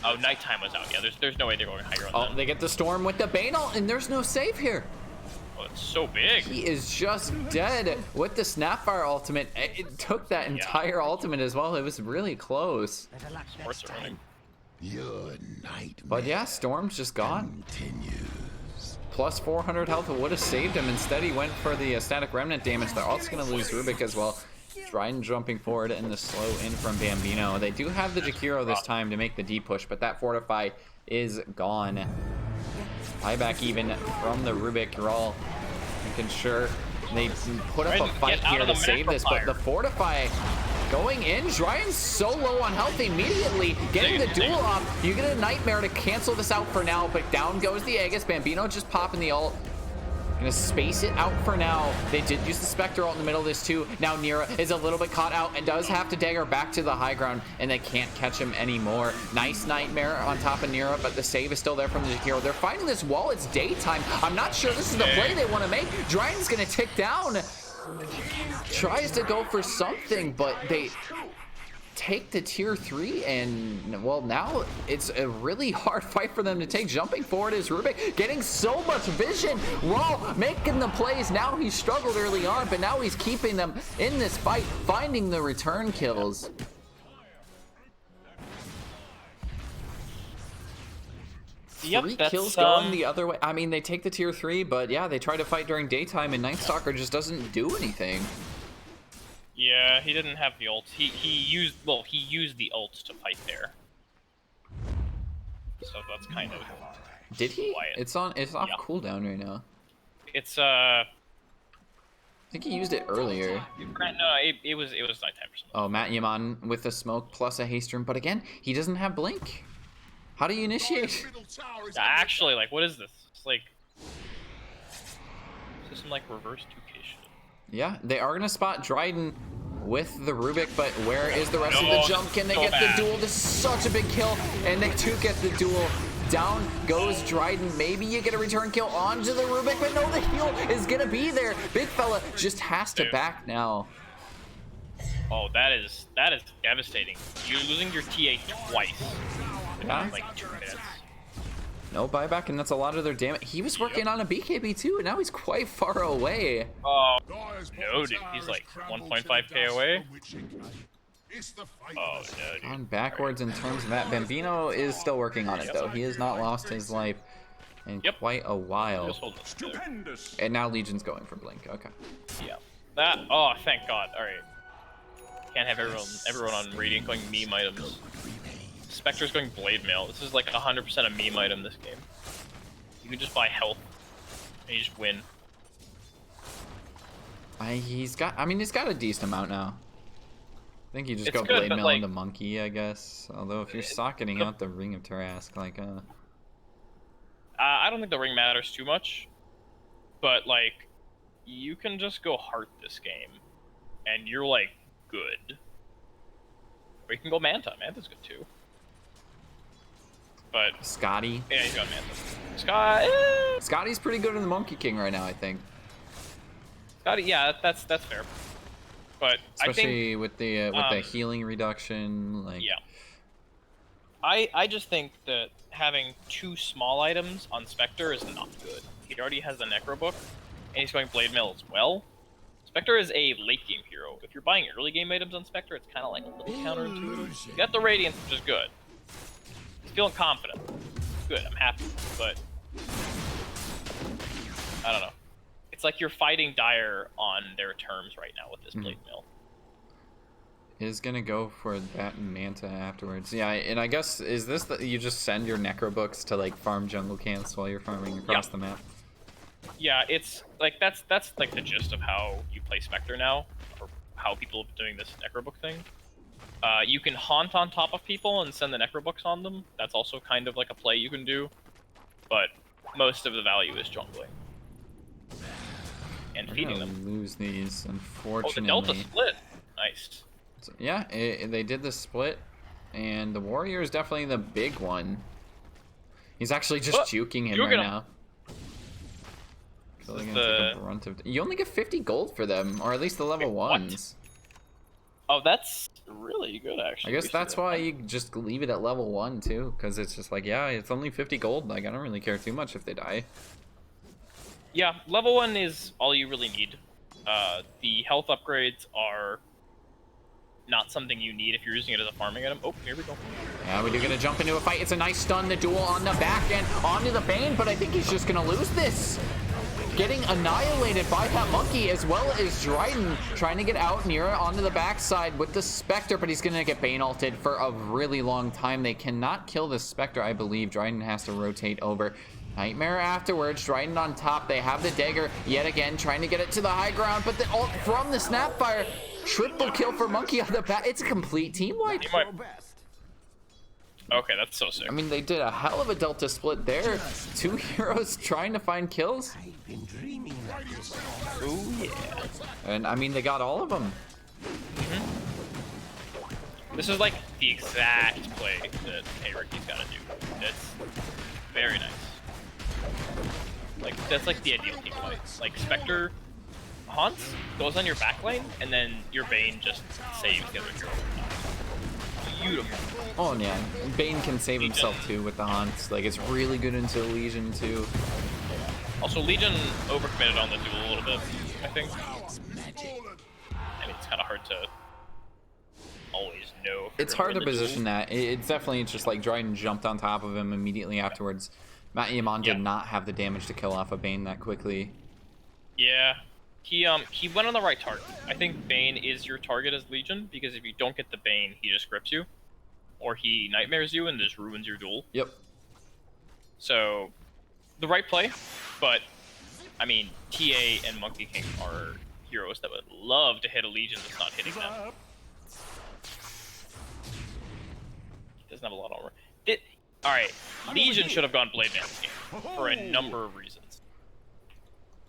Oh, nighttime was out. Yeah, there's no way they're going higher on Oh, them. they get the Storm with the Banal, and there's no save here. Oh, it's so big. He is just dead with the Snapfire ultimate. It took that entire ultimate as well. It was really close. Sports are running. Your nightmare But yeah, Storm's just gone. continues. Plus 400 health would have saved him. Instead, he went for the static remnant damage. They're also going to lose Rubik as well. Dryden jumping forward and the slow in from Bambino. They do have the Jakiro this time to make the D push, but that Fortify is gone. Buyback even from the Rubik. You're all making sure They put up a Dryden, fight get out here of to the save this, but macro the Fortify going in. Dryden's so low on health immediately. Getting the duel off. You get a Nightmare to cancel this out for now, but down goes the Aegis. Bambino just popping the ult. Gonna space it out for now. They did use the Spectre ult in the middle of this too. Now Nera is a little bit caught out and does have to dagger back to the high ground, and they can't catch him anymore. Nice Nightmare on top of Nera, but the save is still there from the hero. They're fighting this wall. It's daytime. I'm not sure this is the play they want to make. Dryden's gonna tick down. Tries to go for something, but they take the tier 3, and well, now it's a really hard fight for them to take. Jumping forward is Rubik, getting so much vision. Raw making the plays. Now he struggled early on, but now he's keeping them in this fight, finding the return kills. Yep, 3 that's, kills going the other way. I mean, they take the tier 3, but yeah, they try to fight during daytime, and Night Stalker just doesn't do anything. Yeah, he didn't have the ult. He used the ult to fight there. So that's kind of. Did he? quiet. It's off Yeah. cooldown right now. It's I think he used it earlier. no, it was nighttime or something. Oh, Matt Yaman with the smoke plus a haste rune, but again, he doesn't have blink. How do you initiate? Middle tower is Actually, like, what is this? It's like, is this some like reverse 2K shit? Yeah, they are gonna spot Dryden with the Rubik, but where is the rest of the No, jump? Can they so get bad. the duel? This is such a big kill, and they do get the duel. Down goes Dryden. Maybe you get a return kill onto the Rubik, but no, the heal is gonna be there. Big fella just has to back now. Oh, that is devastating. You're losing your TA twice Yeah. in like 2 minutes. No buyback, and that's a lot of their damage. He was working on a BKB too, and now he's quite far away. Oh, Dyer's no, bottom dude, tower he's is like crumbled 1.5K to dust away. from which it came. It's the fate Oh of the no, dude. On backwards in terms of that. Bambino is still working on it though. He has not lost his life in Yep. quite a while. Just hold it together. Stupendous. And now Legion's going for blink. Okay. Yeah. That. Oh, thank God. All right. Can't have everyone on Radiant going meme items. Spectre's going Blade Mail. This is like 100% a meme item this game. You can just buy health and you just win. He's got a decent amount now. I think you just It's go good, blade but, mail like, into monkey, I guess. Although if you're socketing out the Ring of Tarask, like I don't think the ring matters too much, but like, you can just go heart this game, and you're like good. Or you can go Manta. Manta's good too. But Scotty. yeah, he's got Manta. Scotty's pretty good in the Monkey King right now, I think. Scotty, yeah, that's fair. But Especially I think with the healing reduction, like yeah. I just think that having 2 small items on Spectre is not good. He already has the Necro Book, and he's going Blade Mail as well. Spectre is a late game hero. If you're buying early game items on Spectre, it's kind of like a little counterintuitive. You got the Radiance, which is good. He's feeling confident. Good, I'm happy. But I don't know. It's like you're fighting Dire on their terms right now with this Blade Mail. is gonna go for that and Manta afterwards. Yeah, and I guess is this that you just send your Necro books to like farm jungle camps while you're farming across the map? Yeah, it's like that's like the gist of how you play Spectre now, or how people have been doing this Necrobook thing. You can haunt on top of people and send the Necrobooks on them. That's also kind of like a play you can do, but most of the value is jungling and We're feeding gonna them. lose these, Oh, the unfortunately. Delta split. Nice. So, yeah, they did the split, and the Warrior is definitely the big one. He's actually just juking him right now. So they're gonna take a brunt of. You only get 50 gold for them, or at least the level ones. Oh, that's really good, actually. I guess that's why you just leave it at level 1 too, because it's just like, yeah, it's only 50 gold. Like I don't really care too much if they die. Yeah, level 1 is all you really need. The health upgrades are not something you need if you're using it as a farming item. Oh, here we go. Yeah, we do gonna jump into a fight. It's a nice stun. The duel on the back end onto the Bane, but I think he's just gonna lose this. Getting annihilated by that monkey, as well as Dryden trying to get out Nera onto the backside with the Spectre, but he's gonna get Bane ulted for a really long time. They cannot kill the Spectre, I believe. Dryden has to rotate over. Nightmare afterwards, Dryden on top. They have the dagger yet again, trying to get it to the high ground, but the ult from the Snapfire. Triple kill for Monkey on the back. It's a complete team wipe. Okay, that's so sick. I mean, they did a hell of a Delta split there. 2 heroes trying to find kills. Ooh, yeah. And I mean, they got all of them. This is like the exact play that Hey Ricky's gotta do. It's very nice. Like, that's like the ideal team play. Like, Spectre haunts, goes on your backline, and then your Bane just saves the other hero. Beautiful. Oh, yeah. Bane can save himself too with the haunts. Like, it's really good into Legion too. Also, Legion overcommitted on the duel a little bit, I think. I mean, it's kind of hard to always know. If It's hard to position that. It's definitely just like Dryden jumped on top of him immediately afterwards. Matt Yaman did not have the damage to kill off a Bane that quickly. Yeah. He went on the right target. I think Bane is your target as Legion, because if you don't get the Bane, he just grips you. Or he nightmares you and just ruins your duel. Yep. So, the right play, but, I mean, TA and Monkey King are heroes that would love to hit a Legion that's not hitting them. He doesn't have a lot of armor. Alright, Legion should have gone Blade Man this game, for a number of reasons.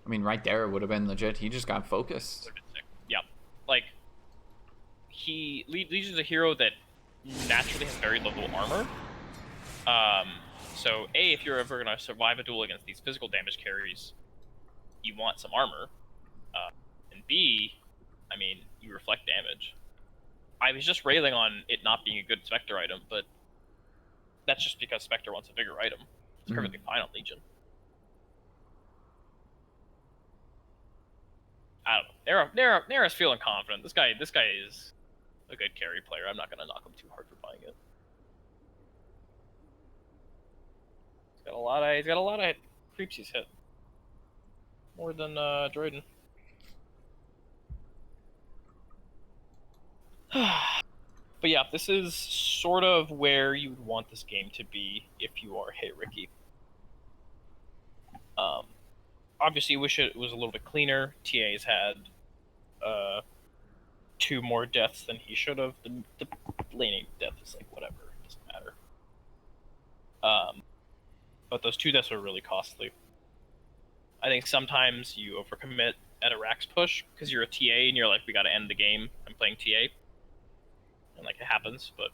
I mean, right there it would have been legit. He just got focused. Yeah. Like, Legion's a hero that naturally has very little armor. So, A, if you're ever going to survive a duel against these physical damage carries, you want some armor. And B, I mean, you reflect damage. I was just railing on it not being a good Spectre item, but that's just because Spectre wants a bigger item. It's perfectly fine on Legion. I don't know. Nera's feeling confident. This guy is a good carry player. I'm not gonna knock him too hard for buying it. He's got a lot of creeps he's hit. More than Dryden. But yeah, this is sort of where you would want this game to be if you are Hey Ricky. Obviously, wish it was a little bit cleaner. TA's had 2 more deaths than he should have. The laning death is like whatever, it doesn't matter. But those 2 deaths are really costly. I think sometimes you overcommit at a Rax push because you're a TA and you're like, we got to end the game. I'm playing TA. And like it happens, but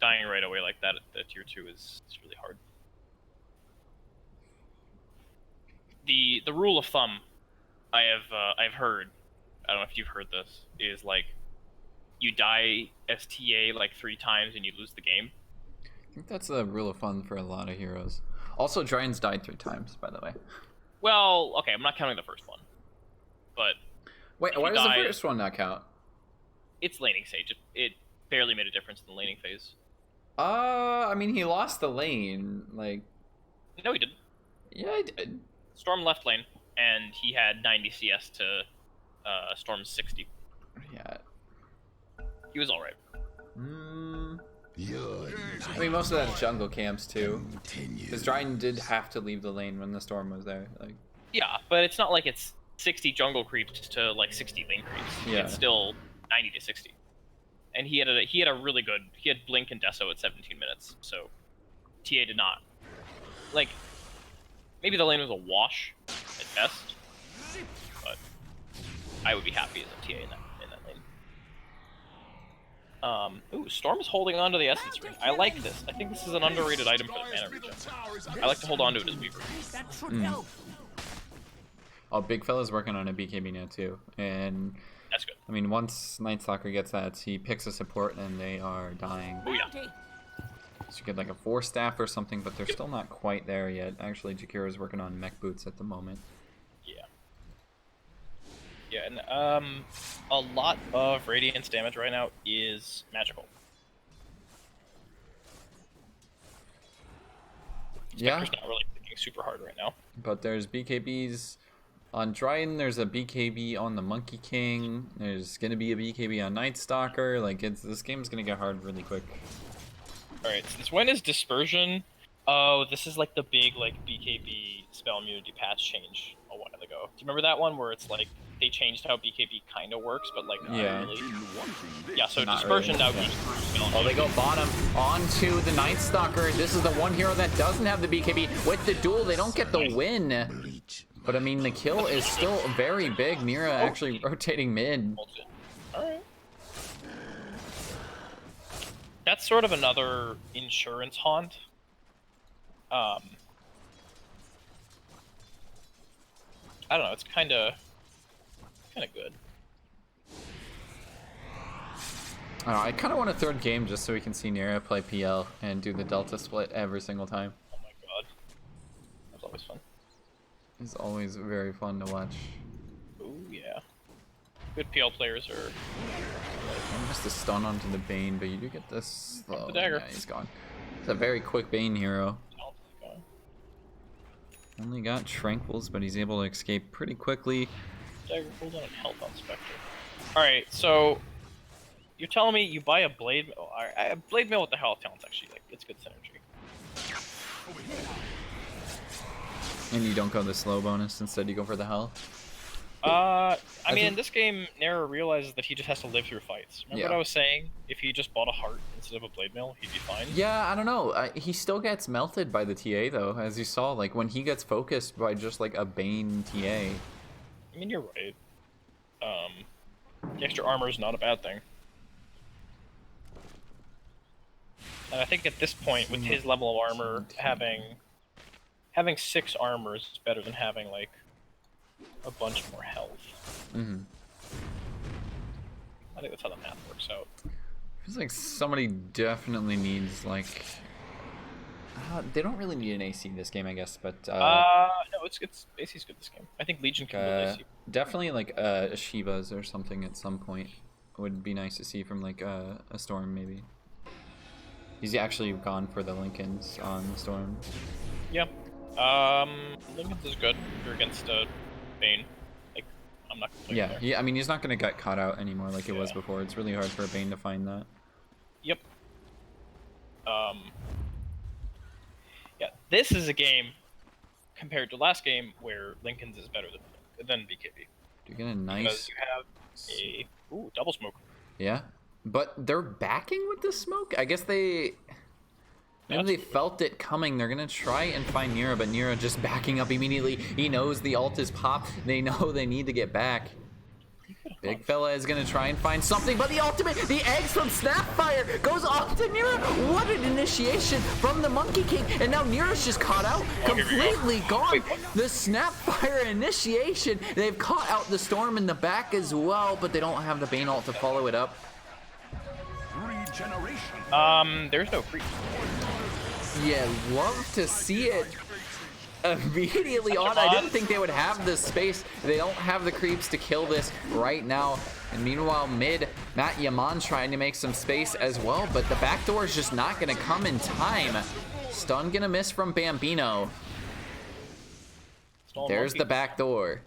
dying right away like that at tier 2 is really hard. The rule of thumb I've heard, I don't know if you've heard this, is like you die as TA like 3 times and you lose the game. I think that's a rule of thumb for a lot of heroes. Also, Dryden's died 3 times, by the way. Well, okay, I'm not counting the first one, but wait, why does the first one not count? It's laning stage. It barely made a difference in the laning phase. I mean, he lost the lane, like... No, he didn't. Yeah, he did. Storm left lane, and he had 90 CS to Storm's 60. Yeah. He was alright. I mean, most of that's jungle camps, too. Because Dryden did have to leave the lane when the Storm was there. Like. Yeah, but it's not like it's 60 jungle creeps to, like, 60 lane creeps. Yeah. It's still 90 to 60. And he had a really good... He had Blink and Deso at 17 minutes, so TA did not. Like, maybe the lane was a wash at best, but I would be happy as a TA in that lane. Ooh, Storm's holding on to the Essence Ring. I like this. I think this is an underrated item for the mana regen. I like to hold on to it as Weaver. Oh, Big Fella's working on a BKB now, too. And... That's good. I mean, once Night Stalker gets that, he picks a support and they are dying. Oh, yeah. So you get like a 4-staff or something, but they're still not quite there yet. Actually, Jakira's working on mech boots at the moment. Yeah. Yeah, and a lot of Radiance damage right now is magical. Spectre's not really thinking super hard right now. But there's BKBs on Dryden, there's a BKB on the Monkey King, there's gonna be a BKB on Night Stalker. Like, this game's gonna get hard really quick. Alright, since when is Dispersion Oh, this is like the big like BKB spell immunity patch change a while ago. Do you remember that one where it's like they changed how BKB kind of works, but like not Yeah. really? Yeah, so Not dispersion really, now yeah. goes through spell Oh, they immunity. go bottom onto the Night Stalker. This is the one hero that doesn't have the BKB. With the duel, they don't get the win. Bleach. But I mean, the kill is still very big. Nera actually rotating mid. Alright. That's sort of another insurance haunt. I don't know, it's kinda good. I don't know, I kind of want a third game just so we can see Nera play PL and do the Delta split every single time. Oh my god. That's always fun. It's always very fun to watch. Ooh, yeah. Good PL players are... I missed a stun onto the Bane, but you do get this. Oh, the dagger. yeah, he's gone. It's a very quick Bane hero. Only got Tranquils, but he's able to escape pretty quickly. Dagger cooldown and health on Spectre. Alright, so... You're telling me you buy a Blade... Oh, a Blade Mail with the health talent's actually, like, it's good synergy. And you don't go the slow bonus, instead you go for the health. I mean, think- in this game, Nera realizes that he just has to live through fights. Remember Yeah. what I was saying? If he just bought a heart instead of a Blade Mail, he'd be fine? Yeah, I don't know. He still gets melted by the TA, though, as you saw. Like, when he gets focused by just, like, a Bane TA. I mean, you're right. The extra armor is not a bad thing. And I think at this point, with his level of armor, having 6 armor is better than having, like, a bunch more health. Mm-hmm. I think that's how the math works out. Feels like somebody definitely needs, like... they don't really need an AC this game, I guess, but... No, it's AC's good this game. I think Legion can build AC. definitely, like, Shivas or something at some point. Would be nice to see from, like, a Storm, maybe. He's actually gone for the Lincolns on Storm. Yeah. Lincoln's is good. You're against Bane. Like, I'm not complaining there. Yeah, I mean, he's not going to get caught out anymore like it was Yeah. before. It's really hard for a Bane to find that. Yep. Yeah, this is a game compared to last game where Lincoln's is better than BKB. Do you get a Because nice... you have a double smoke. Yeah, but they're backing with the smoke? I guess they... Maybe they felt it coming. They're gonna try and find Nera, but Nera just backing up immediately. He knows the ult is popped. They know they need to get back. Big fella is gonna try and find something, but the ultimate, the eggs from Snapfire goes off to Nera. What an initiation from the Monkey King, and now Nera's just caught out, completely gone. The Snapfire initiation. They've caught out the Storm in the back as well, but they don't have the Bane ult to follow it up. There's no creep. Yeah, love to see it immediately on. I didn't think they would have the space. They don't have the creeps to kill this right now. And meanwhile, mid, Matt Yaman trying to make some space as well, but the back door is just not going to come in time. Stun going to miss from Bambino. There's the back door.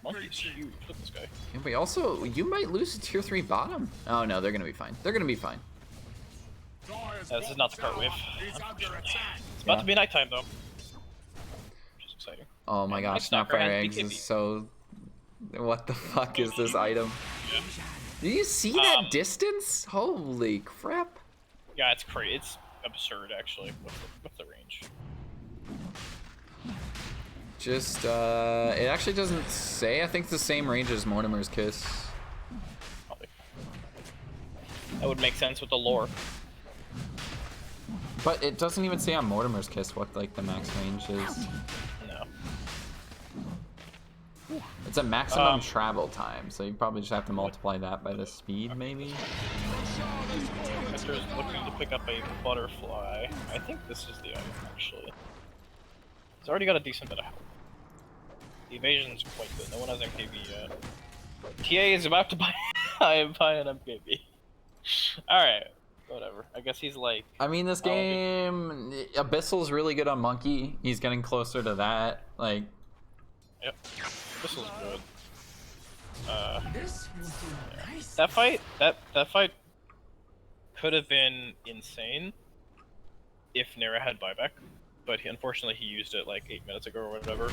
Monkey's huge. Look at this guy. Yeah, but also, you might lose to tier 3 bottom. Oh no, they're going to be fine. They're going to be fine. This is not the cart wave. It's about to be nighttime though. Which is exciting. Oh my gosh, Stalker Snapfire has eggs BKB. is so... What the fuck is this item? Yeah. Do you see that distance? Holy crap. Yeah, it's crazy. It's absurd actually. What's the range? Just, it actually doesn't say. I think it's the same range as Mortimer's Kiss. Probably. That would make sense with the lore. But it doesn't even say on Mortimer's Kiss what, like, the max range is. No. It's a maximum travel time, so you probably just have to multiply that by the speed, maybe? Victor's looking to pick up a butterfly. I think this is the item, actually. It's already got a decent bit of health. The evasion's quite good. No one has MKB yet. TA is about to buy an MKB. Alright, whatever. I guess he's like... I mean, this game... Abyssal's really good on Monkey. He's getting closer to that. Like... Yep. This was good. This will do nice. That fight could have been insane, if Nera had buyback, but unfortunately he used it like 8 minutes ago or whatever.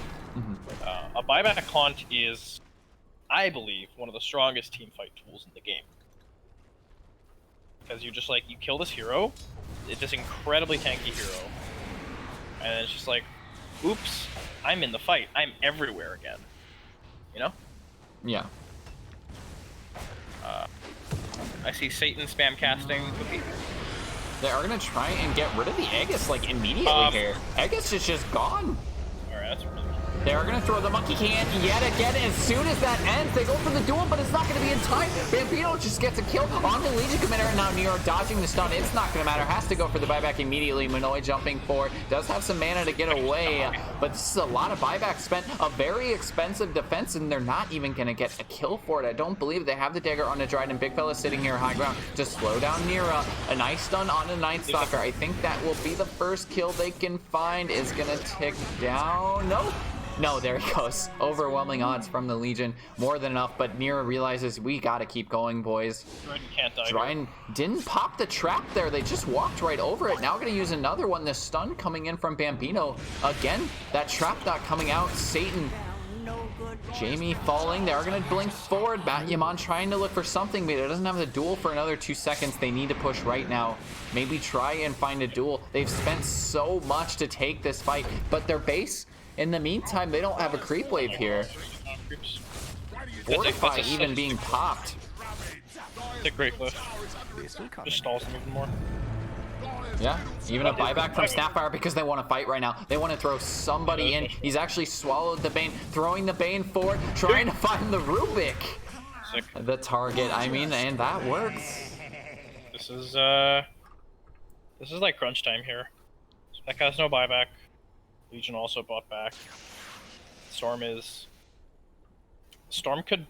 A buyback haunt is, I believe, one of the strongest team fight tools in the game. Because you just like, you kill this hero, it's this incredibly tanky hero, and it's just like, oops, I'm in the fight. I'm everywhere again. You know? Yeah. I see Satan spam casting. They are gonna try and get rid of the Aegis like immediately here. Aegis is just gone. Alright, that's really They are gonna throw the monkey can yet again. As soon as that ends, they go for the duel, but it's not gonna be in time. Bambino just gets a kill on the Legion Commander, and now Nero dodging the stun. It's not gonna matter. Has to go for the buyback immediately. Minoy jumping forward. Does have some mana to get away, but this is a lot of buyback spent. A very expensive defense, and they're not even gonna get a kill for it. I don't believe they have the dagger on the Dryden. Big fella sitting here high ground to slow down Nera. A nice stun on a Night Stalker. I think that will be the first kill they can find. Is gonna tick down. Nope. No, there he goes. Overwhelming odds from the Legion. More than enough, but Nera realizes we gotta keep going, boys. Dryden can't die. Dryden didn't pop the trap there. They just walked right over it. Now gonna use another one. The stun coming in from Bambino. Again, that trap not coming out. Satan. Jamie falling. They are gonna blink forward. Batyaman trying to look for something, but it doesn't have the duel for another 2 seconds. They need to push right now. Maybe try and find a duel. They've spent so much to take this fight, but their base, in the meantime, they don't have a creep wave here. Fortify even being popped. It's a great lift. Just stalls them even more. Yeah, even a buyback from Snapfire because they want to fight right now. They want to throw somebody in. He's actually swallowed the Bane, throwing the Bane forward, trying to find the Rubik. Sick. The target, I mean, and that works. This is like crunch time here. Spec has no buyback. Legion also bought back. Storm could...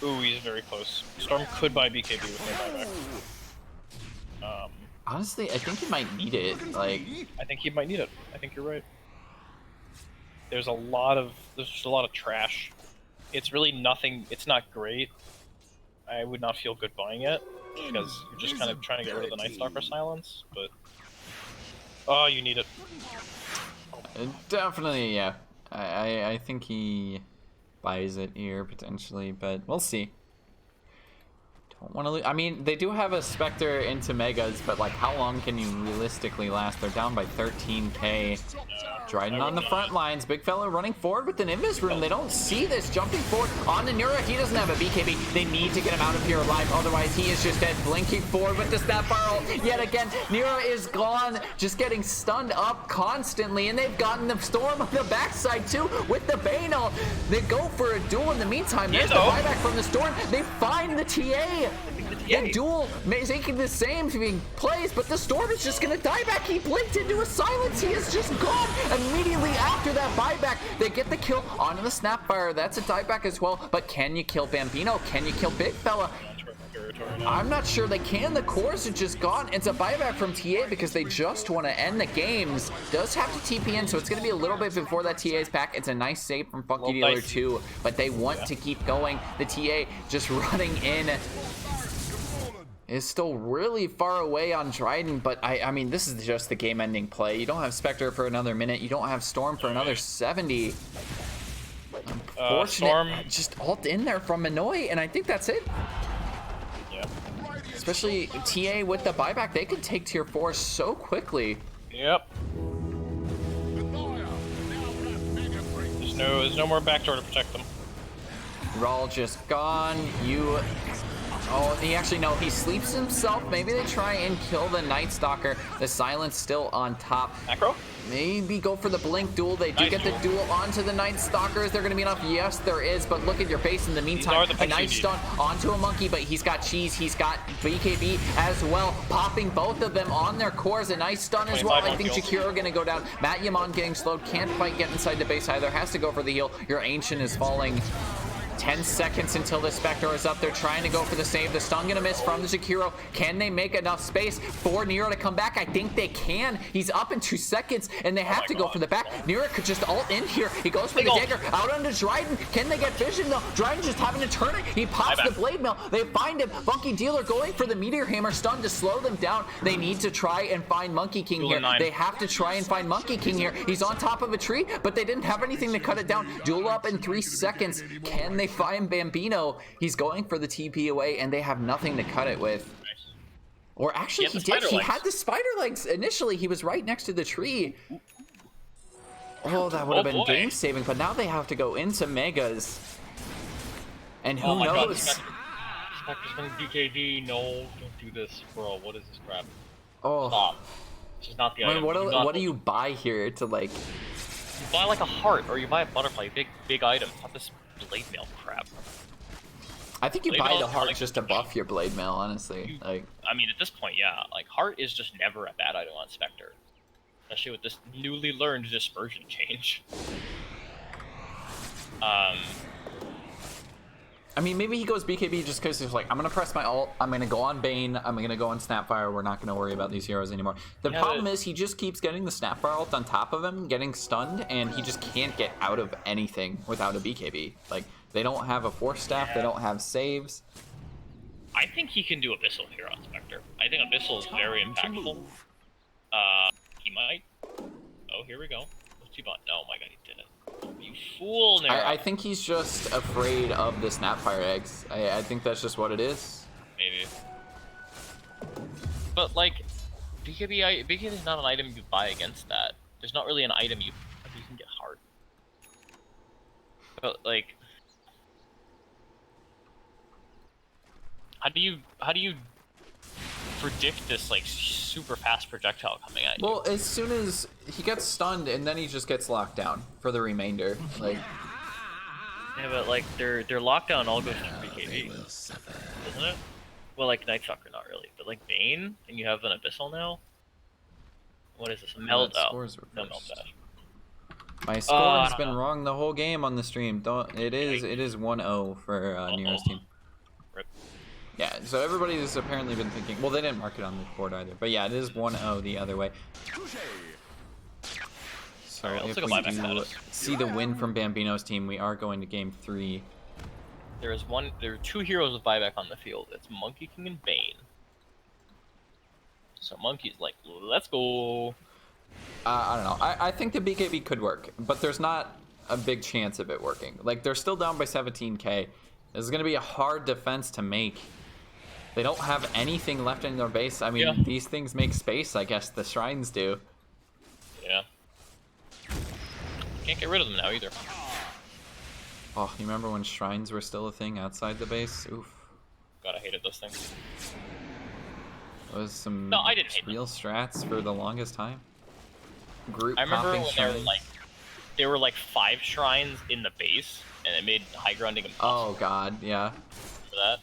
Ooh, he's very close. Storm could buy BKB with no buyback. Honestly, I think he might need it. Like, I think he might need it. I think you're right. There's just a lot of trash. It's really nothing. It's not great. I would not feel good buying it because you're just kind of trying to get rid of the Night Stalker silence. But oh, you need it. definitely, yeah. I think he buys it here potentially, but we'll see. Don't want to lose. I mean, they do have a Spectre into Megas, but like, how long can you realistically last? They're down by 13k. Dryden on the front lines. Big fella running forward with an Invis Rune. They don't see this. Jumping forward on to Nera. He doesn't have a BKB. They need to get him out of here alive. Otherwise, he is just dead. Blinking forward with the Snapfire ult. Yet again, Nera is gone. Just getting stunned up constantly. And they've gotten the Storm on the backside too with the Bane ult. They go for a duel in the meantime. There's the buyback from the Storm. They find the TA. The duel making the same plays, but the Storm is just gonna die back. He blinked into a silence. He is just gone. Immediately after that buyback, they get the kill onto the Snapfire. That's a dieback as well. But can you kill Bambino? Can you kill Big Fella? I'm not sure they can. The cores are just gone. It's a buyback from TA because they just want to end the games. Does have to TP in, so it's going to be a little bit before that TA's back. It's a nice save from Funky Dealer 2, but they want to keep going. The TA just running in is still really far away on Dryden, but I mean, this is just the game-ending play. You don't have Spectre for another minute. You don't have Storm for another 70. Unfortunate, Storm just ult in there from Minoy, and I think that's it. Yeah. Especially TA with the buyback, they could take tier 4 so quickly. Yep. There's no more backdoor to protect them. Rawl just gone. Oh, he actually, no, he sleeps himself. Maybe they try and kill the Night Stalker. The silence still on top. Macro? Maybe go for the blink duel. They do get the duel onto the Night Stalker. Is there going to be enough? Yes, there is. But look at your base in the meantime. A nice stun onto a monkey, but he's got cheese. He's got BKB as well. Popping both of them on their cores. A nice stun as well. I think Jakiro going to go down. Matt Yaman getting slowed. Can't quite get inside the base either. Has to go for the heal. Your Ancient is falling. 10 seconds until the Spectre is up. They're trying to go for the save. The stun gonna miss from the Zakiro. Can they make enough space for Nera to come back? I think they can. He's up in 2 seconds, and they have to go for the back. Nera could just ult in here. He goes for the dagger out onto Dryden. Can they get vision though? Dryden just having to turn it. He pops the blade mill. They find him. Funky Dealer going for the Meteor Hammer stun to slow them down. They need to try and find Monkey King here. They have to try and find Monkey King here. He's on top of a tree, but they didn't have anything to cut it down. Duel up in 3 seconds. Can they find Bambino? He's going for the TP away, and they have nothing to cut it with. Or actually, he did. He had the spider legs. Initially, he was right next to the tree. Oh, that would have been game saving, but now they have to go into Megas. And who knows? Spectre's gonna BKB. No, don't do this, bro. What is this crap? Oh. Stop. This is not the item. What do you buy here to like? You buy like a heart, or you buy a butterfly. Big item. Not this blade mail crap. I think you buy the heart just to buff your blade mail, honestly. Like, I mean, at this point, yeah. Like, heart is just never a bad item on Spectre. Especially with this newly learned dispersion change. I mean, maybe he goes BKB just because he's like, I'm going to press my ult, I'm going to go on Bane, I'm going to go on Snapfire, we're not going to worry about these heroes anymore. The problem is he just keeps getting the Snapfire ult on top of him, getting stunned, and he just can't get out of anything without a BKB. Like, they don't have a Force Staff, they don't have saves. I think he can do Abyssal here on Spectre. I think Abyssal is very impactful. He might. Oh, here we go. What's he bought? Oh my god, he did it. You fool, Nera. I think he's just afraid of the Snapfire eggs. I think that's just what it is. Maybe. But, like, BKB is not an item you buy against that. There's not really an item you can get hard. But, like... How do you predict this like super fast projectile coming at you? Well, as soon as he gets stunned and then he just gets locked down for the remainder. Like, yeah, but like their lockdown all goes through BKB, doesn't it? Well, like Night Stalker not really, but like Bane, and you have an Abyssal now. What is this? A meld? Oh, no meld dash. My score has been wrong the whole game on the stream. It is 1-0 for Nera's team. Rip. Yeah, so everybody's apparently been thinking, well, they didn't mark it on the board either, but yeah, it is 1-0 the other way. So if we do see the win from Bambino's team, we are going to game 3. There are 2 heroes with buyback on the field. It's Monkey King and Bane. So Monkey's like, let's go. I don't know. I think the BKB could work, but there's not a big chance of it working. Like, they're still down by 17k. This is going to be a hard defense to make. They don't have anything left in their base. I mean, these things make space, I guess. The shrines do. Yeah. Can't get rid of them now either. Oh, you remember when shrines were still a thing outside the base? Oof. God, I hated those things. That was some I didn't hate real strats for the longest time. I remember when shrines. there were like 5 shrines in the base, and it made high grounding impossible. Oh god, yeah. That.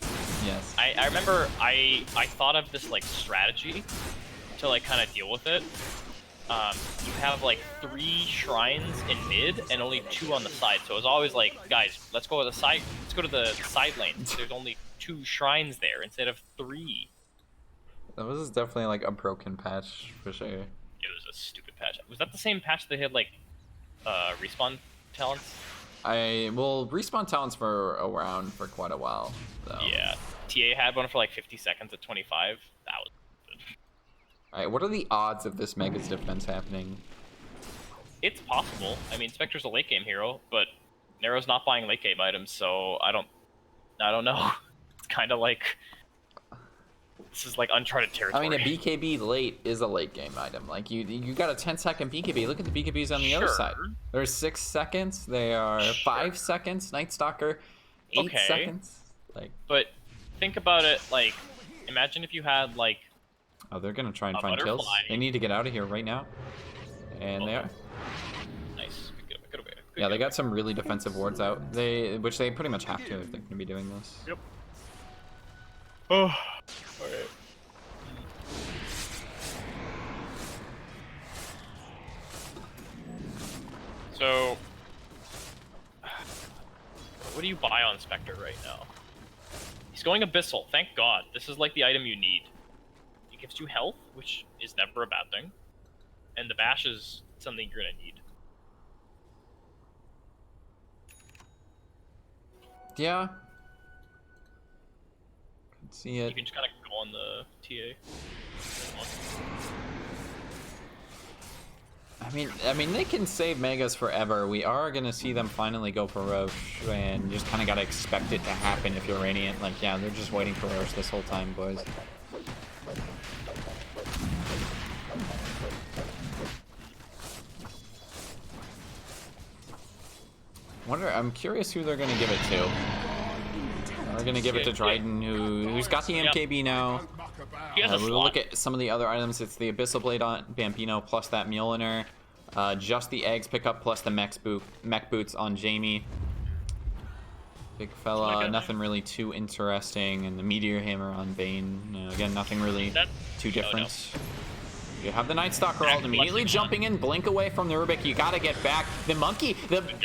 Yes. I remember I thought of this like strategy to like kind of deal with it. You have like 3 shrines in mid and only 2 on the side, so it was always like, guys, let's go to the side. Let's go to the side lane. There's only 2 shrines there instead of 3. That was definitely like a broken patch for sure. It was a stupid patch. Was that the same patch that had like respawn talents? Well, respawn talents were around for quite a while, though. Yeah, TA had one for like 50 seconds at 25. That was good. Alright, what are the odds of this Mega's defense happening? It's possible. I mean, Spectre's a late game hero, but Nero's not buying late game items, so I don't know. It's kind of like this is like uncharted territory. I mean, a BKB late is a late game item. Like you got a 10-second BKB. Look at the BKBs on the other side. There's 6 seconds. They are 5 seconds. Night Stalker, 8 seconds. Like, but think about it. Like, imagine if you had like. Oh, they're gonna try and find kills. They need to get out of here right now, and they are. Nice. Good away. Yeah, they got some really defensive wards out. Which they pretty much have to if they're gonna be doing this. Yep. Oh. Alright. So What do you buy on Spectre right now? He's going Abyssal. Thank God. This is like the item you need. It gives you health, which is never a bad thing. And the bash is something you're gonna need. Yeah. Can see it. You can just kind of go on the TA. I mean, they can save Megas forever. We are gonna see them finally go for Roche, and you just kind of gotta expect it to happen if you're Radiant. Like, yeah, they're just waiting for Roche this whole time, boys. I'm curious who they're gonna give it to. They're gonna give it to Dryden, who's got the MKB now. He has a We'll slot. look at some of the other items. It's the Abyssal Blade on Bambino plus that Mjolnir. Just the eggs pickup plus the mech boots on Jamie. Big fella, nothing really too interesting. And the Meteor Hammer on Bane. Again, nothing really too different. You have the Night Stalker ult immediately jumping in, blink away from the Rubik. You gotta get back. The Monkey,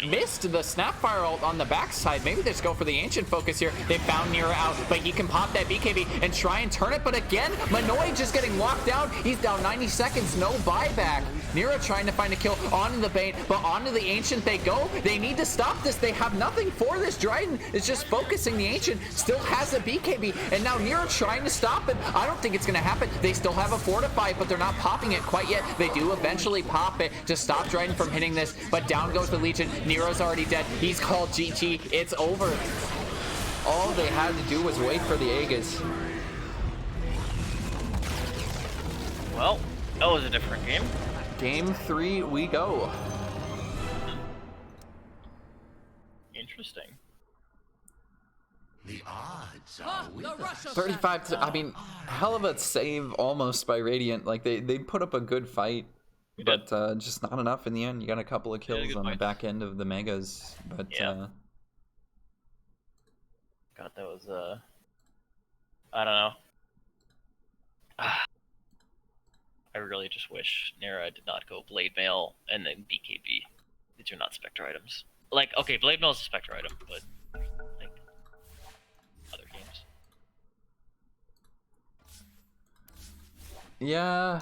missed the Snapfire ult on the backside. Maybe they just go for the Ancient focus here. They found Nera out, but he can pop that BKB and try and turn it. But again, Manoy just getting locked down. He's down 90 seconds, no buyback. Nera trying to find a kill onto the Bane, but onto the Ancient they go. They need to stop this. They have nothing for this. Dryden is just focusing. The Ancient still has a BKB, and now Nera trying to stop it. I don't think it's gonna happen. They still have a Fortify, but they're not popping it quite yet. They do eventually pop it to stop Dryden from hitting this, but down goes the Legion. Nero's already dead. He's called GG. It's over. All they had to do was wait for the Aegis. Well, that was a different game. Game 3 we go. Interesting. The odds are with us. 35 to, I mean, hell of a save almost by Radiant. Like, they put up a good fight, but just not enough in the end. You got a couple of kills on the back end of the Megas, but God, that was I don't know. I really just wish Nera did not go Blade Mail and then BKB. These are not Spectre items. Like, okay, Blade Mail is a Spectre item, but like other games. yeah.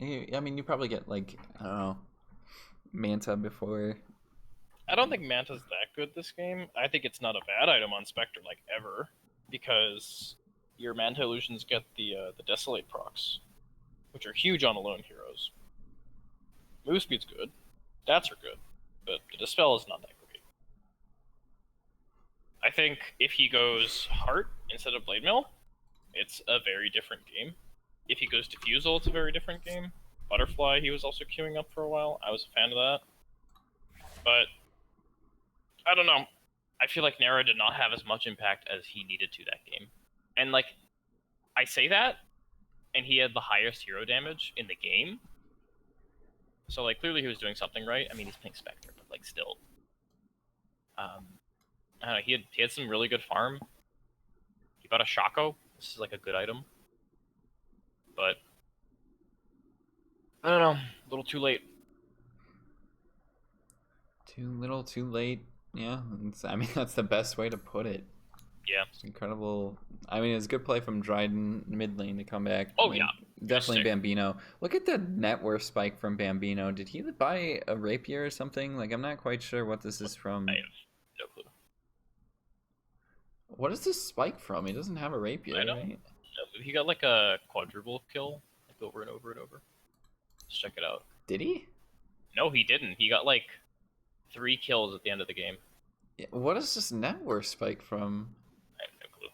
I mean, you probably get, like, I don't know, Manta before. I don't think Manta's that good this game. I think it's not a bad item on Spectre, like, ever, because your Manta illusions get the Desolate procs, which are huge on alone heroes. Move speed's good, stats are good, but the Dispel is not that great. I think if he goes Heart instead of Blade Mail, it's a very different game. If he goes Diffusal, it's a very different game. Butterfly, he was also queuing up for a while. I was a fan of that. But I don't know. I feel like Nera did not have as much impact as he needed to that game. And, like, I say that, and he had the highest hero damage in the game. So, like, clearly he was doing something right. I mean, he's playing Spectre, but, like, still. I don't know, he had some really good farm. He bought a Shaco. This is, like, a good item. But I don't know. A little too late. Too little, too late. Yeah, I mean, that's the best way to put it. Yeah. It's incredible. I mean, it's a good play from Dryden mid lane to come back. Oh, I mean, yeah. definitely Sick. Bambino. Look at the net worth spike from Bambino. Did he buy a rapier or something? Like, I'm not quite sure what this is from. I have no clue. What is this spike from? He doesn't have a rapier, I know. right? No, he got like a quadruple kill, like over and over and over. Let's check it out. Did he? No, he didn't. He got like 3 kills at the end of the game. Yeah, what is this net worth spike from? I have no clue.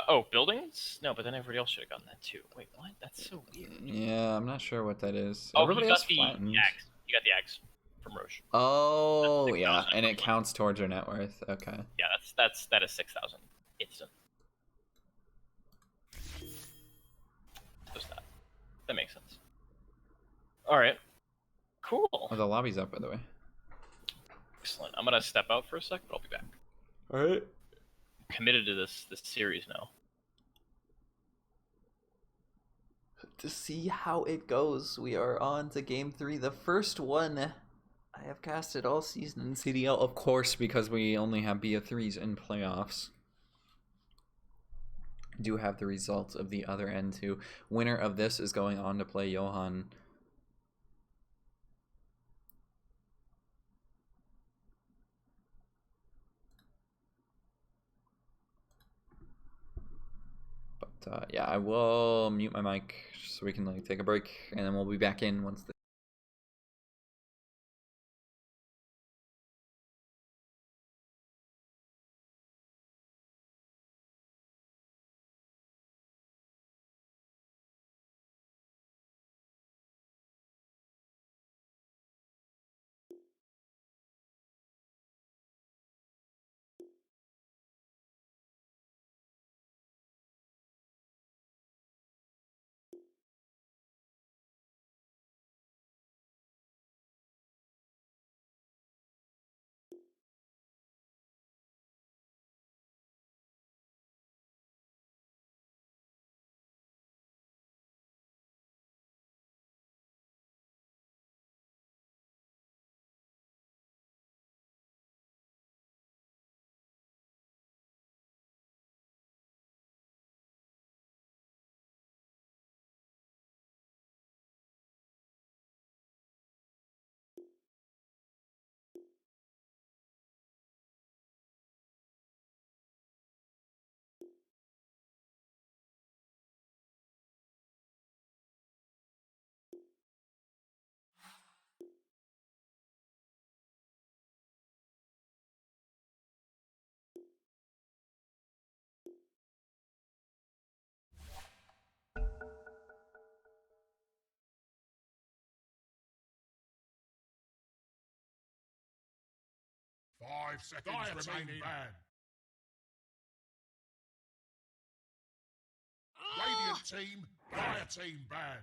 Oh, buildings? No, but then everybody else should have gotten that too. Wait, what? That's so weird. Yeah, I'm not sure what that is. Oh, Everybody he else got the flattened. axe. He got the axe from Roche. Oh, That's yeah, 6,000 and it from counts towards your net worth. Okay. Yeah, that is 6,000 instant. Just that. That makes sense. All right. Cool. Oh, the lobby's up, by the way. Excellent. I'm gonna step out for a sec, but I'll be back. All right. Committed to this series now. To see how it goes, we are on to game 3. The first one, I have casted all season in CDL, of course, because we only have BO3s in playoffs. Do have the results of the other end too. Winner of this is going on to play Johan. But yeah, I will mute my mic so we can like take a break, and then we'll be back in once the 5 seconds remaining. Ban. Radiant team, Dire team ban.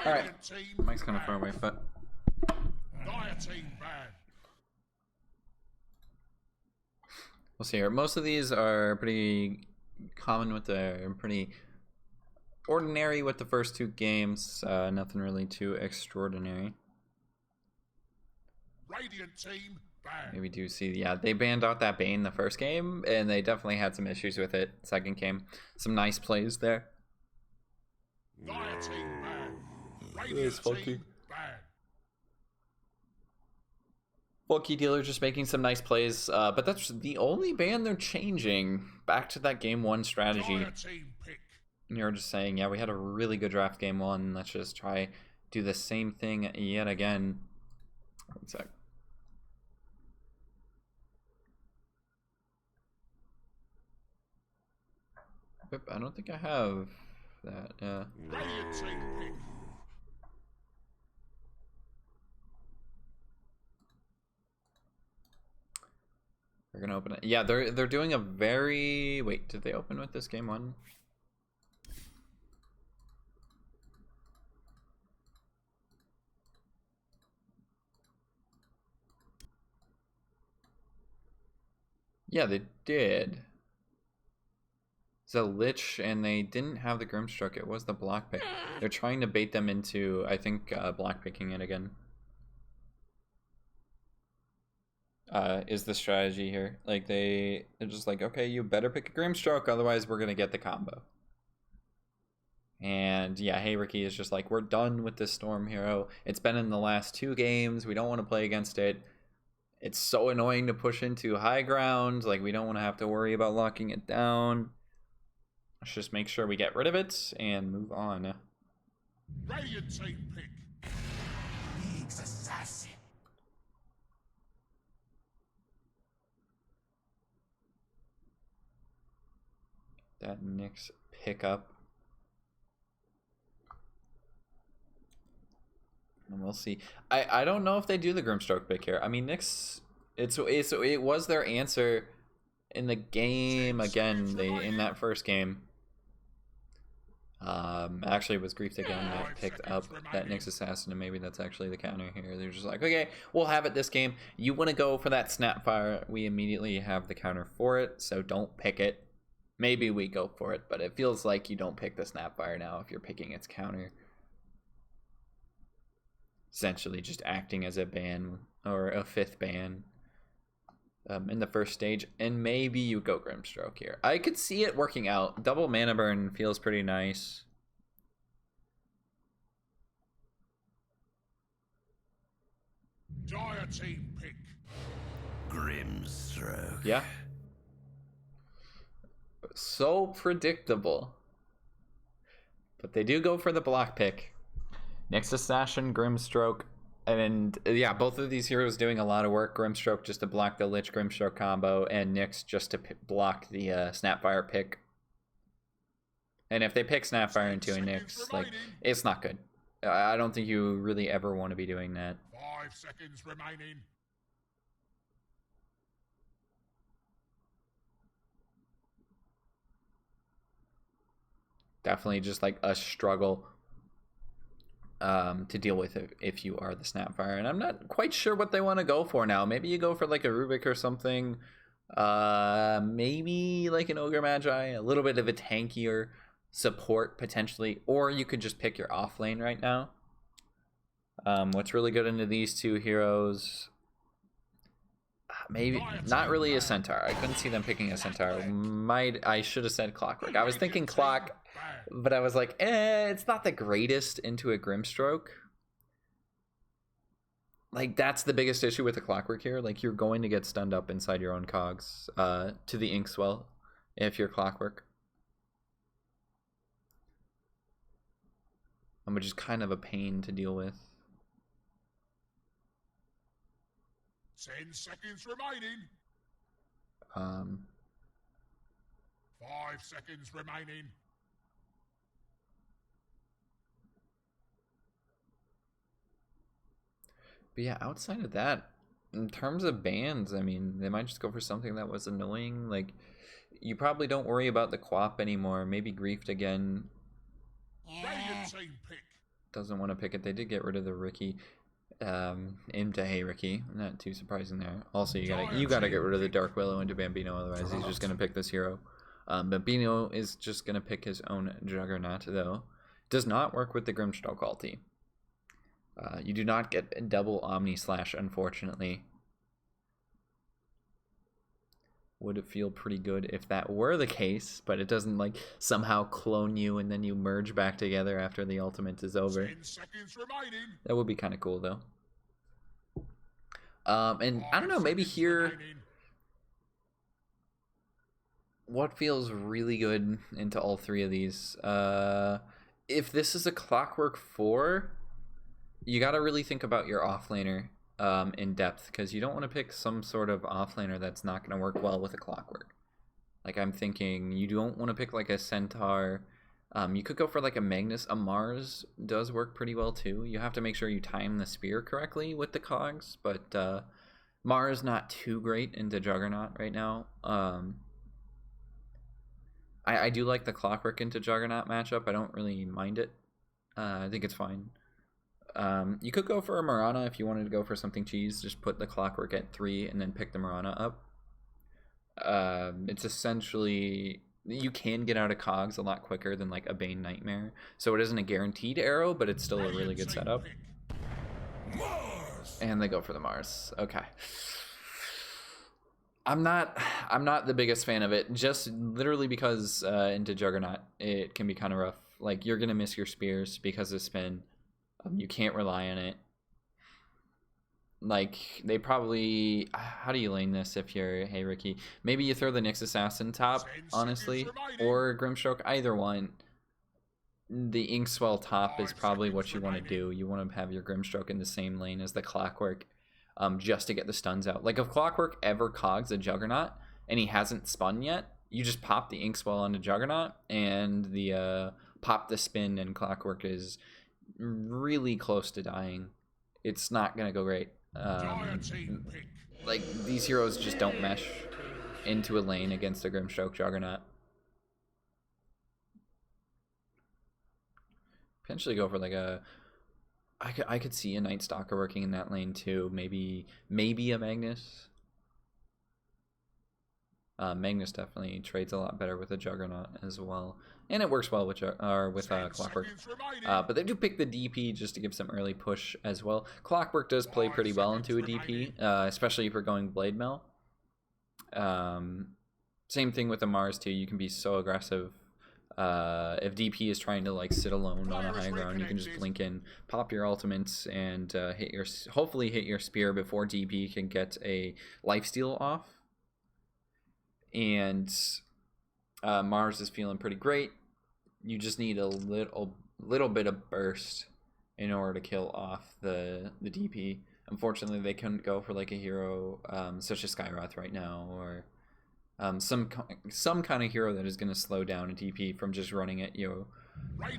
Alright, Radiant team, mic's kind of far away, but Dire team ban. we'll see here. Most of these are pretty common with the pretty ordinary with the first two games. Nothing really too extraordinary. Radiant team ban. Maybe do see, yeah, they banned out that Bane the first game, and they definitely had some issues with it second game. Some nice plays there. Dire team ban. Radiant team ban. Bulky Dealer just making some nice plays, but that's the only ban they're changing. Back to that game one strategy. Dire team pick. You're just saying, yeah, we had a really good draft game one. Let's just try do the same thing yet again. One sec. Yep, I don't think I have that. Yeah. Radiant team pick. They're gonna open it. Yeah, they're doing a very wait. Did they open with this game one? Yeah, they did. It's a Lich, and they didn't have the Grimstroke. It was the block pick. They're trying to bait them into, I think, block picking it again. Is the strategy here. Like, they're just like, okay, you better pick a Grimstroke, otherwise we're gonna get the combo. And yeah, Hey Ricky is just like, we're done with this Storm Hero. It's been in the last two games. We don't want to play against it. It's so annoying to push into high ground. Like, we don't want to have to worry about locking it down. Let's just make sure we get rid of it and move on. Radiant team pick. League's assassin. That Nyx pickup. And we'll see. I don't know if they do the Grimstroke pick here. I mean, Nyx, it was their answer in the game again. They in that first game. Actually, it was Grief again that picked up that Nyx Assassin, and maybe that's actually the counter here. They're just like, okay, we'll have it this game. You want to go for that Snapfire? We immediately have the counter for it, so don't pick it. Maybe we go for it, but it feels like you don't pick the Snapfire now if you're picking its counter. Essentially just acting as a ban or a 5th ban in the first stage, and maybe you go Grimstroke here. I could see it working out. Double mana burn feels pretty nice. Dire team pick. Grimstroke. Yeah. So predictable. But they do go for the block pick. Next Assassin, Grimstroke. And yeah, both of these heroes doing a lot of work. Grimstroke just to block the Lich Grimstroke combo, and Nyx just to block the Snapfire pick. And if they pick Snapfire into a Nyx, like, it's not good. I don't think you really ever want to be doing that. 5 seconds remaining. Definitely just like a struggle to deal with it if you are the Snapfire. And I'm not quite sure what they want to go for now. Maybe you go for like a Rubik or something. Maybe like an Ogre Magi, a little bit of a tankier support potentially. Or you could just pick your off lane right now. What's really good into these two heroes? Maybe not really a Centaur. I couldn't see them picking a Centaur. I should have said Clockwork. I was thinking Clock, but I was like, it's not the greatest into a Grimstroke. Like, that's the biggest issue with the Clockwork here. Like, you're going to get stunned up inside your own cogs to the Inkswell if you're Clockwork. Which is kind of a pain to deal with. 10 seconds remaining. 5 seconds remaining. But yeah, outside of that, in terms of bans, I mean, they might just go for something that was annoying. Like, you probably don't worry about the Quap anymore. Maybe Griefed again. Radiant team pick. Doesn't want to pick it. They did get rid of the Ricky. Into Hey Ricky. Not too surprising there. Also, you gotta get rid of the Dark Willow into Bambino, otherwise he's just gonna pick this hero. Bambino is just gonna pick his own Juggernaut, though. Does not work with the Grimstroke ulti. You do not get a double Omni Slash, unfortunately. Would it feel pretty good if that were the case, but it doesn't like somehow clone you and then you merge back together after the ultimate is over. 10 seconds remaining. That would be kind of cool, though. And I don't know, maybe here, what feels really good into all three of these? If this is a Clockwork 4, you got to really think about your offlaner in depth, because you don't want to pick some sort of offlaner that's not going to work well with a Clockwork. Like, I'm thinking you don't want to pick like a Centaur. You could go for like a Magnus. A Mars does work pretty well too. You have to make sure you time the spear correctly with the cogs, but Mars not too great into Juggernaut right now. I do like the Clockwork into Juggernaut matchup. I don't really mind it. I think it's fine. You could go for a Mirana if you wanted to go for something cheese. Just put the Clockwork at 3 and then pick the Mirana up. It's essentially, you can get out of cogs a lot quicker than like a Bane Nightmare, so it isn't a guaranteed arrow, but it's still a really good setup. And they go for the Mars. Okay. I'm not the biggest fan of it, just literally because into Juggernaut it can be kind of rough. Like, you're gonna miss your spears because of spin. You can't rely on it. Like, they probably, how do you lane this if you're Hey Ricky? Maybe you throw the Nyx Assassin top, honestly, or Grimstroke, either one. The Inkswell top is probably what you want to do. You want to have your Grimstroke in the same lane as the Clockwork, just to get the stuns out. Like, if Clockwork ever cogs a Juggernaut and he hasn't spun yet, you just pop the Inkswell onto Juggernaut and the pop the spin, and Clockwork is really close to dying. It's not gonna go great. Like, these heroes just don't mesh into a lane against a Grimstroke Juggernaut. Potentially go for like a, I could see a Night Stalker working in that lane too. Maybe a Magnus. Magnus definitely trades a lot better with a Juggernaut as well. And it works well with Clockwork. But they do pick the DP just to give some early push as well. Clockwork does play pretty well into a DP, especially if you're going Blade Mail. Same thing with the Mars too. You can be so aggressive. If DP is trying to like sit alone on a high ground, you can just blink in, pop your ultimates, and hopefully hit your spear before DP can get a lifesteal off. And Mars is feeling pretty great. You just need a little bit of burst in order to kill off the DP. Unfortunately, they couldn't go for like a hero such as Skyroth right now, or some kind of hero that is going to slow down a DP from just running at you.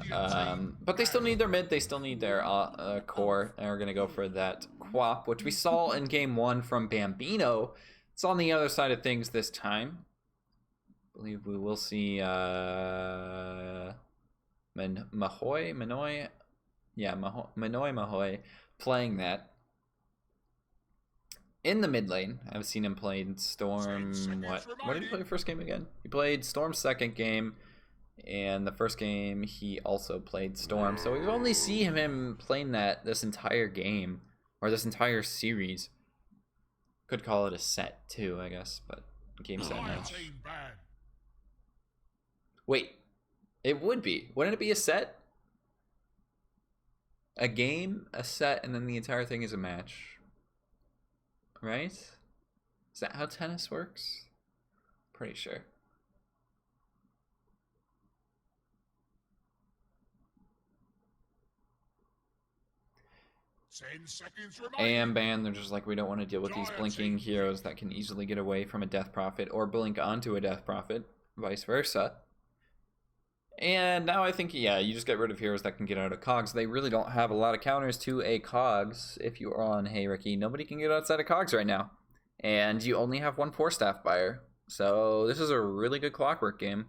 But they still need their mid. They still need their core. And we're going to go for that Quap, which we saw in game 1 from Bambino. It's on the other side of things this time. I believe we will see Mahoy playing that. In the mid lane, I've seen him play Storm. What did he play first game again? He played Storm second game, and the first game he also played Storm. So we've only seen him playing that this entire game, or this entire series. Could call it a set too, I guess, but game set match. Wait, it would be. Wouldn't it be a set? A game, a set, and then the entire thing is a match. Right? Is that how tennis works? Pretty sure. And ban, they're just like, we don't want to deal with these blinking heroes that can easily get away from a Death Prophet or blink onto a Death Prophet, vice versa. And now I think, yeah, you just get rid of heroes that can get out of cogs. They really don't have a lot of counters to a cogs. If you are on Hey Ricky, nobody can get outside of cogs right now. And you only have one 4-staff buyer. So this is a really good Clockwork game.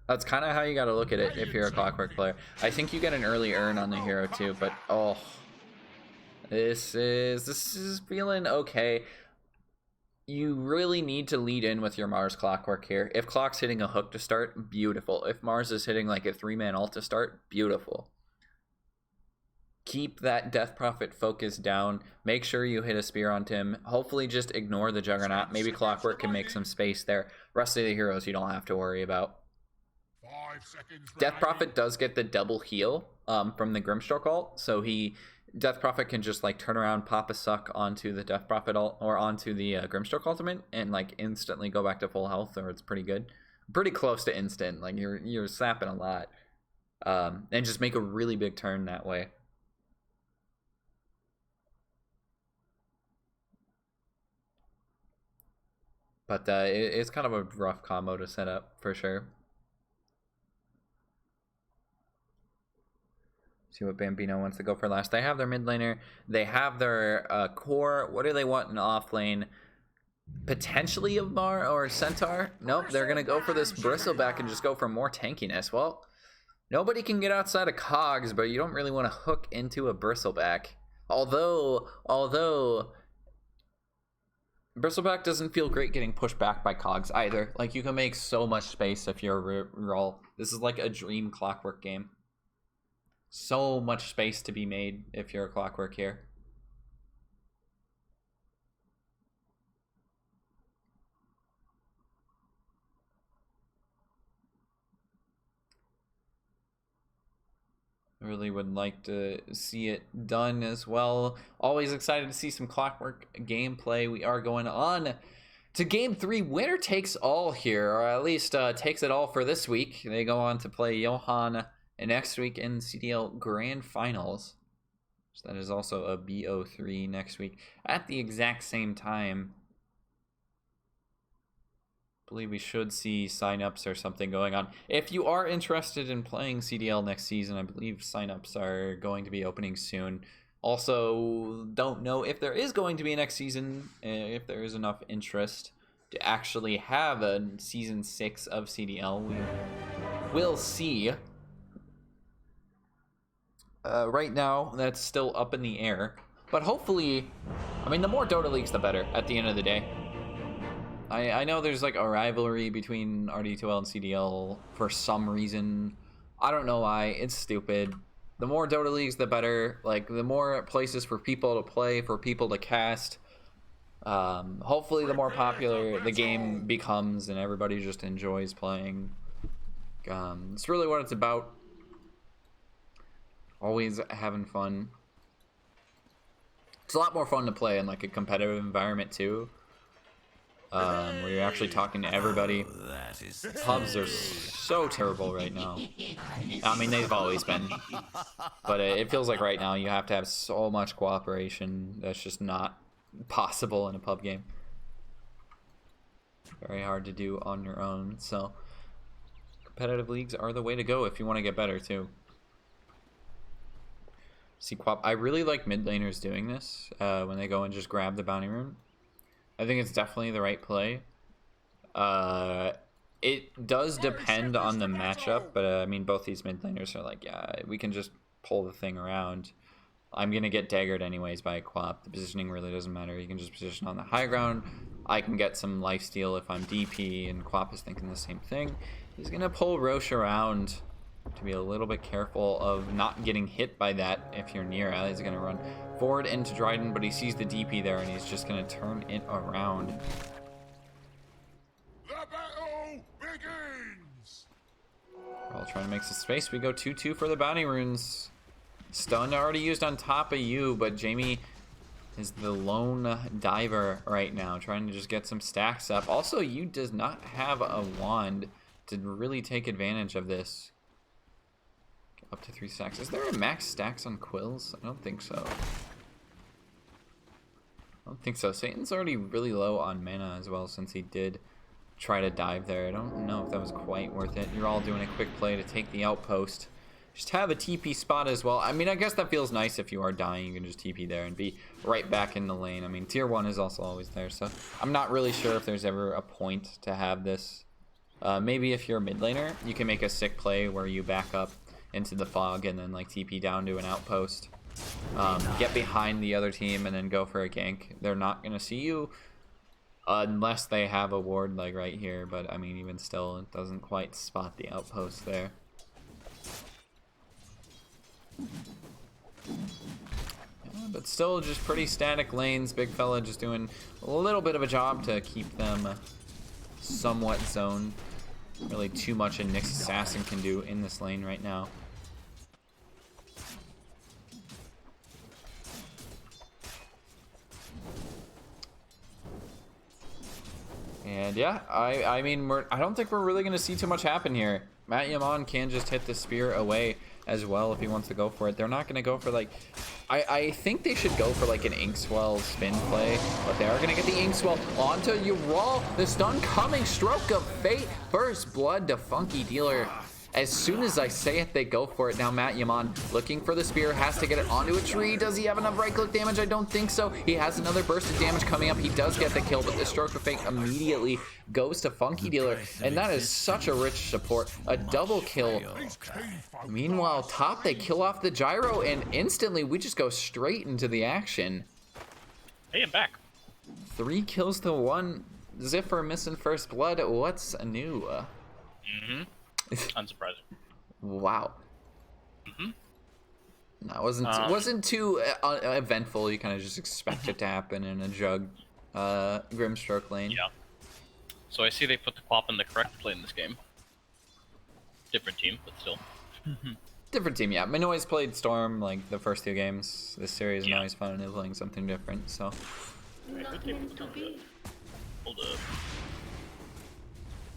That's kind of how you got to look at it if you're a Clockwork player. I think you get an early earn on the hero too, but oh, this is feeling okay. You really need to lead in with your Mars Clockwork here. If Clock's hitting a hook to start, beautiful. If Mars is hitting like a 3-man ult to start, beautiful. Keep that Death Prophet focus down. Make sure you hit a spear onto him. Hopefully just ignore the Juggernaut. Maybe Clockwork can make some space there. Rest of the heroes you don't have to worry about. Death Prophet does get the double heal from the Grimstroke ult, so Death Prophet can just like turn around, pop a suck onto the Death Prophet ult or onto the Grimstroke ultimate and like instantly go back to full health, or it's pretty good. Pretty close to instant. Like you're sapping a lot. And just make a really big turn that way. But it's kind of a rough combo to set up for sure. See what Bambino wants to go for last. They have their mid laner. They have their core. What do they want in off lane? Potentially a Mar or a Centaur? Nope, they're going to go for this Bristleback and just go for more tankiness. Well, nobody can get outside of cogs, but you don't really want to hook into a Bristleback. Although Bristleback doesn't feel great getting pushed back by cogs either. Like, you can make so much space if you're a roll. This is like a dream Clockwork game. So much space to be made if you're a Clockwork here. I really would like to see it done as well. Always excited to see some Clockwork gameplay. We are going on to game 3. Winner takes all here, or at least takes it all for this week. They go on to play Johan next week in CDL Grand Finals. So that is also a BO3 next week at the exact same time. I believe we should see signups or something going on. If you are interested in playing CDL next season, I believe signups are going to be opening soon. Also, don't know if there is going to be a next season, if there is enough interest to actually have a season 6 of CDL. We will see. Right now, that's still up in the air. But hopefully, I mean, the more Dota leagues, the better at the end of the day. I know there's like a rivalry between RD2L and CDL for some reason. I don't know why. It's stupid. The more Dota leagues, the better. Like, the more places for people to play, for people to cast. Hopefully, the more popular the game becomes and everybody just enjoys playing. It's really what it's about. Always having fun. It's a lot more fun to play in like a competitive environment too. Where you're actually talking to everybody. Pubs are so terrible right now. I mean, they've always been. But it feels like right now you have to have so much cooperation that's just not possible in a pub game. Very hard to do on your own. So competitive leagues are the way to go if you want to get better too. See, Quap, I really like mid laners doing this when they go and just grab the bounty rune. I think it's definitely the right play. It does depend on the matchup, but I mean, both these mid laners are like, yeah, we can just pull the thing around. I'm going to get daggered anyways by a Quap. The positioning really doesn't matter. You can just position on the high ground. I can get some lifesteal if I'm DP, and Quap is thinking the same thing. He's going to pull Roche around to be a little bit careful of not getting hit by that if you're near. He's going to run forward into Dryden, but he sees the DP there, and he's just going to turn it around. The battle begins. We're all trying to make some space. We go 2-2 for the bounty runes. Stun already used on top of you, but Jamie is the lone diver right now, trying to just get some stacks up. Also, you does not have a wand to really take advantage of this. Up to 3 stacks. Is there a max stacks on Quills? I don't think so. I don't think so. Satan's already really low on mana as well, since he did try to dive there. I don't know if that was quite worth it. You're all doing a quick play to take the outpost. Just have a TP spot as well. I mean, I guess that feels nice if you are dying. You can just TP there and be right back in the lane. I mean, tier 1 is also always there, so I'm not really sure if there's ever a point to have this. Maybe if you're a mid laner, you can make a sick play where you back up into the fog and then like TP down to an outpost. Get behind the other team and then go for a gank. They're not going to see you unless they have a ward like right here, but I mean, even still, it doesn't quite spot the outpost there. Yeah, but still just pretty static lanes. Big fella just doing a little bit of a job to keep them somewhat zoned. Really too much a Nyx Assassin can do in this lane right now. And yeah, I mean, I don't think we're really going to see too much happen here. Matt Yaman can just hit the spear away as well if he wants to go for it. They're not going to go for like... I think they should go for like an Inkswell spin play, but they are going to get the Inkswell onto Ural. The stun coming, stroke of fate, first blood to Funky Dealer. As soon as I say it, they go for it. Now Matt Yaman looking for the spear, has to get it onto a tree. Does he have enough right click damage? I don't think so. He has another burst of damage coming up. He does get the kill, but the stroke of fate immediately goes to Funky Dealer, and that is such a rich support. A double kill. Meanwhile, top, they kill off the gyro, and instantly we just go straight into the action. Hey, I'm back. 3 kills to 1. zphyr missing first blood. What's new? Unsurprising. Wow. No, it wasn't too eventful. You kind of just expect it to happen in a Jug Grimstroke lane. Yeah. So I see they put the Quap in the correct play in this game. Different team, but still. Different team, yeah. Minoy's played Storm like the first 2 games this series, and now he's finally playing something different. So. Hold up.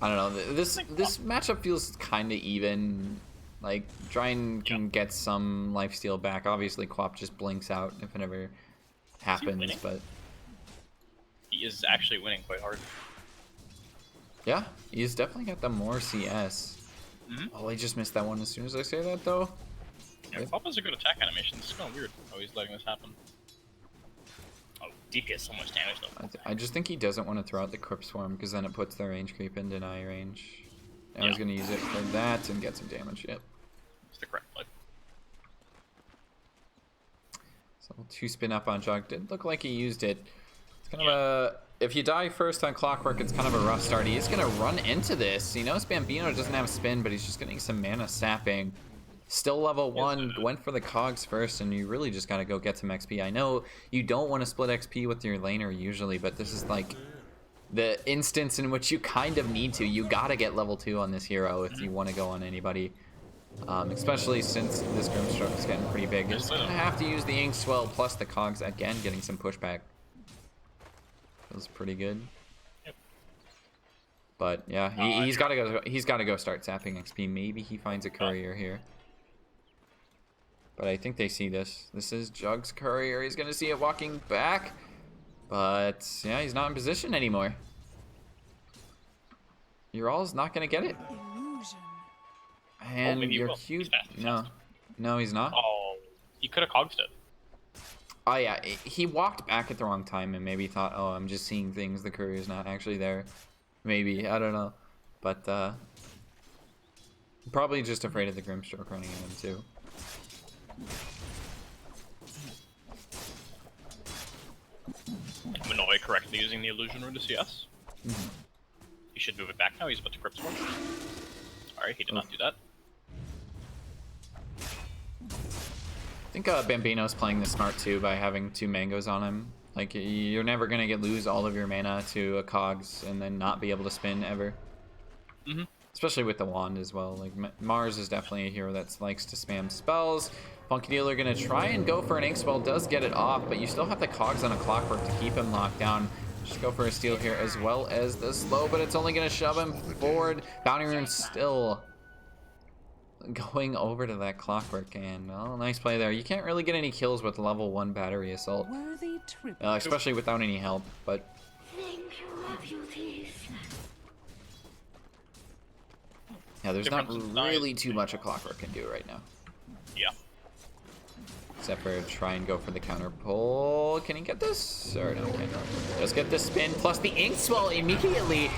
I don't know. This matchup feels kind of even. Like, Dryden can get some lifesteal back. Obviously, Quap just blinks out if it ever happens, but... He is actually winning quite hard. Yeah, he's definitely got the more CS. Oh, I just missed that one as soon as I say that, though. Yeah, Quap has a good attack animation. This is kind of weird how he's letting this happen. Oh, Deep gets so much damage, though. I just think he doesn't want to throw out the Crypt Swarm, because then it puts the range creep in deny range. I was going to use it for that and get some damage, yep. It's the correct play. So 2 spin up on Jug. Did look like he used it. It's kind of a... if you die first on Clockwork, it's kind of a rough start. He's gonna run into this. He knows Bambino doesn't have spin, but he's just getting some mana sapping. Still level 1, went for the cogs first, and you really just gotta go get some XP. I know you don't want to split XP with your laner usually, but this is like the instance in which you kind of need to. You gotta get level 2 on this hero if you want to go on anybody. Especially since this Grimstroke is getting pretty big. You're just gonna have to use the Inkswell plus the cogs again, getting some pushback. Feels pretty good. Yep. But yeah, he's gotta go. He's gotta go start sapping XP. Maybe he finds a courier here. But I think they see this. This is Jug's courier. He's gonna see it walking back. But yeah, he's not in position anymore. Ural's not gonna get it. And maybe he you're will. cute. He's fast, he's No, fast. no, he's not. Oh, he could have cogged it. Oh yeah, he walked back at the wrong time and maybe thought, oh, I'm just seeing things. The courier's not actually there. Maybe, I don't know. But probably just afraid of the Grimstroke running at him too. Minoy correctly using the illusion rune to CS. He should move it back now. He's about to crypt one. Alright, he did not do that. I think Bambino's playing this smart too by having 2 mangoes on him. Like, you're never gonna lose all of your mana to a cogs and then not be able to spin ever. Especially with the wand as well. Like, Mars is definitely a hero that likes to spam spells. Funky Dealer gonna try and go for an Inkswell, does get it off, but you still have the cogs on a Clockwork to keep him locked down. Just go for a steal here as well as the slow, but it's only gonna shove him forward. Bounty Rune still going over to that Clockwork, and well, nice play there. You can't really get any kills with level 1 battery assault, Worthy tribute. especially without any help, but yeah, there's not Difference in really size. too much a Clockwork can do right now. Yeah. Except for try and go for the counter pull. Can he get this? Or no, he can't. Just get the spin plus the Inkswell immediately.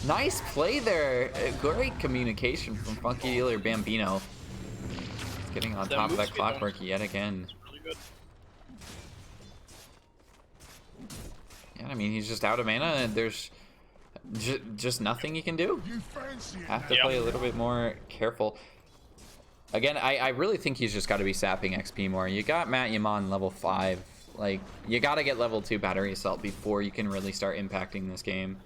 Nice play there. Great communication from Funky Dealer Bambino. Getting on That top of move that speed Clockwork yet again. Really good. Yeah, I mean, he's just out of mana and there's just nothing you can do. You fancy it? Have to Yeah. play a little bit more careful. Again, I really think he's just got to be sapping XP more. You got Matt Yaman level 5. Like, you got to get level 2 battery assault before you can really start impacting this game.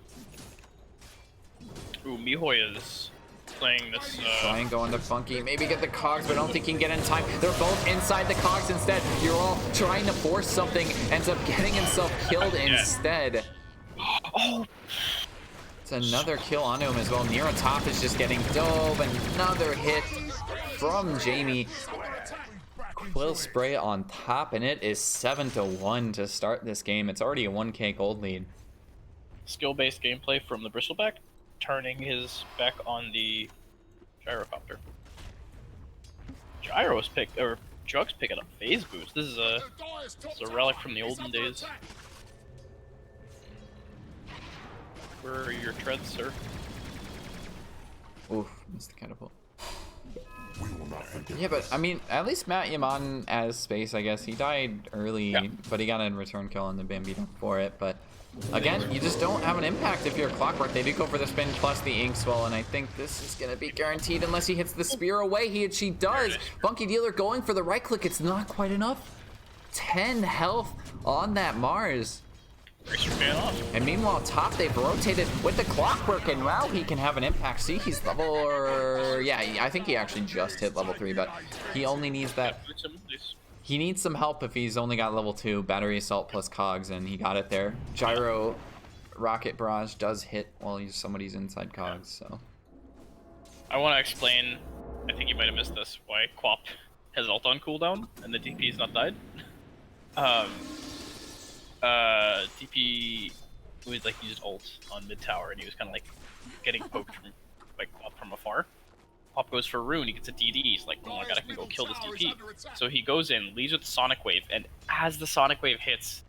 Ooh, Mihoy is playing this. Try and go into Funky. Maybe get the cogs, but I don't think he can get in time. They're both inside the cogs instead. You're all trying to force something. Ends up getting himself killed instead. Oh, It's another kill onto him as well. Nera top is just getting dove. Another hit from Jamie. Quill spray on top, and it is 7-1 to start this game. It's already a 1k gold lead. skill-based gameplay from the Bristleback, turning his back on the gyrocopter. Gyro's picked, or Jug's picking up phase boost. This is a relic from the olden days. Where are your treads, sir? Oof, missed the catapult. We will not forget. Yeah, but I mean, at least Matt Yaman has space, I guess. He died early, Yeah. but he got a return kill on the Bambino for it. But again, you just don't have an impact if you're Clockwork. They do go for the spin plus the Inkswell, and I think this is going to be guaranteed unless he hits the spear away. She does. Funky Dealer going for the right click. It's not quite enough. 10 health on that Mars. Racer fan off. And meanwhile, top, they've rotated with the Clockwork, and now he can have an impact. See, he's level, or yeah, I think he actually just hit level 3, but he only needs that. He needs some help if he's only got level 2, battery assault plus cogs, and he got it there. Gyro rocket barrage does hit while somebody's inside cogs, so. I want to explain, I think you might have missed this, why Quap has ult on cooldown and the DP is not died. DP was like used ult on mid tower and he was kind of like getting poked from like Quap from afar. Quap goes for rune, he gets a DD, he's like, oh my god, I can go kill this DP. So he goes in, leaves with the Sonic Wave, and as the Sonic Wave hits,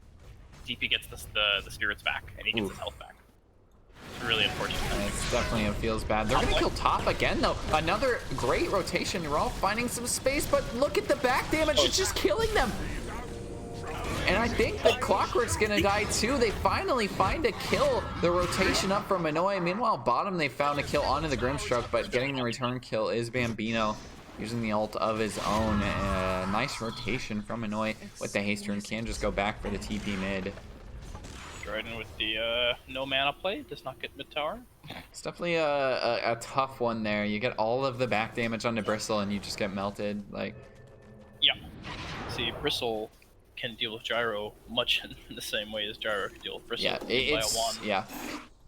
DP gets the spirits back and he gets his health back. It's really unfortunate. It's definitely feels bad. They're gonna kill top again though. Another great rotation. You're all finding some space, but look at the back damage. It's just killing them. And I think the Clockwork's gonna die too. They finally find a kill. The rotation up from Minoy. Meanwhile, bottom they found a kill onto the Grimstroke, but getting the return kill is Bambino using the ult of his own. Nice rotation from Minoy with the haster and can just go back for the TP mid. Dryden with the no mana play does not get mid tower. It's definitely a tough one there. You get all of the back damage onto Bristle and you just get melted. Like, Yeah. See, Bristle can deal with Gyro much in the same way as Gyro can deal with Bristle. yeah, yeah.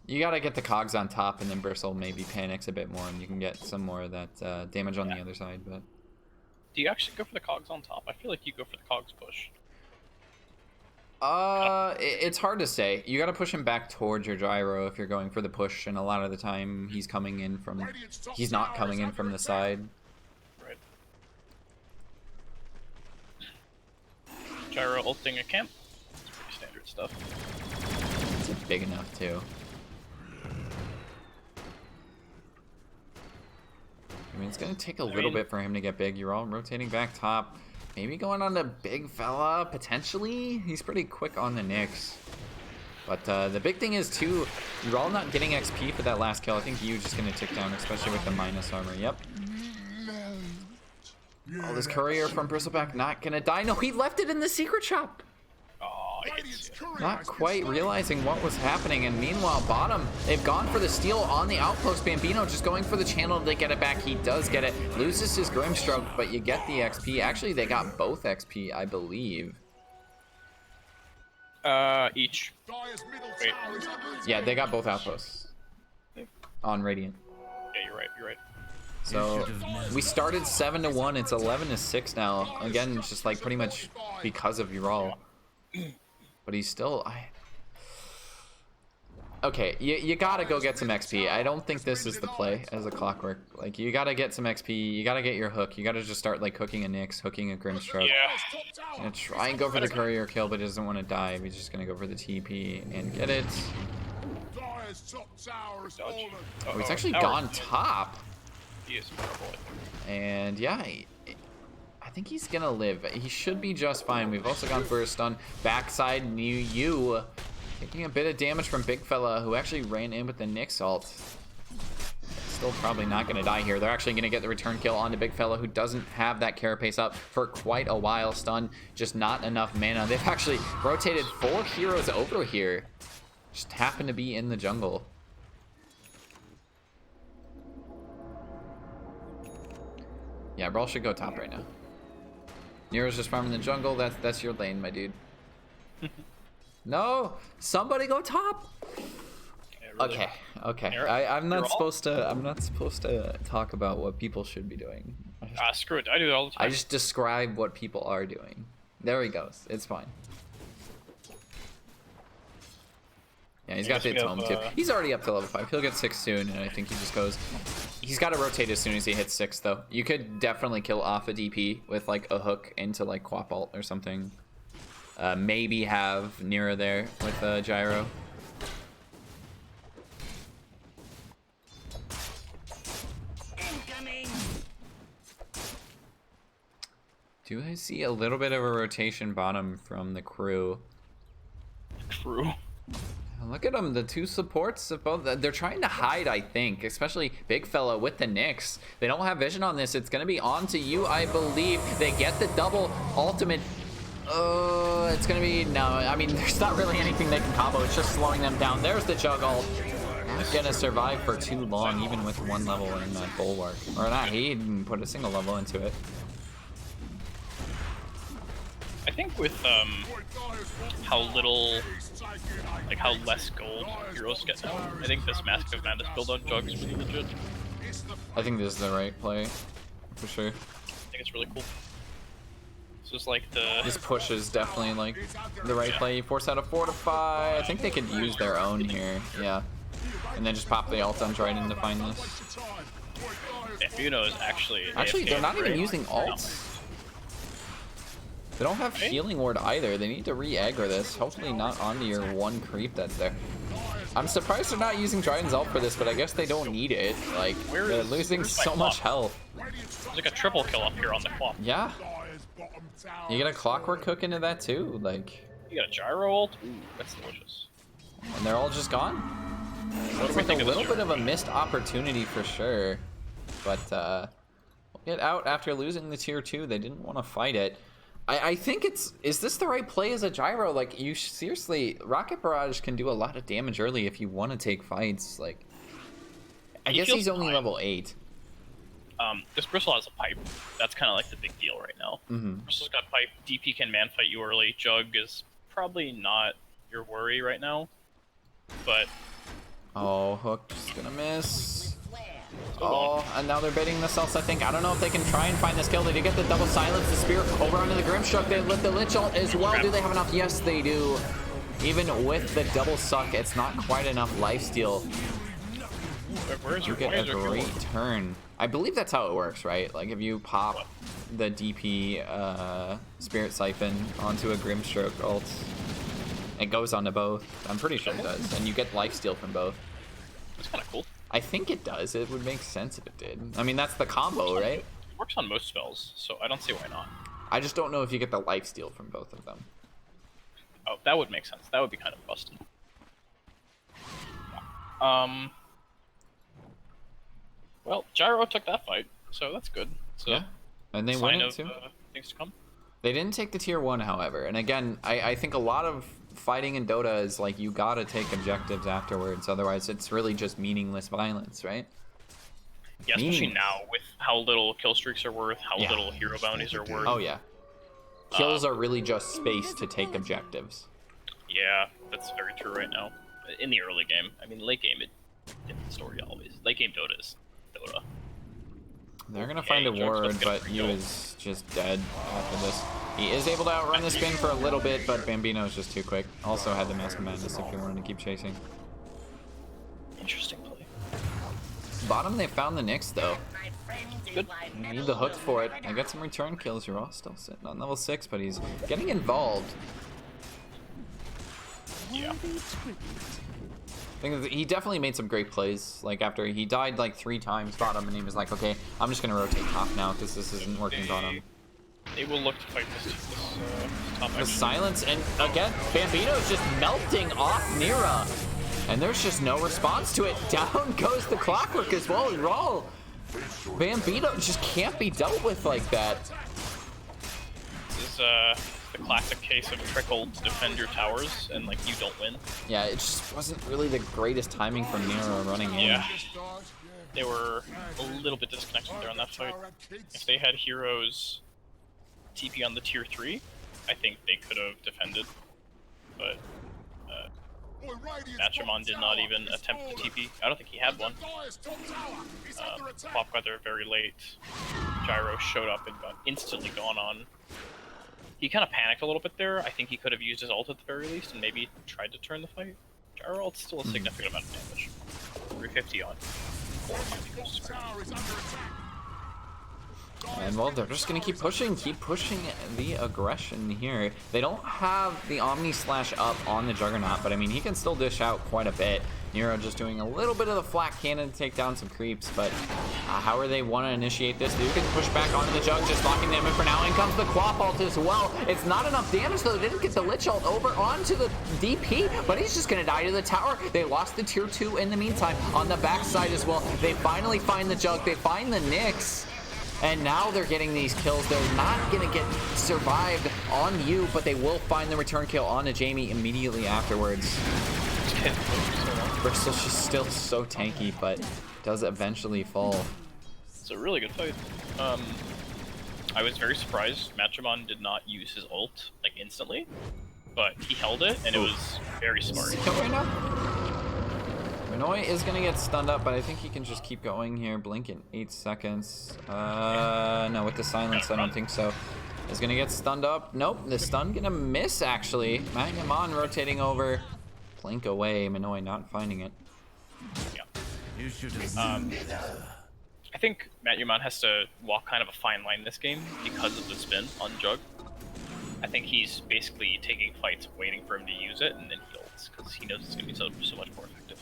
You gotta get the cogs on top, and then Bristle maybe panics a bit more, and you can get some more of that damage on the other side. But do you actually go for the cogs on top? I feel like you go for the cogs push. it's hard to say. You gotta push him back towards your Gyro if you're going for the push, and a lot of the time he's coming in from. He's not coming in from the side. Right. Gyro ulting a camp. It's pretty standard stuff. It's big enough too. I mean, it's gonna take a little bit for him to get big. You're all rotating back top. Maybe going on the big fella, potentially. He's pretty quick on the Nyx. But the big thing is, too, you're all not getting XP for that last kill. I think you're just gonna tick down, especially with the minus armor. Yep. Oh, this courier from Bristleback not gonna die. No, he left it in the secret shop. Oh, it's Not quite realizing what was happening, and meanwhile, bottom, they've gone for the steal on the outpost. Bambino just going for the channel to get it back. He does get it. Loses his Grimstroke, but you get the XP. Actually, they got both XP, I believe. each. Wait. Yeah, they got both outposts on Radiant. Yeah, you're right. So we started 7-1. It's 11-6 now. Again, it's just like pretty much because of Ural. But he's still. Okay, you gotta go get some XP. I don't think this is the play as a Clockwork. Like, you gotta get some XP. You gotta get your hook. You gotta just start like hooking a Nyx, hooking a Grimstroke. Yeah. Gonna try and go for the courier kill, but he doesn't want to die. He's just gonna go for the TP and get it. Oh, he's actually gone top. He is horrible. And yeah, I think he's gonna live. He should be just fine. We've also gone for a stun. Backside, you taking a bit of damage from Big Fella, who actually ran in with the Nyx ult. Still probably not gonna die here. They're actually gonna get the return kill onto Big Fella, who doesn't have that carapace up for quite a while. Stun, just not enough mana. They've actually rotated 4 heroes over here. Just happen to be in the jungle. Yeah, Brawl should go top right now. Nera's just farming the jungle. That's your lane, my dude. No, somebody go top. Yeah, really. Okay. Nera, I'm not supposed to talk about what people should be doing. Screw it. I do it all the time. I just describe what people are doing. There he goes. It's fine. Yeah, he's got the tome too. He's already up to level 5. He'll get 6 soon, and I think he just goes. He's got to rotate as soon as he hits 6, though. You could definitely kill off a DP with like a hook into like Quap ult or something. Maybe have Nera there with Gyro. Incoming. Do I see a little bit of a rotation bottom from the crew? True. Look at them, the 2 supports of both. They're trying to hide, I think, especially Big Fella with the Nyx. They don't have vision on this. It's going to be on to you, I believe. They get the double ultimate. It's going to be, no, I mean, there's not really anything they can combo. It's just slowing them down. There's the Jug ult. Not going to survive for too long, even with 1 level in that Bulwark. Or not, he didn't put a single level into it. I think with how little, like how less gold heroes get now, I think this Mask of Madness build on Jug is really legit. I think this is the right play, for sure. I think it's really cool. This is like the. This push is definitely like the right play. You force out a fortify. I think they could use their own here, yeah. And then just pop the ult on Dryden to find this. Bambino is actually. Actually, AFK, they're not even right? using ults. They don't have healing ward either. They need to re-aggro this. Hopefully not onto your 1 creep that's there. I'm surprised they're not using Dryden's ult for this, but I guess they don't need it. Like, they're losing so much health. There's like a triple kill up here on the clock. Yeah. You get a Clockwork hook into that too. Like, You got a gyro ult? Ooh, that's delicious. And they're all just gone? What It's do we like think a of this little bit of a gyro? missed opportunity for sure. But we'll get out after losing the tier 2. They didn't want to fight it. I think is this the right play as a gyro? Like, you seriously, Rocket Barrage can do a lot of damage early if you want to take fights. Like, I He guess feels he's only fine. level 8. This Bristle has a pipe. That's kind of like the big deal right now. Bristle's got pipe. DP can man fight you early. Jug is probably not your worry right now. But Oh, Hook just gonna miss. hold on. Oh, and now they're baiting themselves, I think. I don't know if they can try and find this kill. They did get the double silence, the spear over onto the Grimstroke. They lit the Lich ult as well. Do they have enough? Yes, they do. Even with the double suck, it's not quite enough lifesteal. Where's You your get why a is your kill? great turn. I believe that's how it works, right? Like, if you pop the DP Spirit Siphon onto a Grimstroke ult, it goes onto both. I'm pretty sure it does. And you get lifesteal from both. That's kind of cool. I think it does. It would make sense if it did. I mean, that's the combo, right? It works on most spells, so I don't see why not. I just don't know if you get the lifesteal from both of them. Oh, that would make sense. That would be kind of busted. Well, Gyro took that fight, so that's good. So, Yeah. And they win sign it of too. things to come. They didn't take the tier 1, however. And again, I think a lot of fighting in Dota is like, you gotta take objectives afterwards. Otherwise, it's really just meaningless violence, right? Yeah, especially Meaningless. now with how little kill streaks are worth, how Yeah. little hero bounties are worth. Oh, yeah. Kills are really just space to take objectives. Yeah, that's very true right now. In the early game, I mean, late game, different story always. Late game Dota is Dota. They're gonna Okay, find a Joke's ward, supposed to get a but free he kill. was just dead after this. He is able to outrun the spin for a little bit, but Bambino is just too quick. Also had the Mask of Madness if you wanted to keep chasing. Interesting play. Bottom, they found the Nyx, though. Good. You need the hook for it. I got some return kills. You're all still sitting on level 6, but he's getting involved. Yeah. I think that he definitely made some great plays. Like, after he died like 3 times bottom, and he was like, okay, I'm just gonna rotate top now because this isn't working bottom. They will look to fight this top The action. silence, and again, Bambino's just melting off Nera. And there's just no response to it. Down goes the Clockwork as well as Raw. Bambino just can't be dealt with like that. This is the classic case of trickle to defend your towers, and like you don't win. Yeah, it just wasn't really the greatest timing from Nera running in. Yeah. They were a little bit disconnected there on that fight. If they had heroes TP on the tier 3, I think they could have defended. But Matchamon did not even attempt to TP. I don't think he had one. Pop got there very late. Gyro showed up and got instantly gone on. He kind of panicked a little bit there. I think he could have used his ult at the very least and maybe tried to turn the fight. Gyro ult's still a significant amount of damage. 350 on 4 or 5 heroes. And well, they're just gonna keep pushing the aggression here. They don't have the Omni Slash up on the Juggernaut, but I mean, he can still dish out quite a bit. Nero just doing a little bit of the flat cannon to take down some creeps, but however they want to initiate this, they can push back onto the Jug, just locking them in for now. In comes the Quap ult as well. It's not enough damage though. They didn't get the Lich ult over onto the DP, but he's just gonna die to the tower. They lost the tier 2 in the meantime on the backside as well. They finally find the Jug. They find the Nyx. And now they're getting these kills. They're not going to get survived on you, but they will find the return kill onto Jamie immediately afterwards. Bristol's just still so tanky, but does eventually fall. It's a really good fight. I was very surprised Matchamon did not use his ult like instantly, but he held it and it was very smart. Kill right now? Minoy is gonna get stunned up, but I think he can just keep going here. Blink in 8 seconds. No, with the silence, I don't think so. Is gonna get stunned up. Nope, the stun gonna miss actually. Magnamon rotating over. Blink away. Minoy not finding it. Yeah. I think Matchamon has to walk kind of a fine line this game because of the spin on Jug. I think he's basically taking fights, waiting for him to use it, and then he ults because he knows it's gonna be so much more effective.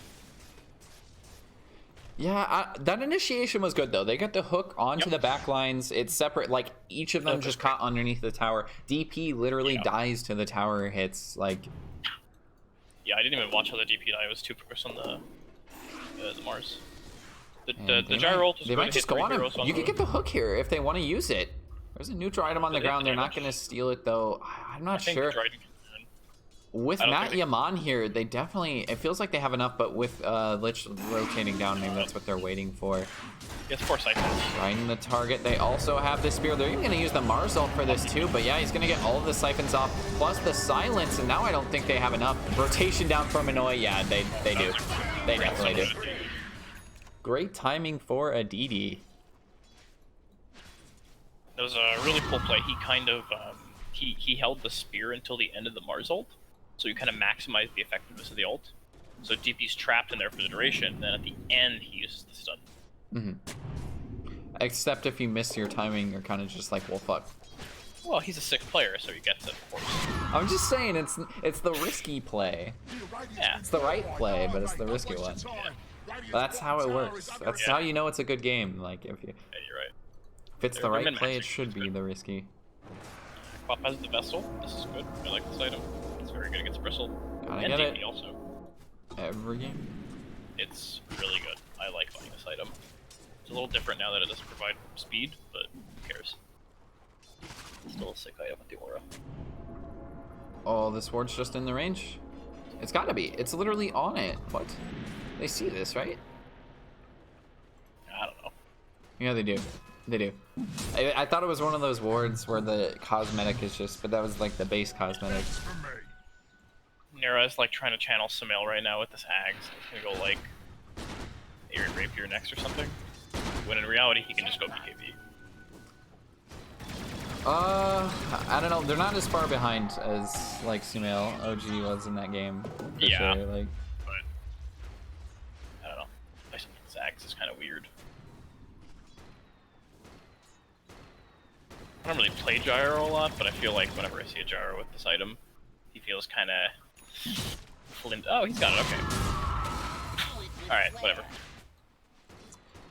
Yeah, that initiation was good though. They got the hook onto the back lines. It's separate, like each of them just caught underneath the tower. DP literally dies to the tower hits. Like, yeah, I didn't even watch how the DP died. I was too focused on the Mars. The gyro ult was they good. might just go on him. You could get the hook here if they want to use it. There's a neutral item on the ground. They're not going to steal it though. I'm not sure. With Matt Yaman here, they definitely, it feels like they have enough, but with Lich rotating down, maybe that's what they're waiting for. Yes, 4 siphons. Finding the target. They also have the spear. They're even going to use the Mars ult for this too, but yeah, he's going to get all of the siphons off, plus the silence, and now I don't think they have enough. Rotation down from Annoy, yeah, they do. They definitely do. Great timing for Aditi. That was a really cool play. He kind of, he held the spear until the end of the Mars ult. So you kind of maximize the effectiveness of the ult. So DP's trapped in there for the duration, then at the end he uses the stun. Except if you miss your timing, you're kind of just like, well, fuck. Well, he's a sick player, so he gets it, of course. I'm just saying, it's the risky play. Yeah. It's the right play, but it's the risky one. But that's how it works. That's how you know it's a good game. Like, if you... Yeah, you're right. If it's the right play, it should be the risky. Pop has the vessel. This is good. I like this item. It's very good against Bristle. Gotta And get DP it. also. Every game. It's really good. I like buying this item. It's a little different now that it doesn't provide speed, but who cares? Still a sick item with the aura. Oh, this ward's just in the range. It's gotta be. It's literally on it. What? They see this, right? I don't know. Yeah, they do. They do. I thought it was one of those wards where the cosmetic is just, but that was like the base cosmetic. Nera is like trying to channel Sumail right now with this Ags. He's gonna go like Aerie Rapier next or something. When in reality, he can just go BKB. I don't know. They're not as far behind as like Sumail OG was in that game. For Yeah. Sure. Like, But I don't know. I think this Ags is kind of weird. I don't really play Gyro a lot, but I feel like whenever I see a Gyro with this item, he feels kind of flint. Oh, he's got it. Okay. All right, whatever.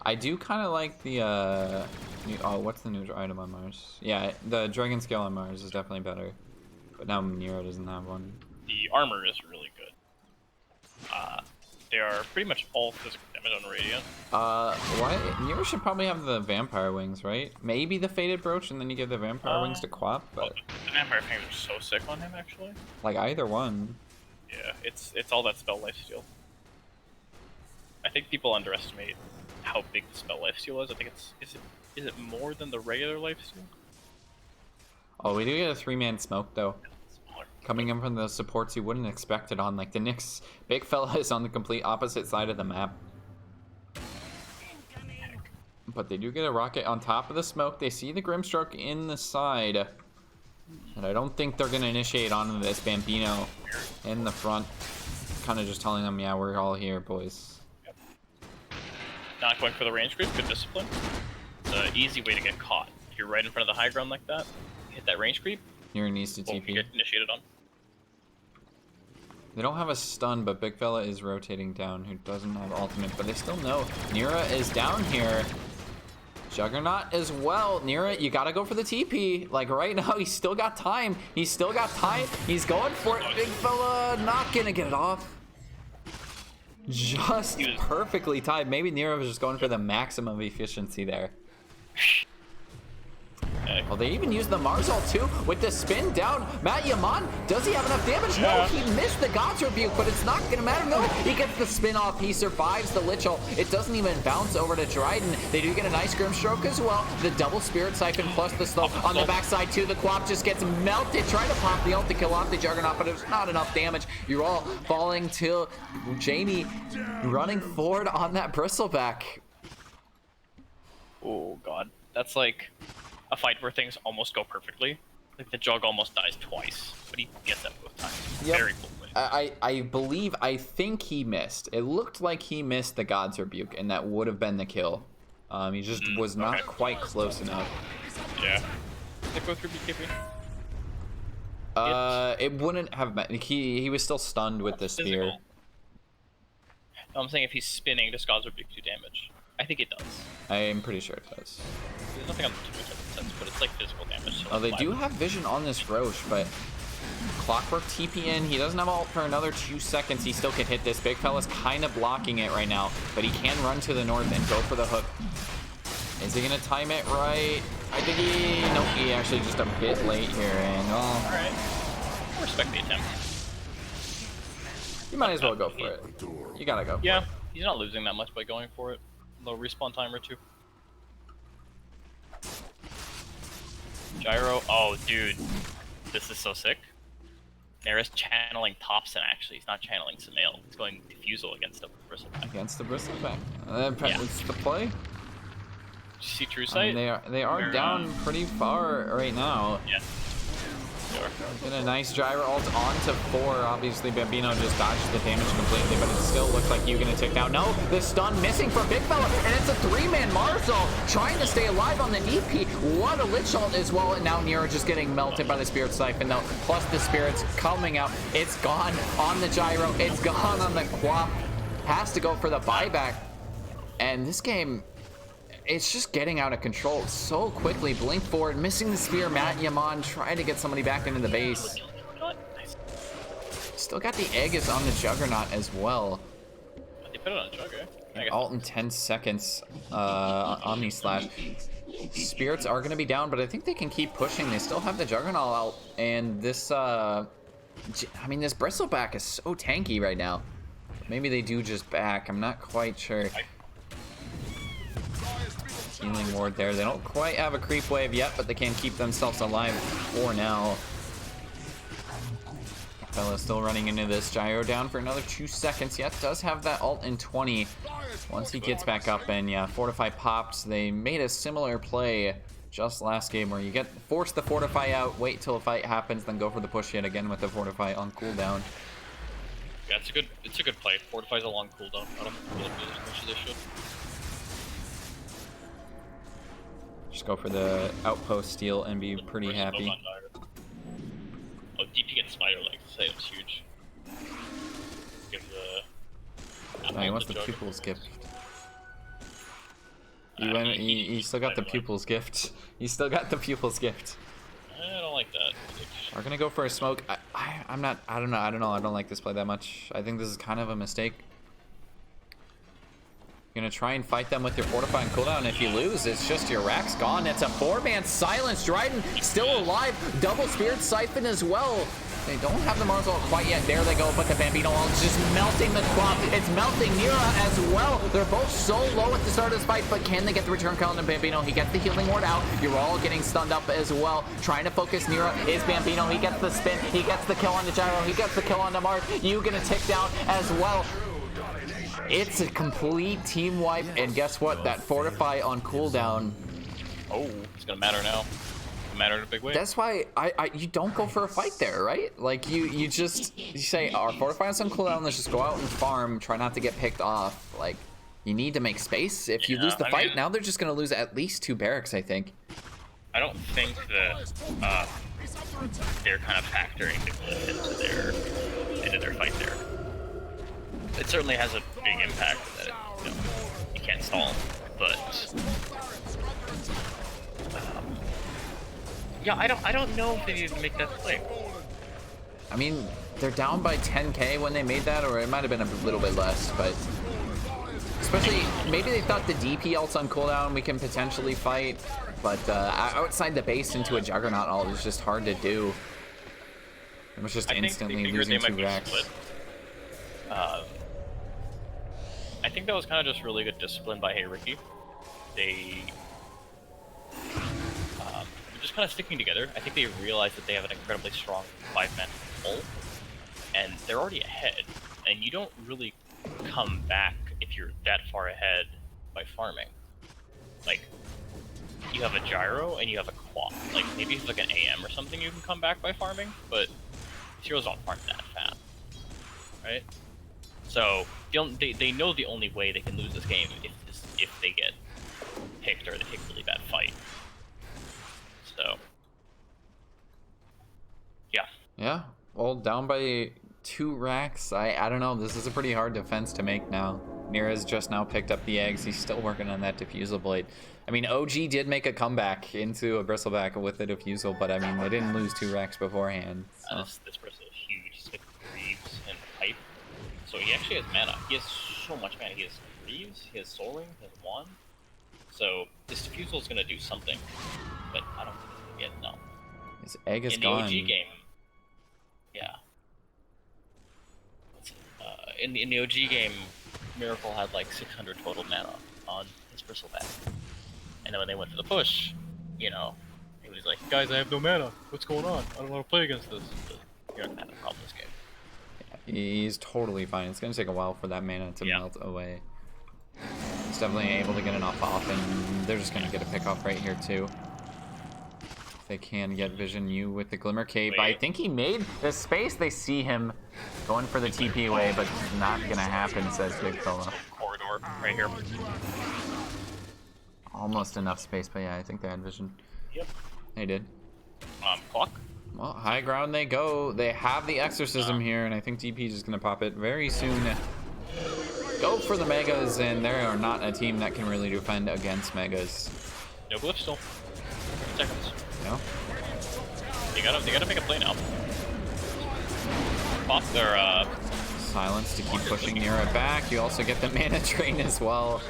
I do kind of like the oh, what's the new item on Mars? Yeah, the Dragon Scale on Mars is definitely better, but now Nera doesn't have one. The armor is really good. They are pretty much all physical damage on Radiant. What? Nera should probably have the Vampire Wings, right? Maybe the Faded Brooch, and then you give the Vampire Wings to Quap, but The Vampire Fangs are so sick on him, actually. like either one. Yeah, it's all that spell lifesteal. I think people underestimate how big the spell lifesteal is. I think is it more than the regular lifesteal? Oh, we do get a 3-man smoke though. Smaller. Coming in from the supports you wouldn't expect it on. Like the Nyx big fella is on the complete opposite side of the map. But they do get a rocket on top of the smoke. They see the Grimstroke in the side. And I don't think they're gonna initiate onto this Bambino in the front. Kind of just telling them, yeah, we're all here, boys. Yep. Not going for the range creep, good discipline. It's an easy way to get caught. If you're right in front of the high ground like that, hit that range creep, Nera needs to boom, you TP. get initiated on. They don't have a stun, but Big Fella is rotating down, who doesn't have ultimate. But they still know Nera is down here. Juggernaut as well. Nera, you gotta go for the TP. Like right now, he's still got time. He's still got time. He's going for it. Big Fella not gonna get it off. Just perfectly timed. Maybe Nera was just going for the maximum efficiency there. Well, they even used the Mars ult too with the spin down. Matt Yaman, does he have enough damage? No, he missed the God's Rebuke, but it's not gonna matter. No, he gets the spin off. He survives the Lich ult. It doesn't even bounce over to Dryden. They do get a nice Grimstroke as well. The double Spirit Siphon plus the slow on the backside too. The Quap just gets melted. Trying to pop the ult to kill off the Juggernaut, but it was not enough damage. You're all falling to Jamie running forward on that Bristleback. Oh god, that's like a fight where things almost go perfectly. Like the Jug almost dies twice, but he gets that both times. Yep. Very cool play. I think he missed. It looked like he missed the God's Rebuke, and that would have been the kill. He just was not quite close enough. Yeah. Did it go through BKB? It wouldn't have met. He was still stunned with the spear. I'm saying if he's spinning, does Gauzer do damage? I think it does. I'm pretty sure it does. There's nothing on the Twitch that sense, but it's like physical damage. So Oh, they like do 5. have vision on this Roche, but Clockwork TP in. He doesn't have ult for another 2 seconds. He still can hit this. Big fella's kind of blocking it right now, but he can run to the north and go for the hook. Is he gonna time it right? I think nope, he actually just a bit late here, and All right. I respect the attempt. you might as well go for it. You gotta go. Yeah, he's not losing that much by going for it. Low respawn time or 2. Gyro. Oh, dude, this is so sick. Nera's channeling Thompson. Actually, he's not channeling Sumail. He's going Diffusal against the Bristleback. Against the Bristleback. Yeah. It's the play. Did you see True I Sight? mean, they are down pretty far right now. Yeah. Sure. Get a nice gyro ult onto 4. Obviously, Bambino just dodged the damage completely, but it still looks like you gonna tick down. No, the stun missing for Big Fella, and it's a 3-man Marzal trying to stay alive on the DP. What a Lich ult as well, and now Nera just getting melted by the Spirit Siphon though. Plus the Spirits coming out. It's gone on the gyro. It's gone on the Quap. Has to go for the buyback, and this game, it's just getting out of control so quickly. Blink forward, missing the spear. Matt Yaman trying to get somebody back into the base. Nice. Still got the Aegis on the Juggernaut as well. They put it on Jug, eh? Alt in 10 seconds. Omni Slash. Spirits are going to be down, but I think they can keep pushing. They still have the Juggernaut out, and this, I mean, this Bristleback is so tanky right now. Maybe they do just back. I'm not quite sure. Healing ward there. They don't quite have a creep wave yet, but they can keep themselves alive for now. Fella's still running into this gyro down for another 2 seconds. Yet does have that ult in 20. Once he gets back up, and yeah, Fortify pops. They made a similar play just last game where you force the Fortify out, wait till a fight happens, then go for the push yet again with the Fortify on cooldown. Yeah, it's a good play. Fortify's a long cooldown. I don't feel like as much as they should. Just go for the outpost steal and be pretty happy. Oh, DP gets spider legs. Say it was huge. Give the. Oh, he wants the pupil's gift. He still got the pupil's gift. He still got the pupil's gift. I don't like that. We're gonna go for a smoke. I don't know. I don't like this play that much. I think this is kind of a mistake. You're gonna try and fight them with your fortifying cooldown. If you lose, it's just your rack's gone. It's a 4-man silence. Dryden still alive. Double Spirit Siphon as well. They don't have the Marzal quite yet. There they go, but the Bambino ult is just melting the Quap. It's melting Nera as well. They're both so low at the start of this fight, but can they get the return kill on the Bambino? He gets the healing ward out. You're all getting stunned up as well. Trying to focus Nera is Bambino. He gets the spin. He gets the kill on the gyro. He gets the kill on the Mark. You gonna tick down as well. It's a complete team wipe, and guess what? That Fortify on cooldown. Oh, it's gonna matter now. Matter in a big way. That's why you don't go for a fight there, right? Like you say our Fortify on cooldown. Let's just go out and farm. Try not to get picked off. Like you need to make space. If you lose the fight, now they're just gonna lose at least 2 barracks, I think. I don't think that they're kind of factoring the glitch into their fight there. It certainly has a big impact that you can't stall, but yeah, I don't know if they need to make that play. I mean, they're down by 10k when they made that, or it might have been a little bit less, but especially maybe they thought the DP ults on cooldown we can potentially fight, but outside the base into a Juggernaut ult is just hard to do. It was just instantly losing 2 racks. I think that was kind of just really good discipline by Hey Ricky. They just kind of sticking together. I think they realize that they have an incredibly strong 5-man pull, and they're already ahead. And you don't really come back if you're that far ahead by farming. Like, you have a gyro and you have a quad. Like, maybe it's like an AM or something you can come back by farming, but heroes don't farm that fast, right? So they know the only way they can lose this game if they get picked or they take a really bad fight. So yeah. Yeah. Well, down by 2 racks. I don't know. This is a pretty hard defense to make now. Nera's just now picked up the eggs. He's still working on that diffusal blade. I mean, OG did make a comeback into a bristleback with the diffusal, but I mean, they didn't lose 2 racks beforehand. So. This bristle is huge. He's got Greaves and Pipe. So he actually has mana. He has so much mana. He has Greaves, he has Soul Ring, he has Wand. So this diffusal is going to do something, but I don't think it's going to get no. His egg is in gone. the OG game, yeah. In the OG game, Miracle had like 600 total mana on his bristleback. And then when they went to the push, you know, he was like, guys, I have no mana. What's going on? I don't want to play against this. But you're not going to have a problem this game. He's totally fine. It's going to take a while for that mana to melt away. He's definitely able to get enough off, and they're just going to get a pick off right here, too. If they can get Vision U with the Glimmer Cape. I think he made the space. They see him going for the TP away, but it's not going to happen, says Big Fella. Corridor right here. Almost enough space, but yeah, I think they had Vision. Yep. They did. Clock. Well, high ground they go. They have the Exorcism here, and I think DP is going to pop it very soon. Go for the Megas, and they are not a team that can really defend against Megas. No glyph still. 10 seconds. No? They gotta make a play now. Pop their Silence to keep pushing Nera back. You also get the mana drain as well.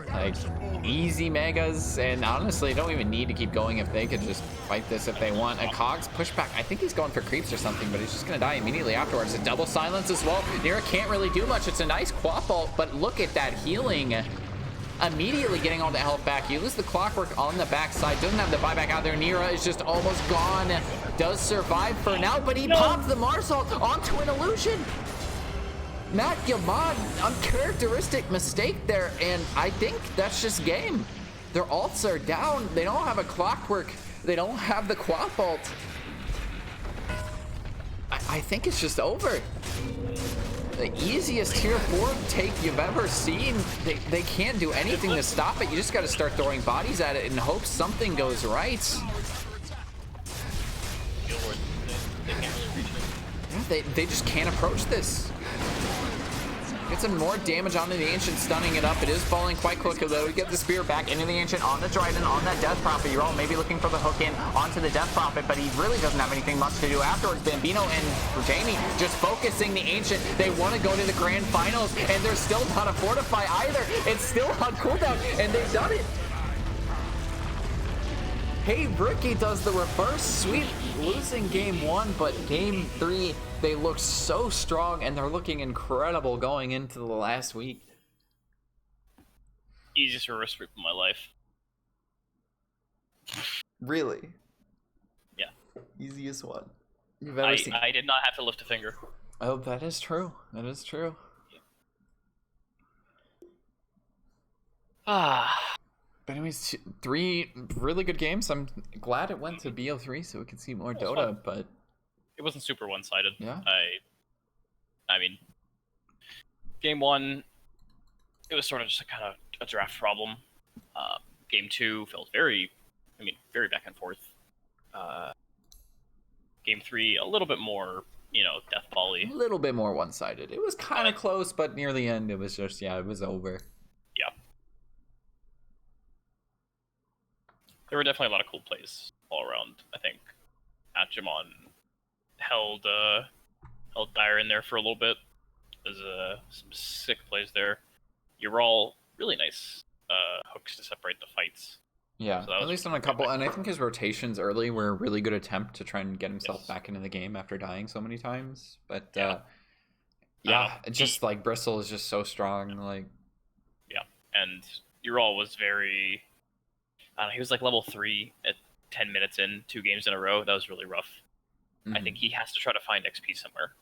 Like, easy Megas, and honestly, don't even need to keep going if they could just fight this if they want. A Cogs pushback. I think he's going for creeps or something, but he's just going to die immediately afterwards. A double silence as well. Nera can't really do much. It's a nice quap ult, but look at that healing. Immediately getting all the health back. You lose the clockwork on the backside. Doesn't have the buyback out there. Nera is just almost gone. Does survive for now, but he popped the Mars ult onto an illusion. Matt Gilmon, uncharacteristic mistake there, and I think that's just game. Their ults are down. They don't have a clockwork. They don't have the quap ult. I think it's just over. The easiest tier 4 take you've ever seen. They can't do anything to stop it. You just got to start throwing bodies at it and hope something goes right. Yeah, they just can't approach this. Get some more damage onto the Ancient, stunning it up. It is falling quite quickly, though. We get the Spear back into the Ancient, on the Trident, on that Death Prophet. You're all maybe looking for the hook in onto the Death Prophet, but he really doesn't have anything much to do afterwards. Bambino and Jamie just focusing the Ancient. They want to go to the Grand Finals, and they're still not a Fortify either. It's still on cooldown, and they've done it. Hey, Rookie does the reverse sweep, losing game 1, but game 3, they look so strong, and they're looking incredible going into the last week. Easiest reverse sweep of my life. Really? Yeah. Easiest one you've ever seen. I did not have to lift a finger. Oh, that is true. That is true. But anyways, 3 really good games. I'm glad it went to BO3 so we could see more Dota, fun. but It wasn't super one-sided. Yeah. I mean, game 1, it was sort of just a kind of a draft problem. Game 2 felt very back and forth. Game 3, a little bit more, death volley. a little bit more one-sided. It was kind of close, but near the end, it was just, it was over. Yeah. There were definitely a lot of cool plays all around. I think Atchimon held Dire in there for a little bit. There's some sick plays there. You're all really nice hooks to separate the fights. Yeah, So at least on a couple, and I think his rotations early were a really good attempt to try and get himself back into the game after dying so many times. But it's just like Bristle is just so strong. Like, yeah, and Ural was very. He was like level 3 at 10 minutes in 2 games in a row. That was really rough. mhm. I think he has to try to find XP somewhere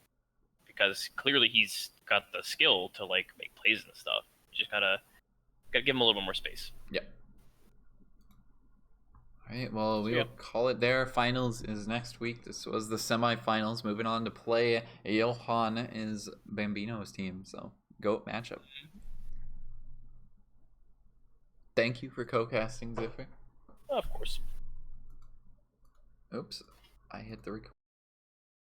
because clearly he's got the skill to like make plays and stuff. You just gotta give him a little bit more space. Yep. All right, well, we'll call it there. Finals is next week. This was the semifinals. Moving on to play Johan is Bambino's team. So, GOAT matchup. Thank you for co-casting, zphyr. Of course. Oops, I hit the record.